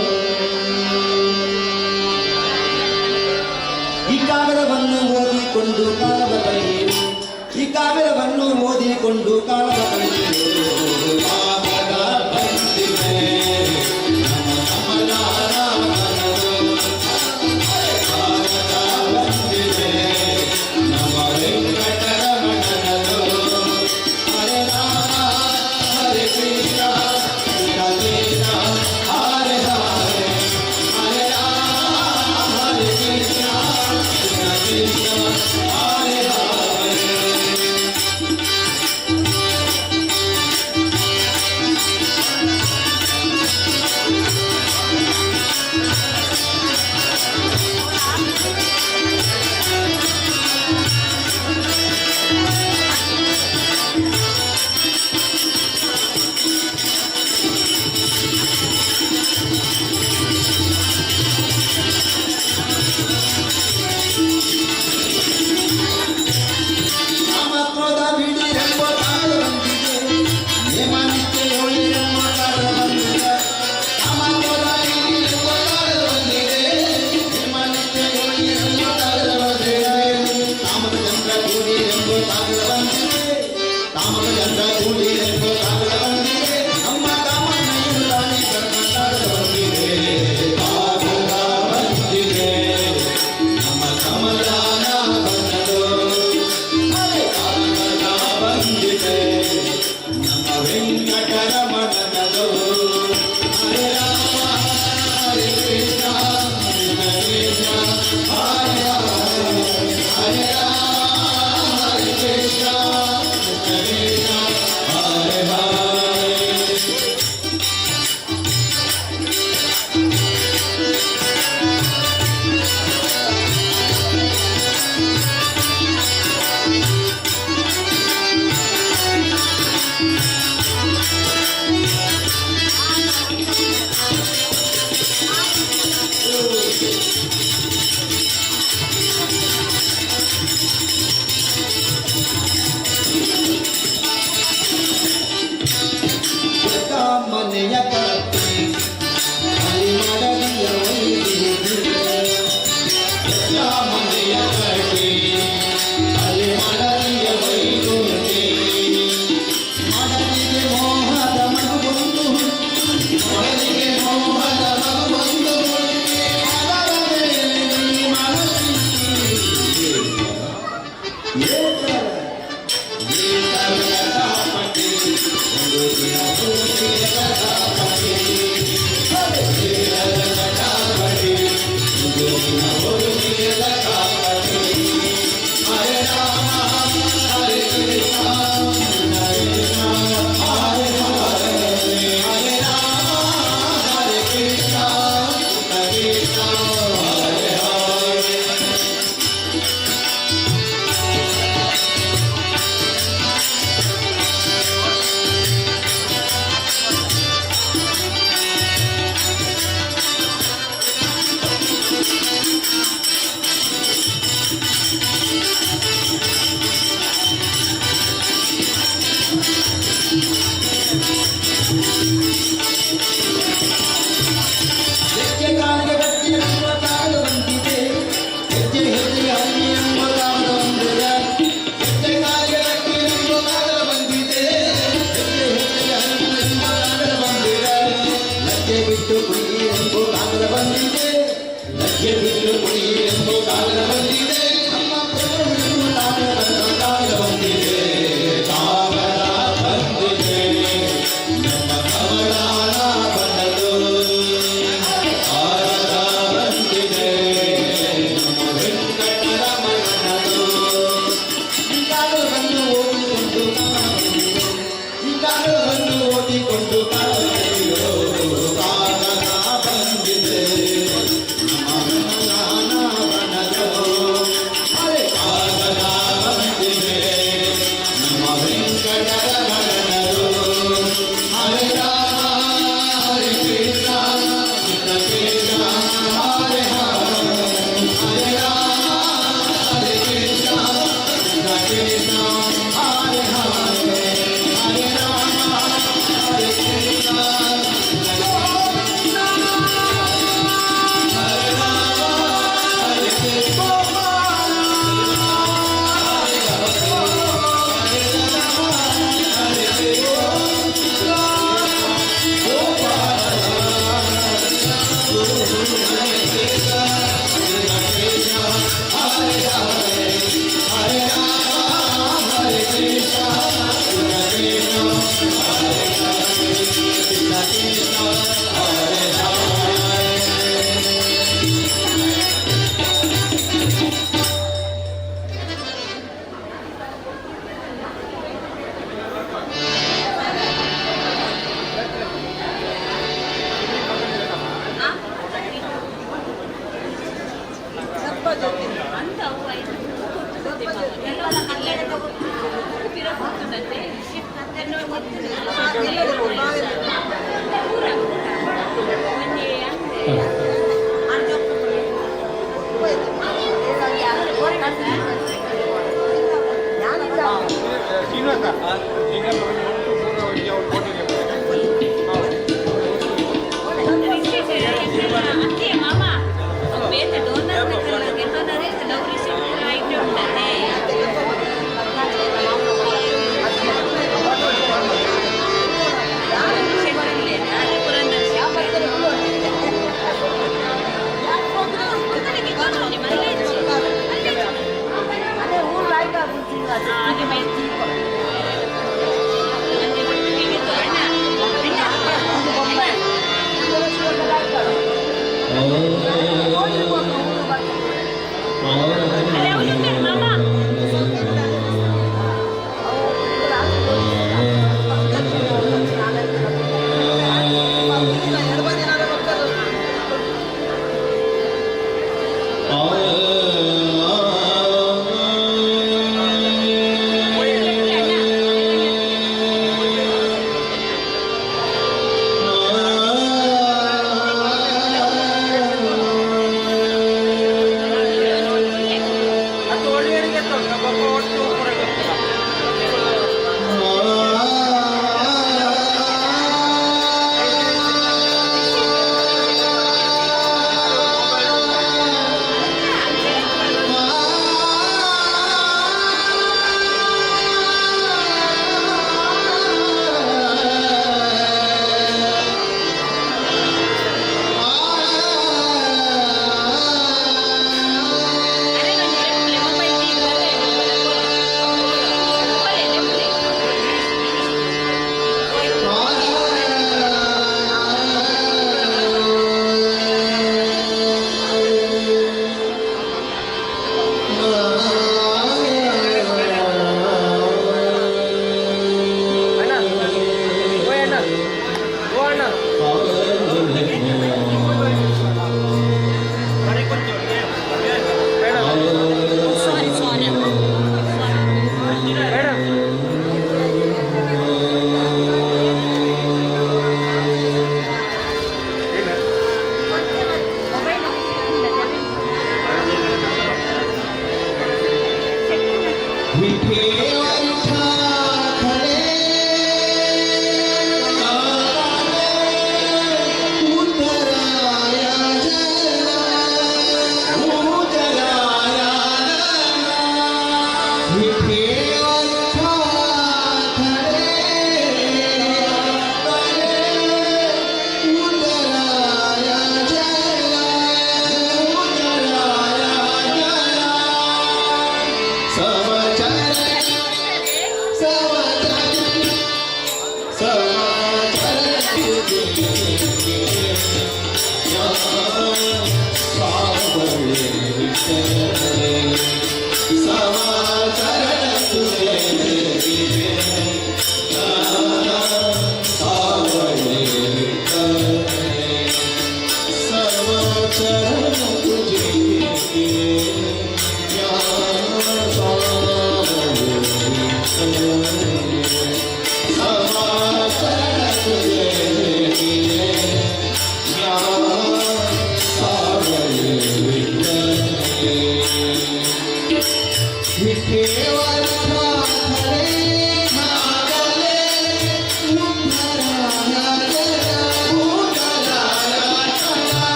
ಈ ಕಾಗದವನ್ನು ಓದಿಕೊಂಡು ಕಾಲದ ಕಳೆಯಿರು ಈ ಕಾವ್ಯವನ್ನು ಓದಿಕೊಂಡು ಕಾಲದ ಕಳೆಯಿರು ಕಾಗದ ಬಂದಿದೆ ನಮ್ಮ ಕಮಲನಾಭನದು ಕಾಗದ ಬಂದಿದೆ ನಮ್ಮ ವೆಂಕಟರಮಣನದು ಹರೆ ರಾಮ ಹರೆ ಕೃಷ್ಣ ಕೃಷ್ಣ ಕೃಷ್ಣ ಹರೆ ಹರೆ ಹರೆ ರಾಮ ಹರೆ ಕೃಷ್ಣ ಕೃಷ್ಣ ಕೃಷ್ಣ ಹರೆ ಹರೆ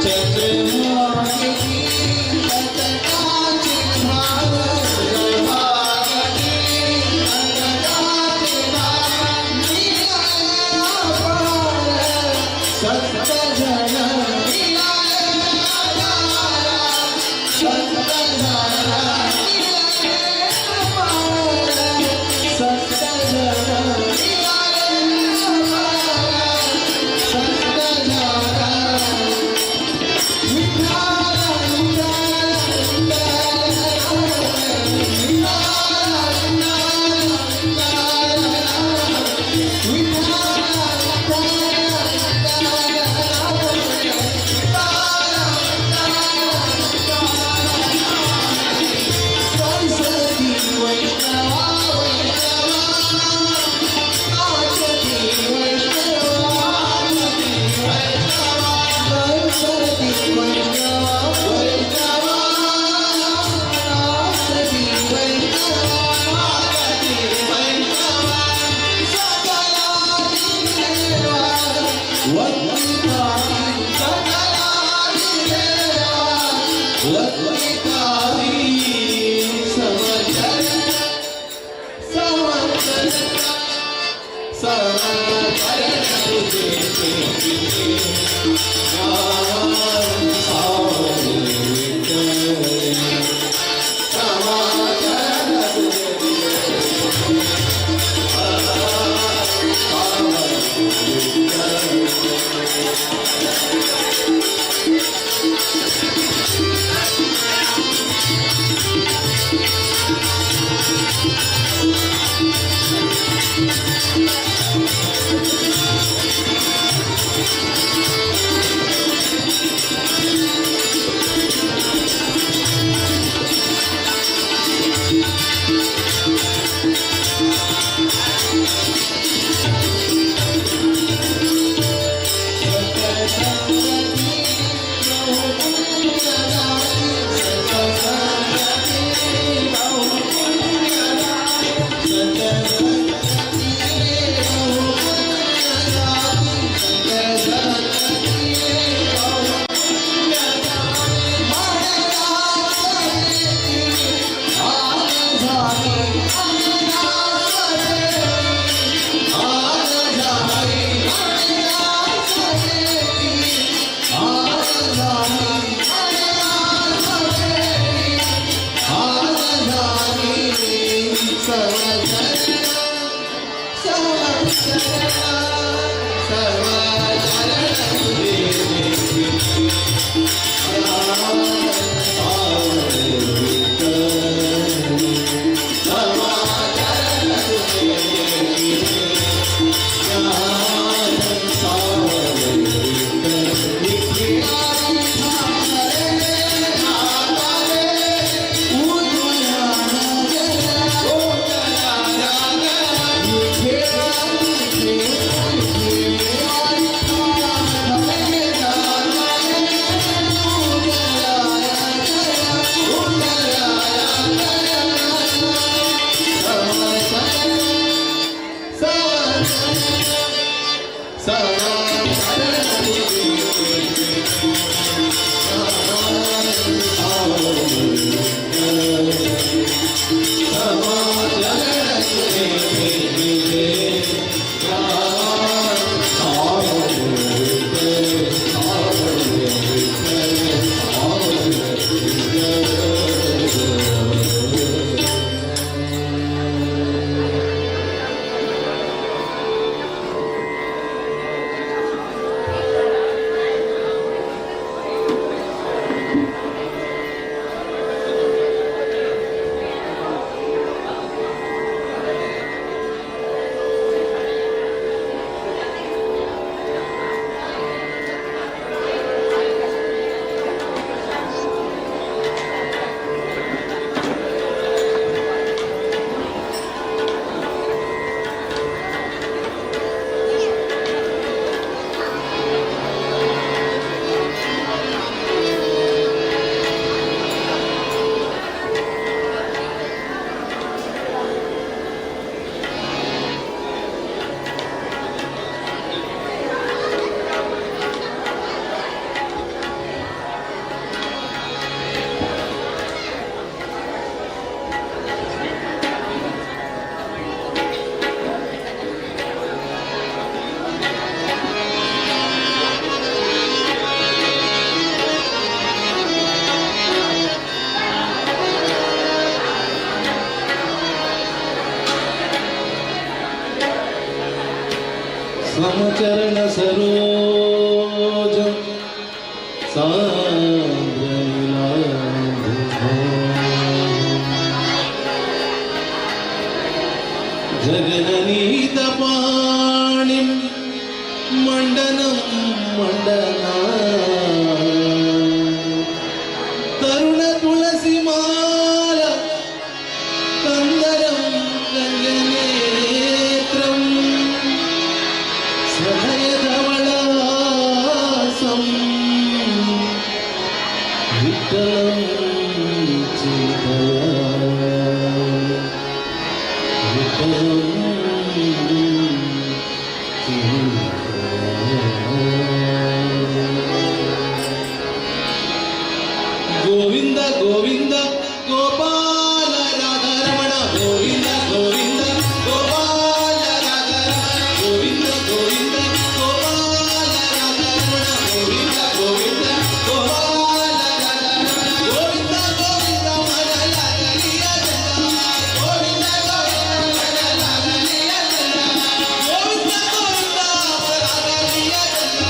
चंद्रमा ललितारी समचर समचर समचर तुझे समचरण सरोज जगननीत पाणिं मंडनं मंडना तरुण तुलसी माला कंदरं गंगनेत्रं स्वधय धवलासं विठ्ठलं चिन्तया विठ्ठलं चिन्तया ಗೋವಿಂದ ಗೋವಿಂದ ಗೋಪಾಲ ರಾಧಾರಮಣ ಗೋವಿಂದ ಗೋವಿಂದ ಗೋಪಾಲ ರಾಧಾರಮಣ ಗೋವಿಂದ ಗೋವಿಂದ ಗೋಪಾಲ ರಾಧಾರಮಣ ಗೋವಿಂದ ಗೋವಿಂದ ಗೋಪಾಲ ರಾಧಾರಮಣ ಗೋವಿಂದ ಗೋವಿಂದ ಮನಲಾಗಲಿಯ ಜನ ಗೋವಿಂದ ಗೋವಿಂದ ಮನಲಾಗಲಿಯ ಜನ ಗೋವಿಂದ ಗೋವಿಂದ ಮನಲಾಗಲಿಯ ಜನ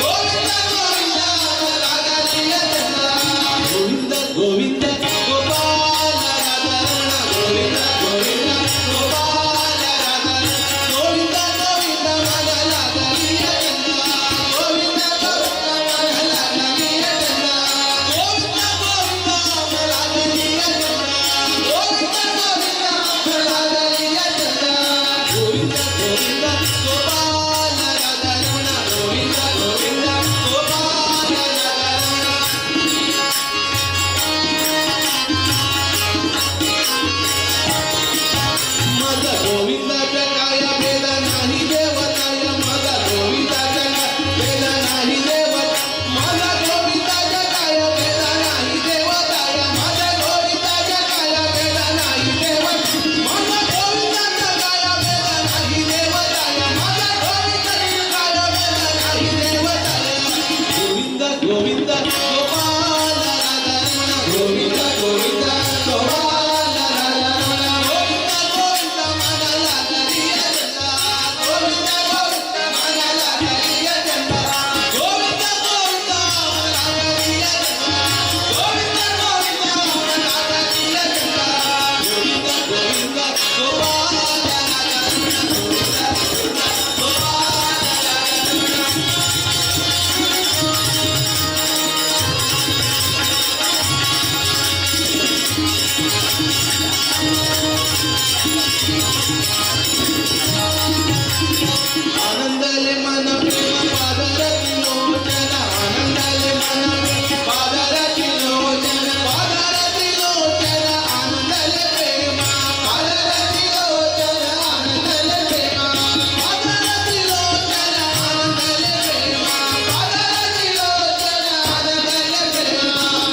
ಗೋವಿಂದ ಗೋವಿಂದ ಮನಲಾಗಲಿಯ ಜನ ಗೋವಿಂದ ಗೋವಿಂದ ಗೋಪಾಲ ರಾಧಾರಮಣ ಗೋವಿಂದ ಗೋವಿಂದ ಗೋಪಾಲ ರಾಧಾರಮಣ ಗೋವಿಂದ ಗೋವಿಂದ ಮನಲಾಗಲಿಯ ಜನ ಗೋವಿಂದ ಗೋವಿಂದ ಮನಲಾಗಲಿಯ ಜನ ಗೋವಿಂದ ಗೋವಿಂದ ಮನಲಾಗಲಿಯ ಜನ ಗೋವಿಂದ ಗೋವಿಂದ ಮನಲಾಗಲಿಯ ಜನ ಗೋವಿಂದ ಗೋವಿಂದ ಗೋಪಾಲ ರಾಧಾರಮಣ ಗೋವಿಂದ ಗೋವಿಂದ ಗೋಪಾಲ ರಾಧಾರಮಣ मग गोविंदाच्या काय भेद नाही देवताय मग गोविंदाच्या काय भेद नाही देवत मग गोविंदाच्या काय भेद नाही देवताय मग गोविंदाच्या काय भेद नाही देवत मग गोविंदाच्या काय भेद नाही देवताय मग गोविंदाच्या काय भेद नाही देवताय गोविंद गोविंद गोपाल राधारमण गोविंद गोविंद गोपाल राधारमण गोविंद गोविंद मनालागलिय जन्ना गोविंद गोविंद मनालागलिय जन्ना गोविंद गोविंद मनालागलिय जन्ना गोविंद गोविंद मनालागलिय जन्ना गोविंद गोविंद गोपाल राधारमण गोविंद गोविंद गोपाल राधारमण आनंदाले मन प्रेम पादारती लोचन आनंदाले मन प्रेम पादारती लोचन आनंदाले प्रेम पादारती लोचन आनंदाले प्रेम पादारती लोचन आनंदाले प्रेम पादारती लोचन आनंदाले प्रेम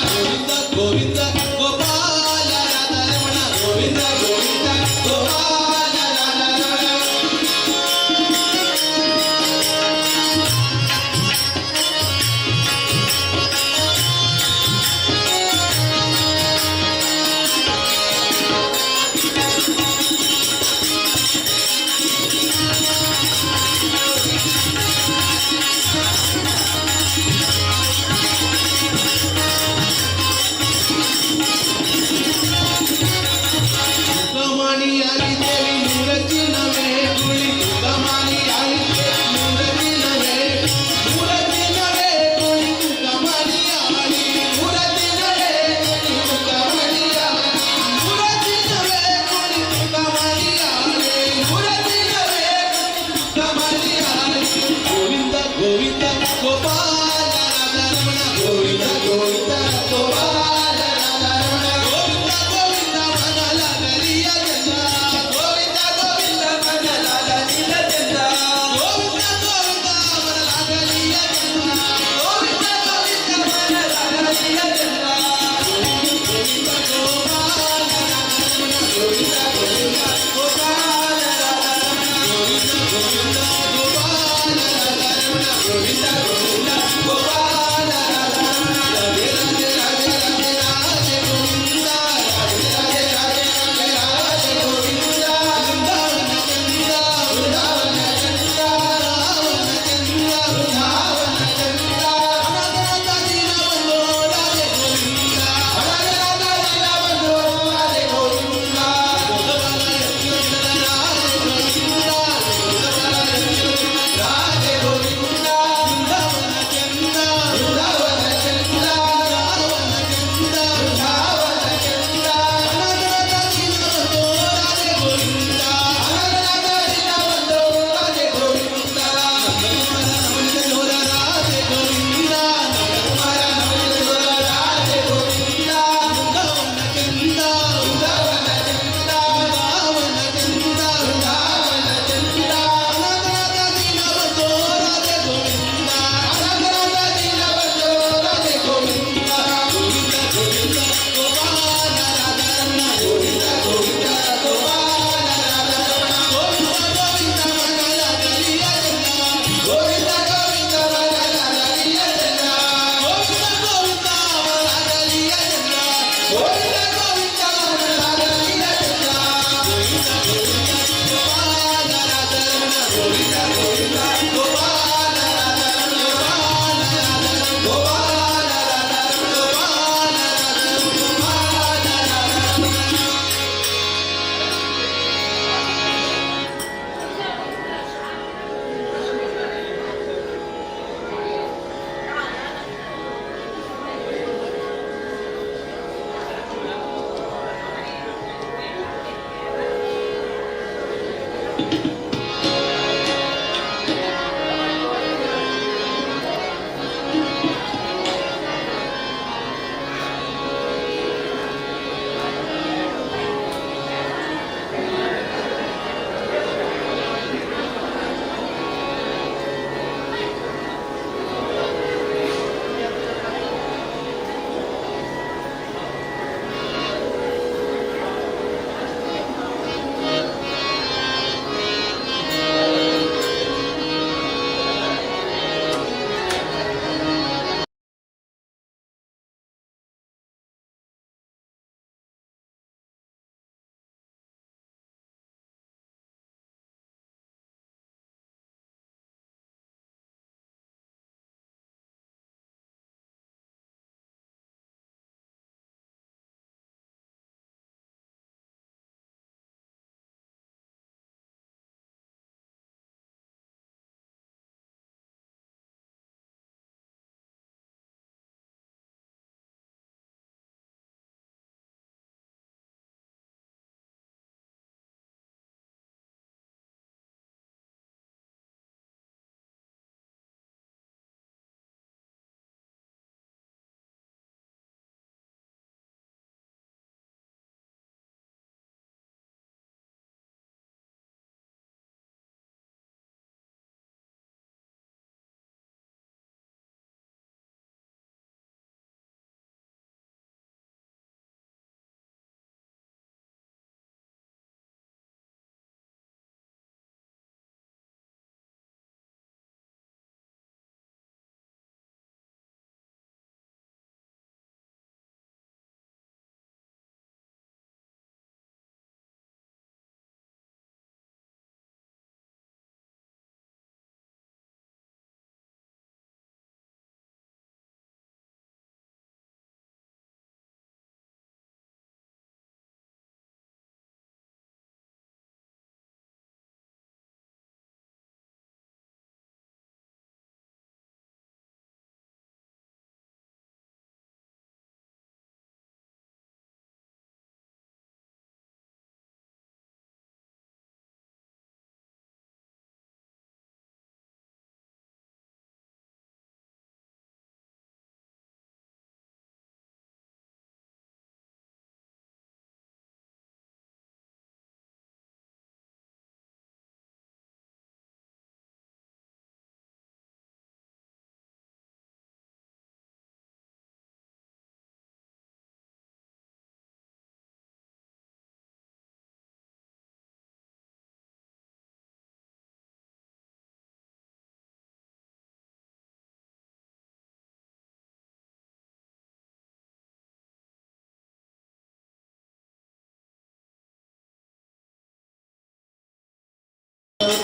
गोविंद गोविंद गोपाल राधारमण गोविंद गोविंद गोपाल राधारमण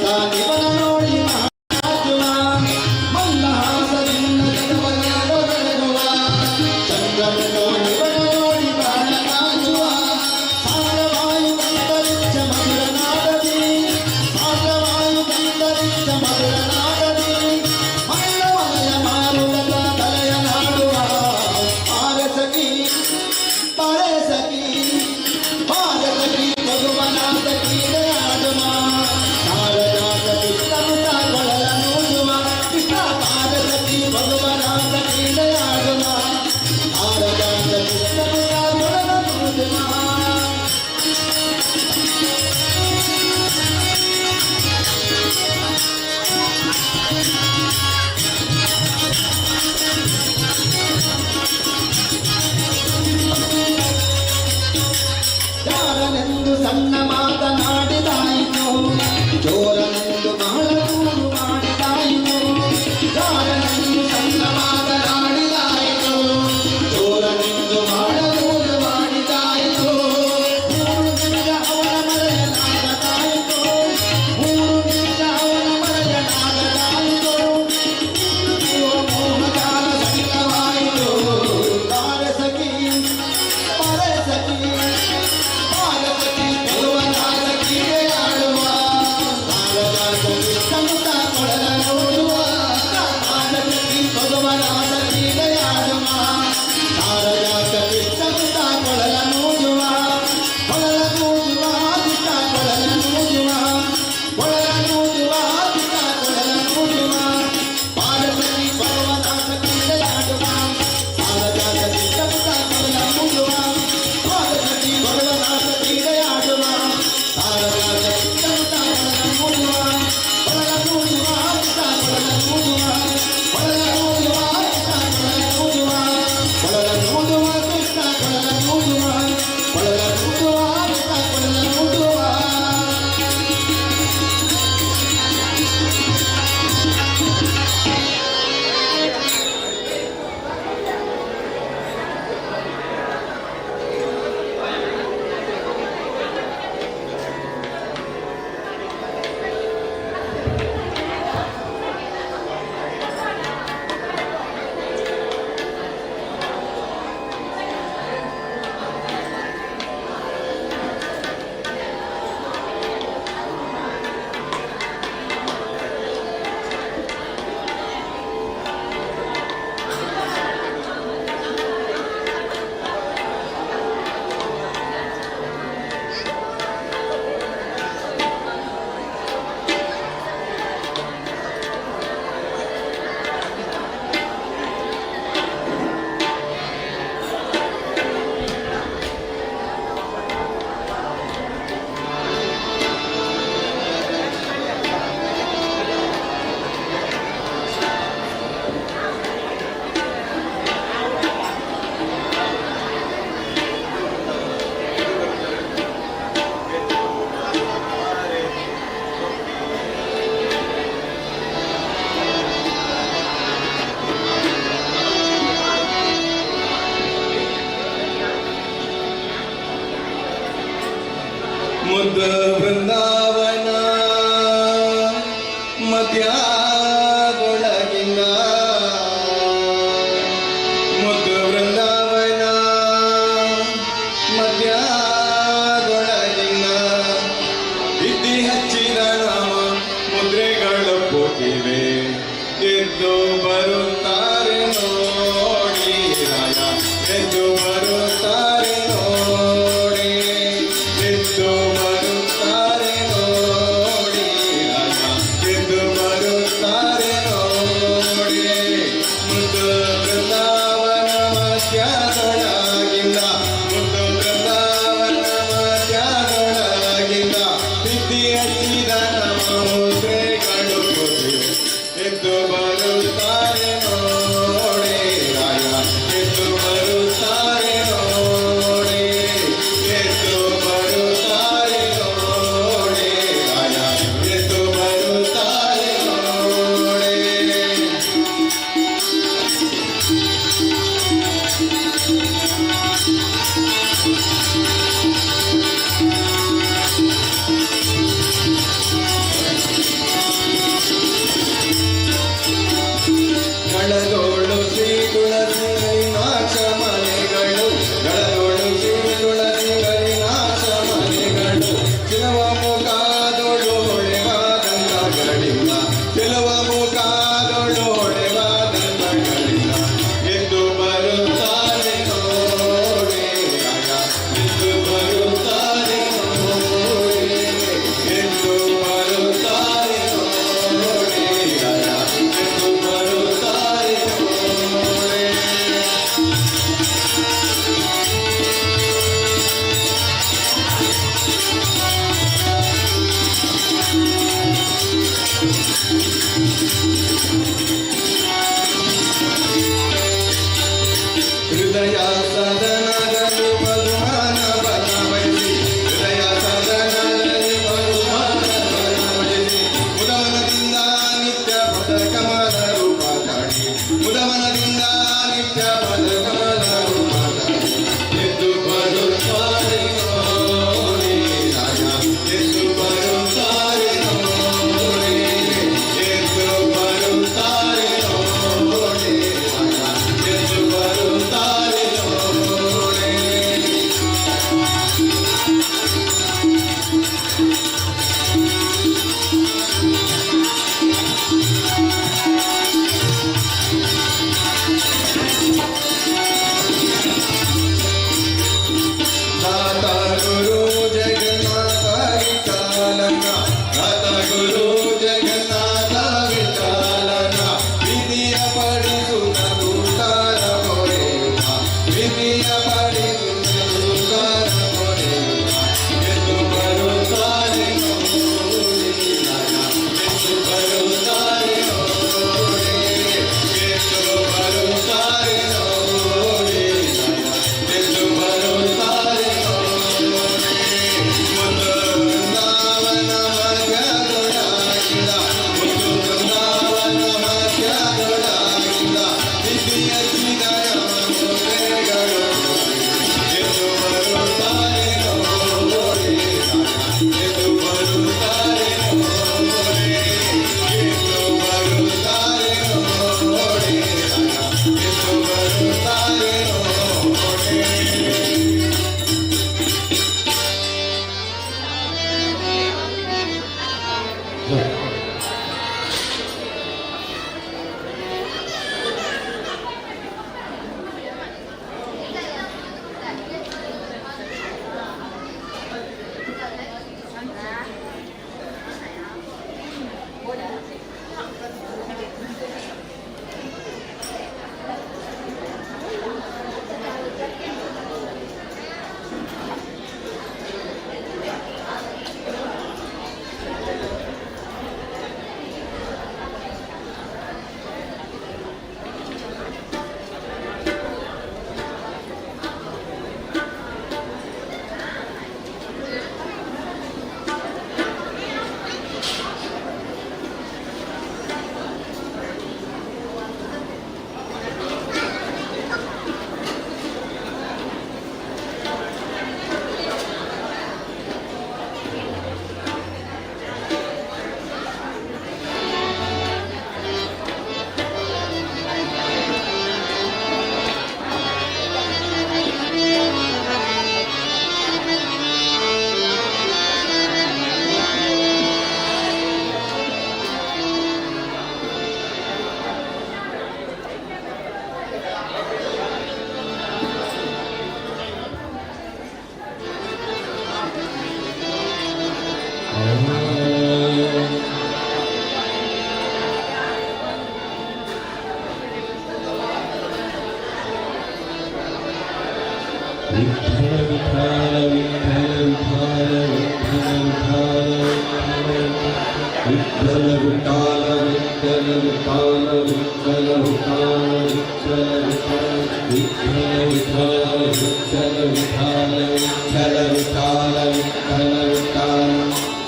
ಸಖಿ ಮುದ್ದು ಬೃಂದಾವನ ಮಧ್ಯಾದೊಳಗಿನ ಮುದ್ದು ಬೃಂದಾವನ ಮಧ್ಯಾದೊಳಗಿನ ಇದ್ದಿ ಹಚ್ಚಿದ ನಾಮ ಮುದ್ರೆಗಳು ಪೋತಿವೆ ಎದ್ದು ಬರುತ್ತಾರೆ ನೋಡಿ ರಾಯ ಎದ್ದು ಬರುತ್ತಾರೆ ನೋಡಿ ಎದ್ದು ಬರುತ್ತಾರೆ ನೋಡಿ ರಾಯ ಎದ್ದು ಬರುತ್ತಾರೆ ನೋಡಿ ಮುದ್ದು ಬೃಂದಾವನ ಮಧ್ಯಾದೊಳಗಿಂದ ಮುದ್ದು ಬೃಂದಾವನ ಮಧ್ಯಾದೊಳಗಿಂದ ಇದ್ದಿ ಹಚ್ಚಿದ ನಮ್ಮ ಮುದ್ರೆಗಳು ಪೋತಿವೆ ಎದ್ದು ಬರುತ್ತಾರೆ ನೋಡಿ ರಾಯ ಎದ್ದು ಬರುತ್ತಾರೆ ನೋಡಿ ಎದ್ದು ಬರುತ್ತಾರೆ ನೋಡಿ ರಾಯ ಎದ್ದು ಬರುತ್ತಾರೆ ನೋಡಿ ಗಳದೋಳು ಶ್ರೀ ತುಳಸಿ ಹರಿನಾಶ ಮನೆಗಳು ಗಳದೋಳು ಶ್ರೀ ತುಳಸಿ ಹರಿನಾಶ ಮನೆಗಳು ಚಿಲವ ಮುಖಾದೊಳು ಹೊಳೆವಾದಂತಗಳಿಲ್ಲ ಚಿಲವ ಮುಖಾದೊಳು ಹೊಳೆವಾದಂತಗಳಿಲ್ಲ ಎದ್ದು ಬರುತ್ತಾರೆ ನೋಡಿ ರಾಯ ಎದ್ದು ಬರುತ್ತಾರೆ ನೋಡಿ ಎದ್ದು ಬರುತ್ತಾರೆ ನೋಡಿ ರಾಯ ಎದ್ದು ಬರುತ್ತಾರೆ ನೋಡಿ ಹೃದಯ ಸದನದಲ್ಲಿ ಮಧುಮಾನ ಬಲವಹಿಸಿ ಹೃದಯ ಸದನದಲ್ಲಿ ಮಧುಮಾನ ಬಲವಹಿಸಿ ಮುದಮನದಿಂದ ನಿತ್ಯ ಪದಕಮಲ ರೂಪ ತಾಳಿ ಮುದಮನದಿಂದ ನಿತ್ಯ ಪದಕಮಲ ರೂಪ ತಾಳಿ ಎದ್ದು ಬರುತ್ತಾರೆ ನೋಡಿ ರಾಯ ಎದ್ದು ಬರುತ್ತಾರೆ ನೋಡಿ ಎದ್ದು ಬರುತ್ತಾರೆ ನೋಡಿ ರಾಯ ಎದ್ದು ಬರುತ್ತಾರೆ ನೋಡಿ दाता गुरु जगन्नाथ विचालना दाता गुरु जगन्नाथ विचालना विधिय पडिसुत दूतार मोरेवा विधिय पडिसुत दूतार मोरेवा एದ್ದು ಬರುತ್ತಾರೆ ನೋಡಿ ರಾಯ ಎದ್ದು ಬರುತ್ತಾರೆ ನೋಡಿ ಎದ್ದು ಬರುತ್ತಾರೆ ನೋಡಿ ರಾಯ ಎದ್ದು ಬರುತ್ತಾರೆ ನೋಡಿ ಮುದ್ದು ಬೃಂದಾವನ ಮಧ್ಯದೊಳಗಿಂದ ಮುದ್ದು ಬೃಂದಾವನ ಮಧ್ಯದೊಳಗಿಂದ ಇದ್ದಿ ಹಚ್ಚಿದ ನಮ್ಮ ಮುದ್ರೆಗಳು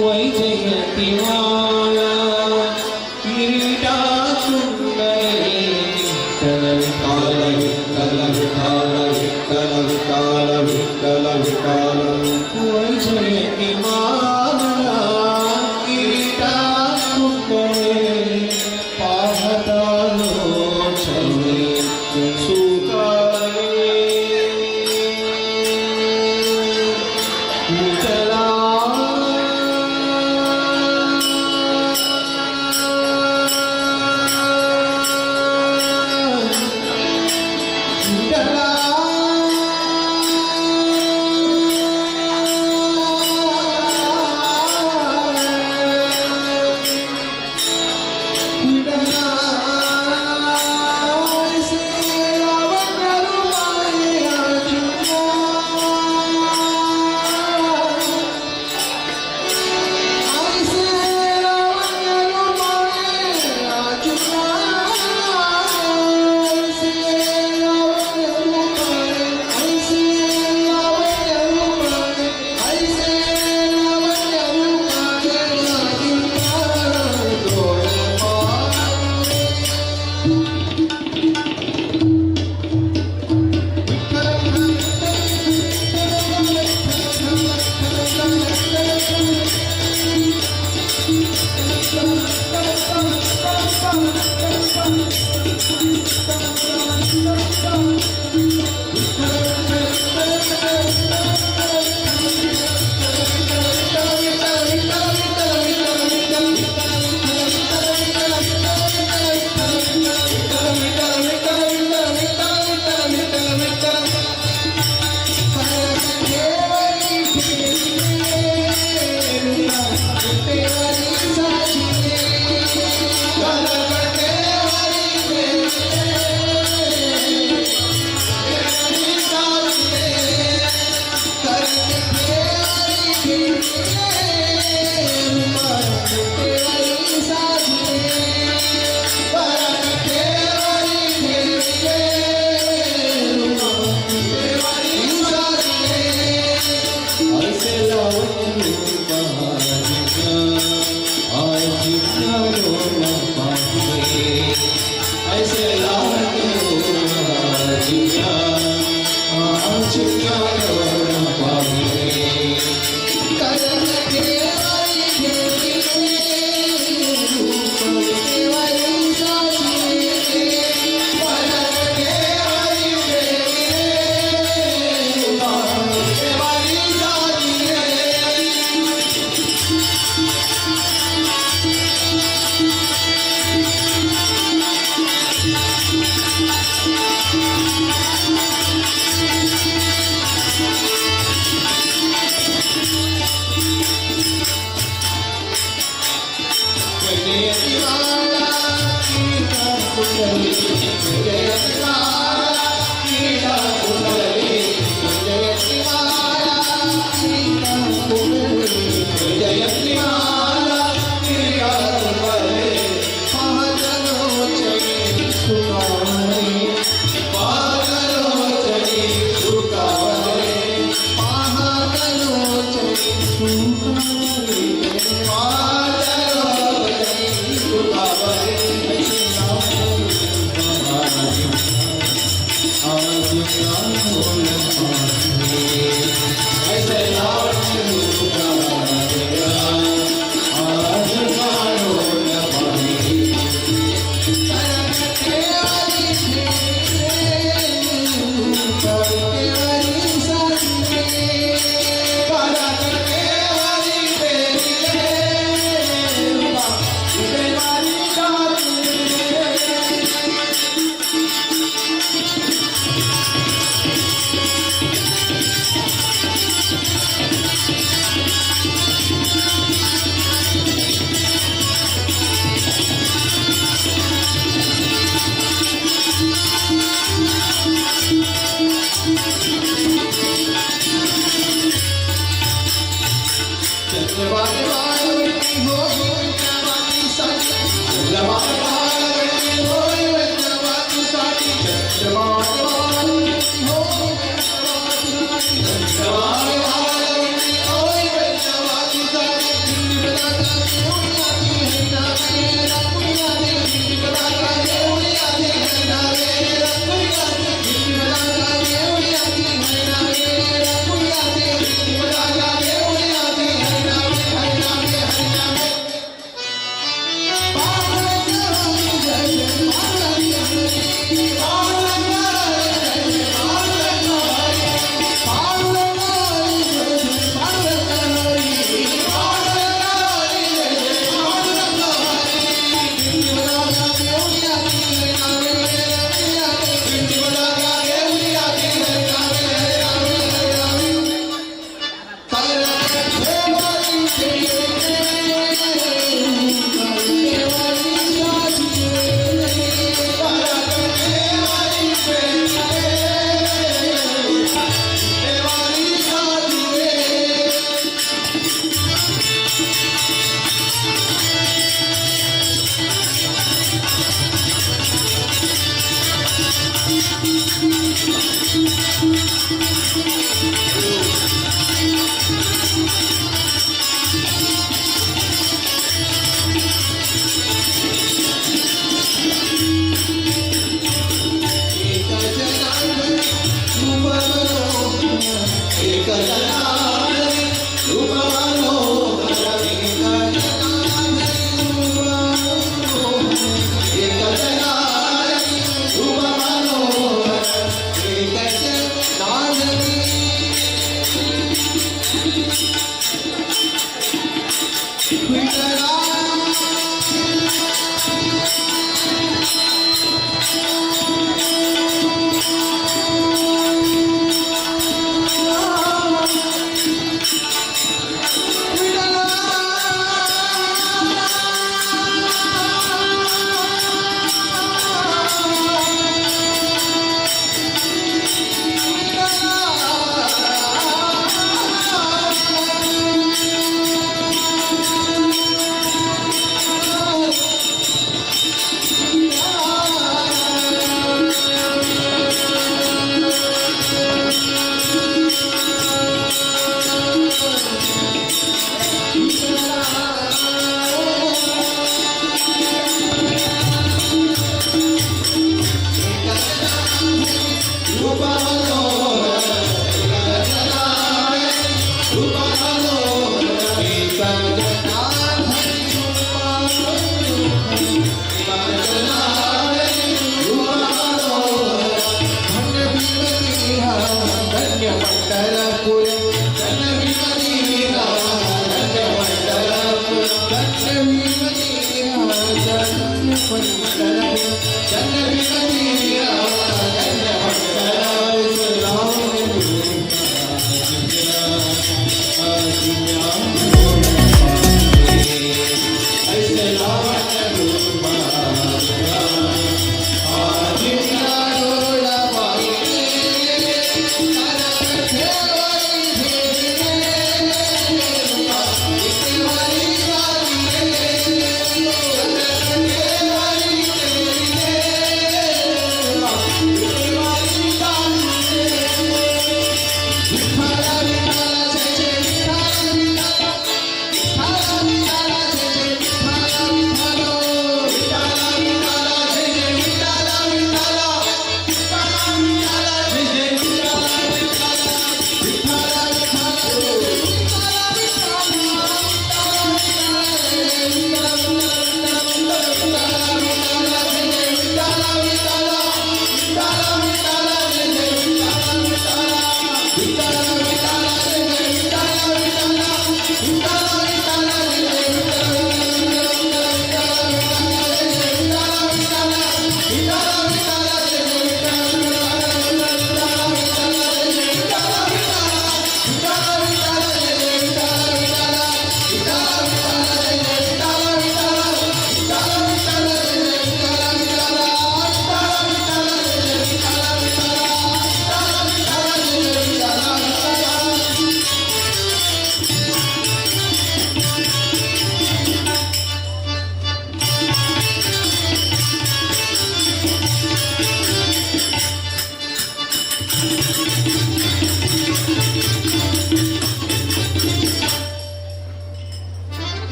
वैजयती माया किरीटा सुंदरी विठ्ठल विठ्ठल विठ्ठल विठ्ठल विठ्ठल विठ्ठल विठ्ठल वैजयती माया किरीटा सुंदरी पाहता लोचने सुतारे विठ्ठला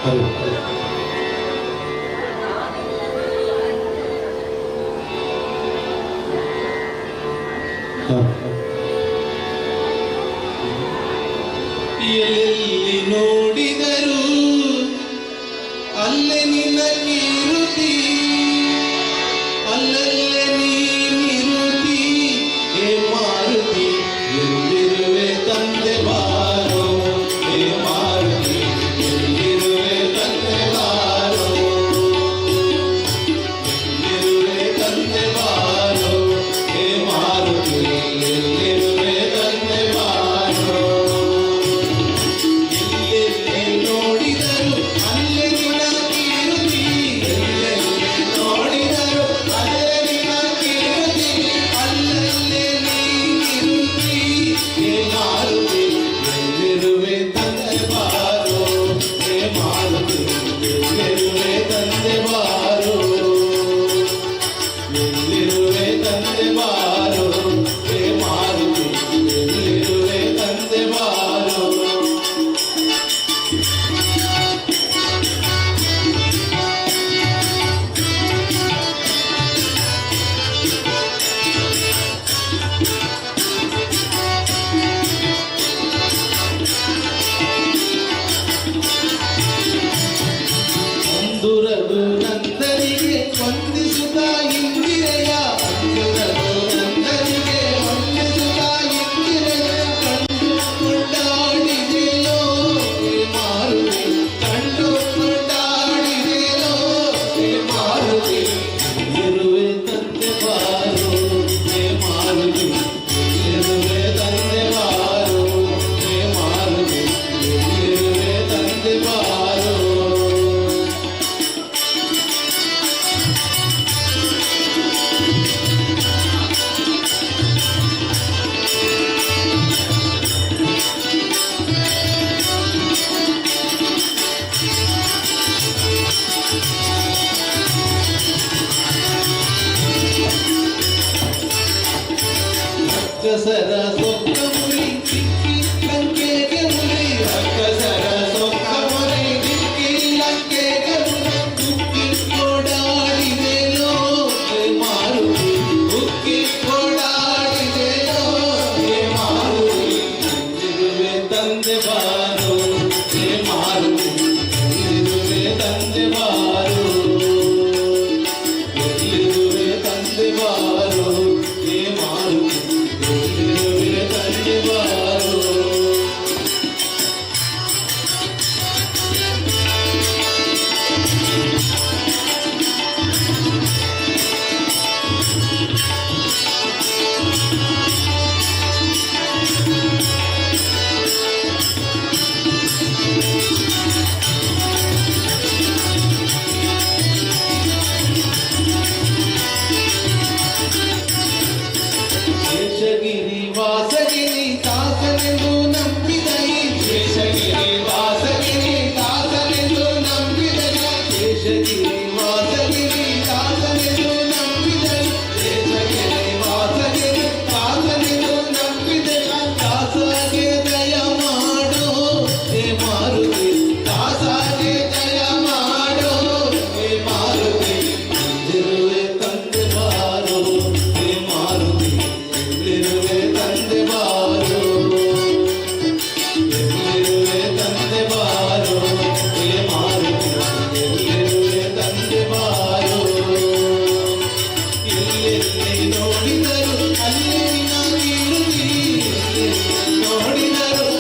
ಹೌದು. ಹಾ. ಎಲ್ಲಿ ನೋಡಿದರು ಅಲ್ಲೇ ನಿನ್ನ ಕೀರುತಿ, ಅಲ್ಲಲ್ಲೇ ನೀನಿರುತಿ, ಹೇ ಮಾರುತಿ ಎಲ್ಲಿರುವೆ ತಂದೆ ಬಾರೋ, ಹೇ ಮಾರುತಿ ಎಲ್ಲಿರುವೆ ತಂದೆ ಬಾರೋ, ಎಲ್ಲಿರುವೆ ತಂದೆ ಬಾರೋ, ಹೇ ಮಾರುತಿ ಎಲ್ಲಿರುವೆ ತಂದೆ ಬಾರೋ. ಎಲ್ಲೆಲ್ಲಿ ನೋಡಿದರು ಅಲ್ಲೇ ನಿನ್ನ ಕೀರುತಿ, ಎಲ್ಲೆಲ್ಲಿ ನೋಡಿದರು ಅಲ್ಲೇ ನಿನ್ನ ಕೀರುತಿ, ಅಲ್ಲಲ್ಲೇ ನೀನಿರುತಿ, ಹೇ ಮಾರುತಿ ಎಲ್ಲಿರುವೆ ತಂದೆ ಬಾರೋ, ಹೇ ಮಾರುತಿ ಎಲ್ಲಿರುವೆ ತಂದೆ ಬಾರೋ, ಎಲ್ಲಿರುವೆ ತಂದೆ ಬಾರೋ, ಹೇ ಮಾರುತಿ ಎಲ್ಲಿರುವೆ ತಂದೆ ಬಾರೋ. ಅಂದುರದು ನಂದನಿಗೆ ವಂದಿಸುತ್ತಾ ಇಂದಿರೆಯ, ಅಂದುರದು ನಂದನಿಗೆ ವಂದಿಸುತ್ತಾ ಇಂದಿರೆಯ, ಕಂಡು ಕೊಂಡಾಡಿದೆಯೋ ಹೇ ಮಾರುತಿ, ಕಂಡು ಕೊಂಡಾಡಿದೆಯೋ ಹೇ ಮಾರುತಿ ಎಲ್ಲಿರುವೆ ತಂದೆ ಬಾರೋ, ಹೇ ಮಾರುತಿ ಎಲ್ಲಿರುವೆ ತಂದೆ ಬಾರೋ, ಹೇ ಮಾರುತಿ ಎಲ್ಲಿರುವೆ ತಂದೆ ಬಾರೋ. ಅಕ್ಕಸರ ಸೊಕ್ಕ ಮುರಿ ಚಿಕ್ಕಿ ಲಂಕೆಗೆ ಮುರಿ, ಅಕ್ಕಸರ ಸೊಕ್ಕ ಮುರಿ ಚಿಕ್ಕಿ ಲಂಕೆಗೆ ಮುರಿ, ಉಕ್ಕಿ ಓಡಾಡಿದೆಯೋ ಹೇ ಮಾರುತಿ, ಉಕ್ಕಿ ಓಡಾಡಿದೆಯೋ ಹೇ ಮಾರುತಿ ಎಲ್ಲಿರುವೆ ತಂದೆ ಬಾರೋ, ಹೇ ಮಾರುತಿ ಎಲ್ಲಿರುವೆ ತಂದೆ ಬಾರೋ, ಎಲ್ಲಿರುವೆ ತಂದೆ ಬಾರೋ, ಹೇ ಮಾರುತಿ ಎಲ್ಲಿರುವೆ ತಂದೆ ಬಾರೋ. ಶೇಷಗಿರಿ ವಾಸಗಿರಿ ದಾಸನೆಂದು ನಂಬಿದೈ, ಶೇಷಗಿರಿ ವಾಸಗಿರಿ ದಾಸನೆಂದು ನಂಬಿದೈ, ಶೇಷಗಿರಿ ವಾಸಗಿರಿ ದಾಸನೆಂದು ನಂಬಿದೈ, ಶೇಷಗಿರಿ ವಾಸಗಿರಿ ದಾಸನೆಂದು ನಂಬಿದೈ, ದಾಸಗೆ ದಯ ಮಾಡೋ ಹೇ ಮಾರುತಿ, ದಾಸಗೆ ದಯ ಮಾಡೋ ಹೇ ಮಾರುತಿ ಎಲ್ಲಿರುವೆ ತಂದೆ ಬಾರೋ, ಹೇ ಮಾರುತಿ ಎಲ್ಲಿರುವೆ ತಂದೆ ಬಾರೋ, ಎಲ್ಲಿರುವೆ ತಂದೆ ಬಾರೋ, ಹೇ ಮಾರುತಿ ಎಲ್ಲಿರುವೆ ತಂದೆ ಬಾರೋ. ಎಲ್ಲೆಲ್ಲಿ ನೋಡಿದರು ಅಲ್ಲೇ ನಿನ್ನ ಕೀರುತಿ, ಎಲ್ಲೆಲ್ಲಿ ನೋಡಿದರು